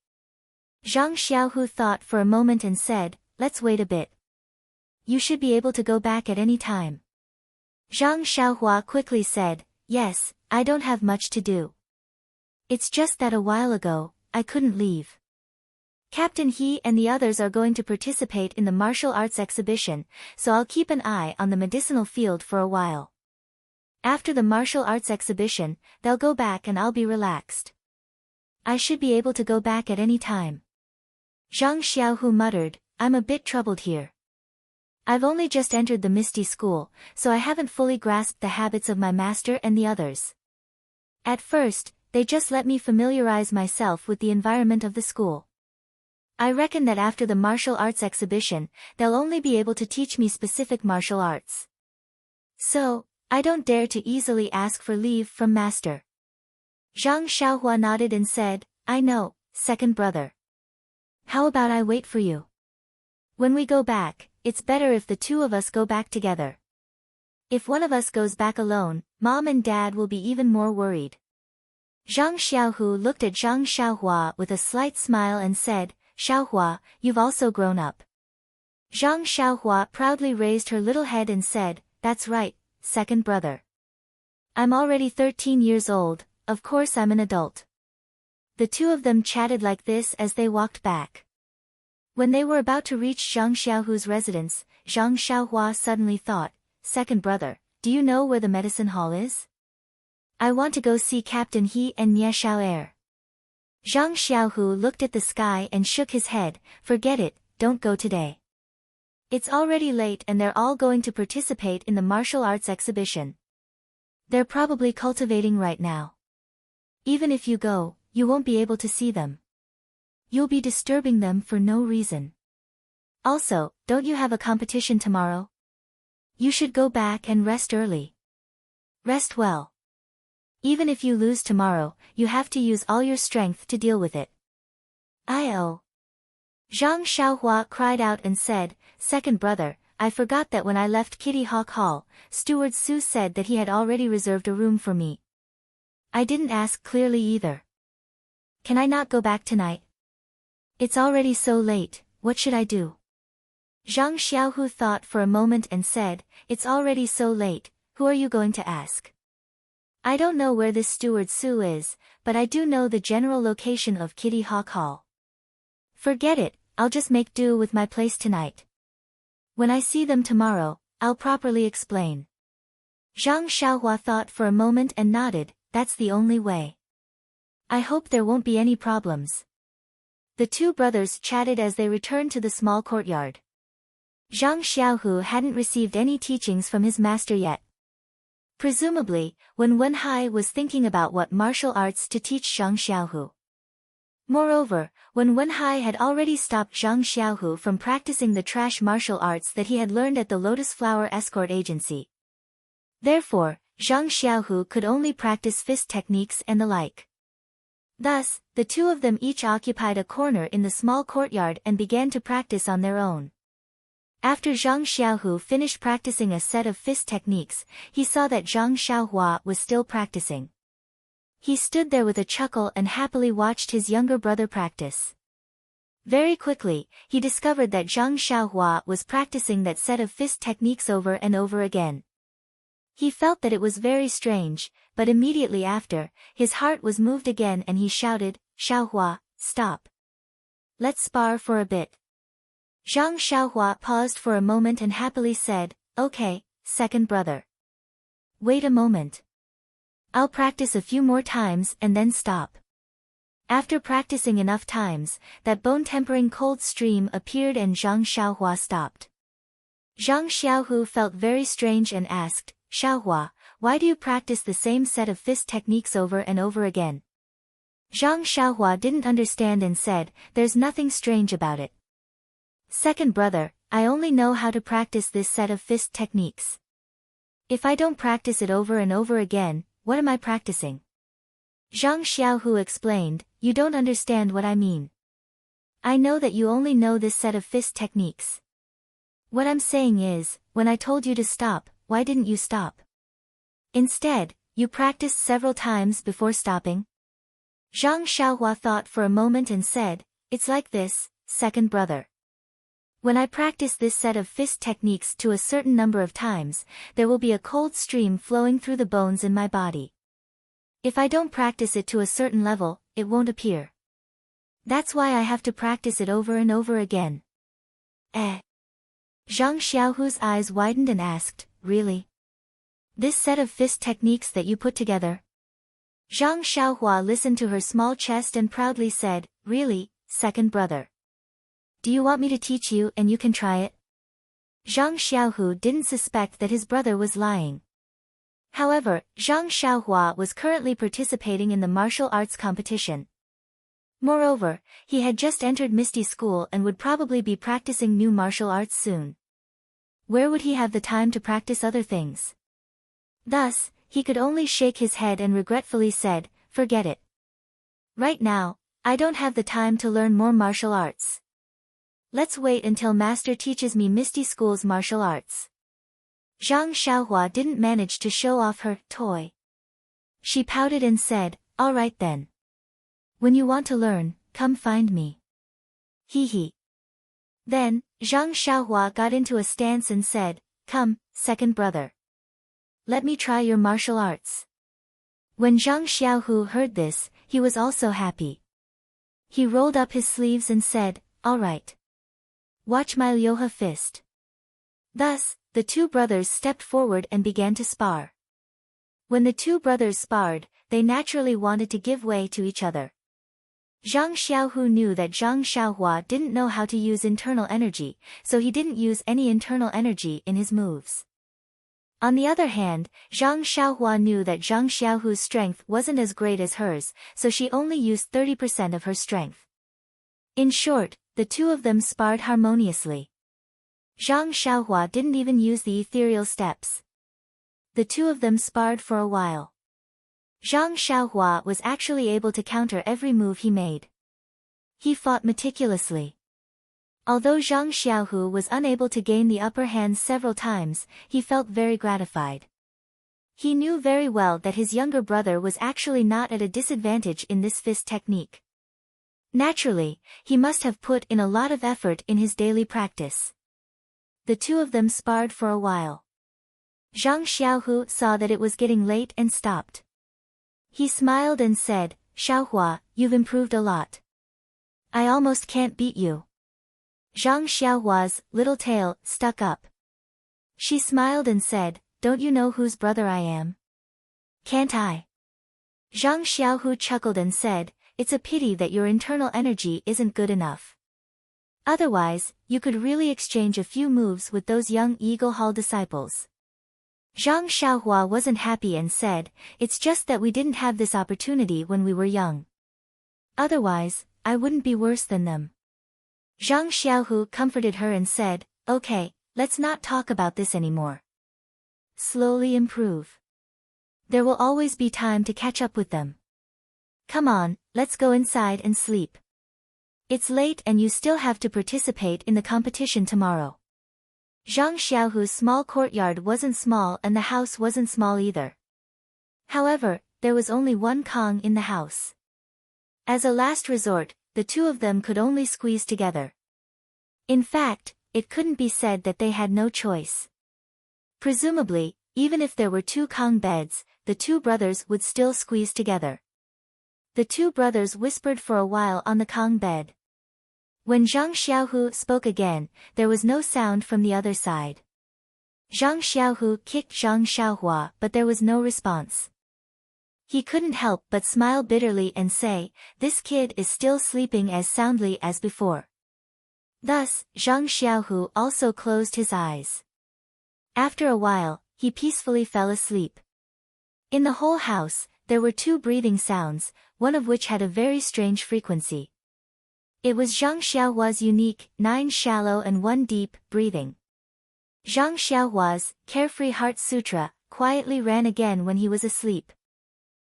Zhang Xiaohu thought for a moment and said, Let's wait a bit. You should be able to go back at any time. Zhang Xiaohua quickly said, Yes, I don't have much to do. It's just that a while ago, I couldn't leave. Captain He and the others are going to participate in the martial arts exhibition, so I'll keep an eye on the medicinal field for a while. After the martial arts exhibition, they'll go back and I'll be relaxed. I should be able to go back at any time. Zhang Xiaohu muttered, I'm a bit troubled here. I've only just entered the Misty School, so I haven't fully grasped the habits of my master and the others. At first, they just let me familiarize myself with the environment of the school. I reckon that after the martial arts exhibition, they'll only be able to teach me specific martial arts. So, I don't dare to easily ask for leave from master. Zhang Xiaohua nodded and said, I know, second brother. How about I wait for you? When we go back, it's better if the two of us go back together. If one of us goes back alone, Mom and Dad will be even more worried. Zhang Xiaohu looked at Zhang Xiaohua with a slight smile and said, Xiaohua, you've also grown up. Zhang Xiaohua proudly raised her little head and said, That's right, second brother. I'm already 13 years old, of course I'm an adult. The two of them chatted like this as they walked back. When they were about to reach Zhang Xiaohu's residence, Zhang Xiaohua suddenly thought, Second brother, do you know where the medicine hall is? I want to go see Captain He and Nie Xiao'er. Zhang Xiaohu looked at the sky and shook his head, Forget it, don't go today. It's already late and they're all going to participate in the martial arts exhibition. They're probably cultivating right now. Even if you go, you won't be able to see them. You'll be disturbing them for no reason. Also, don't you have a competition tomorrow? You should go back and rest early. Rest well. Even if you lose tomorrow, you have to use all your strength to deal with it. I-oh. Zhang Xiaohua cried out and said, Second brother, I forgot that when I left Kitty Hawk Hall, Steward Su said that he had already reserved a room for me. I didn't ask clearly either. Can I not go back tonight? It's already so late, what should I do? Zhang Xiaohu thought for a moment and said, It's already so late, who are you going to ask? I don't know where this Steward Su is, but I do know the general location of Kitty Hawk Hall. Forget it, I'll just make do with my place tonight. When I see them tomorrow, I'll properly explain. Zhang Xiaohua thought for a moment and nodded, That's the only way. I hope there won't be any problems. The two brothers chatted as they returned to the small courtyard. Zhang Xiaohu hadn't received any teachings from his master yet. Presumably, when Wenhai was thinking about what martial arts to teach Zhang Xiaohu. Moreover, when Wenhai had already stopped Zhang Xiaohu from practicing the trash martial arts that he had learned at the Lotus Flower Escort Agency. Therefore, Zhang Xiaohu could only practice fist techniques and the like. Thus, the two of them each occupied a corner in the small courtyard and began to practice on their own. After Zhang Xiaohu finished practicing a set of fist techniques, he saw that Zhang Xiaohua was still practicing. He stood there with a chuckle and happily watched his younger brother practice. Very quickly, he discovered that Zhang Xiaohua was practicing that set of fist techniques over and over again. He felt that it was very strange, but immediately after, his heart was moved again and he shouted, Xiaohua, stop. Let's spar for a bit. Zhang Xiaohua paused for a moment and happily said, Okay, second brother. Wait a moment. I'll practice a few more times and then stop. After practicing enough times, that bone-tempering cold stream appeared and Zhang Xiaohua stopped. Zhang Xiaohu felt very strange and asked, Xiaohua, why do you practice the same set of fist techniques over and over again? Zhang Xiaohua didn't understand and said, There's nothing strange about it. Second brother, I only know how to practice this set of fist techniques. If I don't practice it over and over again, what am I practicing? Zhang Xiaohu explained, You don't understand what I mean. I know that you only know this set of fist techniques. What I'm saying is, when I told you to stop, why didn't you stop? Instead, you practiced several times before stopping? Zhang Xiaohua thought for a moment and said, It's like this, second brother. When I practice this set of fist techniques to a certain number of times, there will be a cold stream flowing through the bones in my body. If I don't practice it to a certain level, it won't appear. That's why I have to practice it over and over again. Eh? Zhang Xiaohu's eyes widened and asked, really? This set of fist techniques that you put together? Zhang Xiaohua listened to her small chest and proudly said, really, second brother. Do you want me to teach you and you can try it? Zhang Xiaohu didn't suspect that his brother was lying. However, Zhang Xiaohua was currently participating in the martial arts competition. Moreover, he had just entered Misty School and would probably be practicing new martial arts soon. Where would he have the time to practice other things? Thus, he could only shake his head and regretfully said, forget it. Right now, I don't have the time to learn more martial arts. Let's wait until Master teaches me Misty School's martial arts. Zhang Xiaohua didn't manage to show off her toy. She pouted and said, all right then. When you want to learn, come find me. Hee hee. Then, Zhang Xiaohua got into a stance and said, come, second brother. Let me try your martial arts. When Zhang Xiaohu heard this, he was also happy. He rolled up his sleeves and said, all right. Watch my Lyoha fist. Thus, the two brothers stepped forward and began to spar. When the two brothers sparred, they naturally wanted to give way to each other. Zhang Xiaohu knew that Zhang Xiaohua didn't know how to use internal energy, so he didn't use any internal energy in his moves. On the other hand, Zhang Xiaohua knew that Zhang Xiaohu's strength wasn't as great as hers, so she only used 30% of her strength. In short, the two of them sparred harmoniously. Zhang Xiaohua didn't even use the ethereal steps. The two of them sparred for a while. Zhang Xiaohua was actually able to counter every move he made. He fought meticulously. Although Zhang Xiaohu was unable to gain the upper hand several times, he felt very gratified. He knew very well that his younger brother was actually not at a disadvantage in this fist technique. Naturally, he must have put in a lot of effort in his daily practice. The two of them sparred for a while. Zhang Xiaohu saw that it was getting late and stopped. He smiled and said, Xiaohua, you've improved a lot. I almost can't beat you. Zhang Xiaohua's little tail stuck up. She smiled and said, don't you know whose brother I am? Can't I? Zhang Xiaohu chuckled and said, it's a pity that your internal energy isn't good enough. Otherwise, you could really exchange a few moves with those young Eagle Hall disciples. Zhang Xiaohua wasn't happy and said, it's just that we didn't have this opportunity when we were young. Otherwise, I wouldn't be worse than them. Zhang Xiaohu comforted her and said, okay, let's not talk about this anymore. Slowly improve. There will always be time to catch up with them. Come on, let's go inside and sleep. It's late and you still have to participate in the competition tomorrow. Zhang Xiaohu's small courtyard wasn't small and the house wasn't small either. However, there was only one Kong in the house. As a last resort, the two of them could only squeeze together. In fact, it couldn't be said that they had no choice. Presumably, even if there were two Kong beds, the two brothers would still squeeze together. The two brothers whispered for a while on the Kong bed. When Zhang Xiaohu spoke again, there was no sound from the other side. Zhang Xiaohu kicked Zhang Xiaohua but there was no response. He couldn't help but smile bitterly and say, this kid is still sleeping as soundly as before. Thus, Zhang Xiaohu also closed his eyes. After a while, he peacefully fell asleep. In the whole house, there were two breathing sounds, one of which had a very strange frequency. It was Zhang Xiaohua's unique, 9 shallow and 1 deep, breathing. Zhang Xiaohua's carefree heart sutra quietly ran again when he was asleep.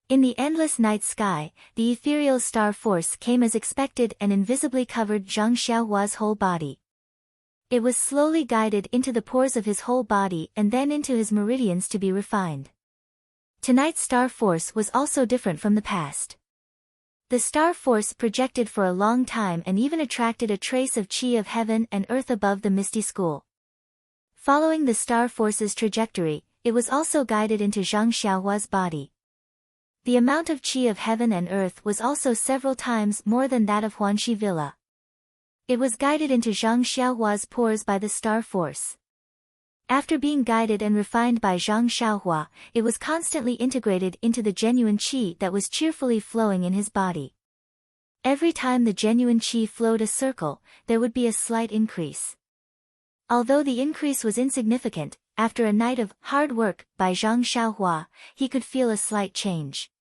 In the endless night sky, the ethereal star force came as expected and invisibly covered Zhang Xiaohua's whole body. It was slowly guided into the pores of his whole body and then into his meridians to be refined. Tonight's star force was also different from the past. The star force projected for a long time and even attracted a trace of qi of heaven and earth above the Misty School. Following the star force's trajectory, it was also guided into Zhang Xiaohua's body. The amount of qi of heaven and earth was also several times more than that of Huanxi Villa. It was guided into Zhang Xiaohua's pores by the star force. After being guided and refined by Zhang Xiaohua, it was constantly integrated into the genuine qi that was cheerfully flowing in his body. Every time the genuine qi flowed a circle, there would be a slight increase. Although the increase was insignificant, after a night of hard work by Zhang Xiaohua, he could feel a slight change.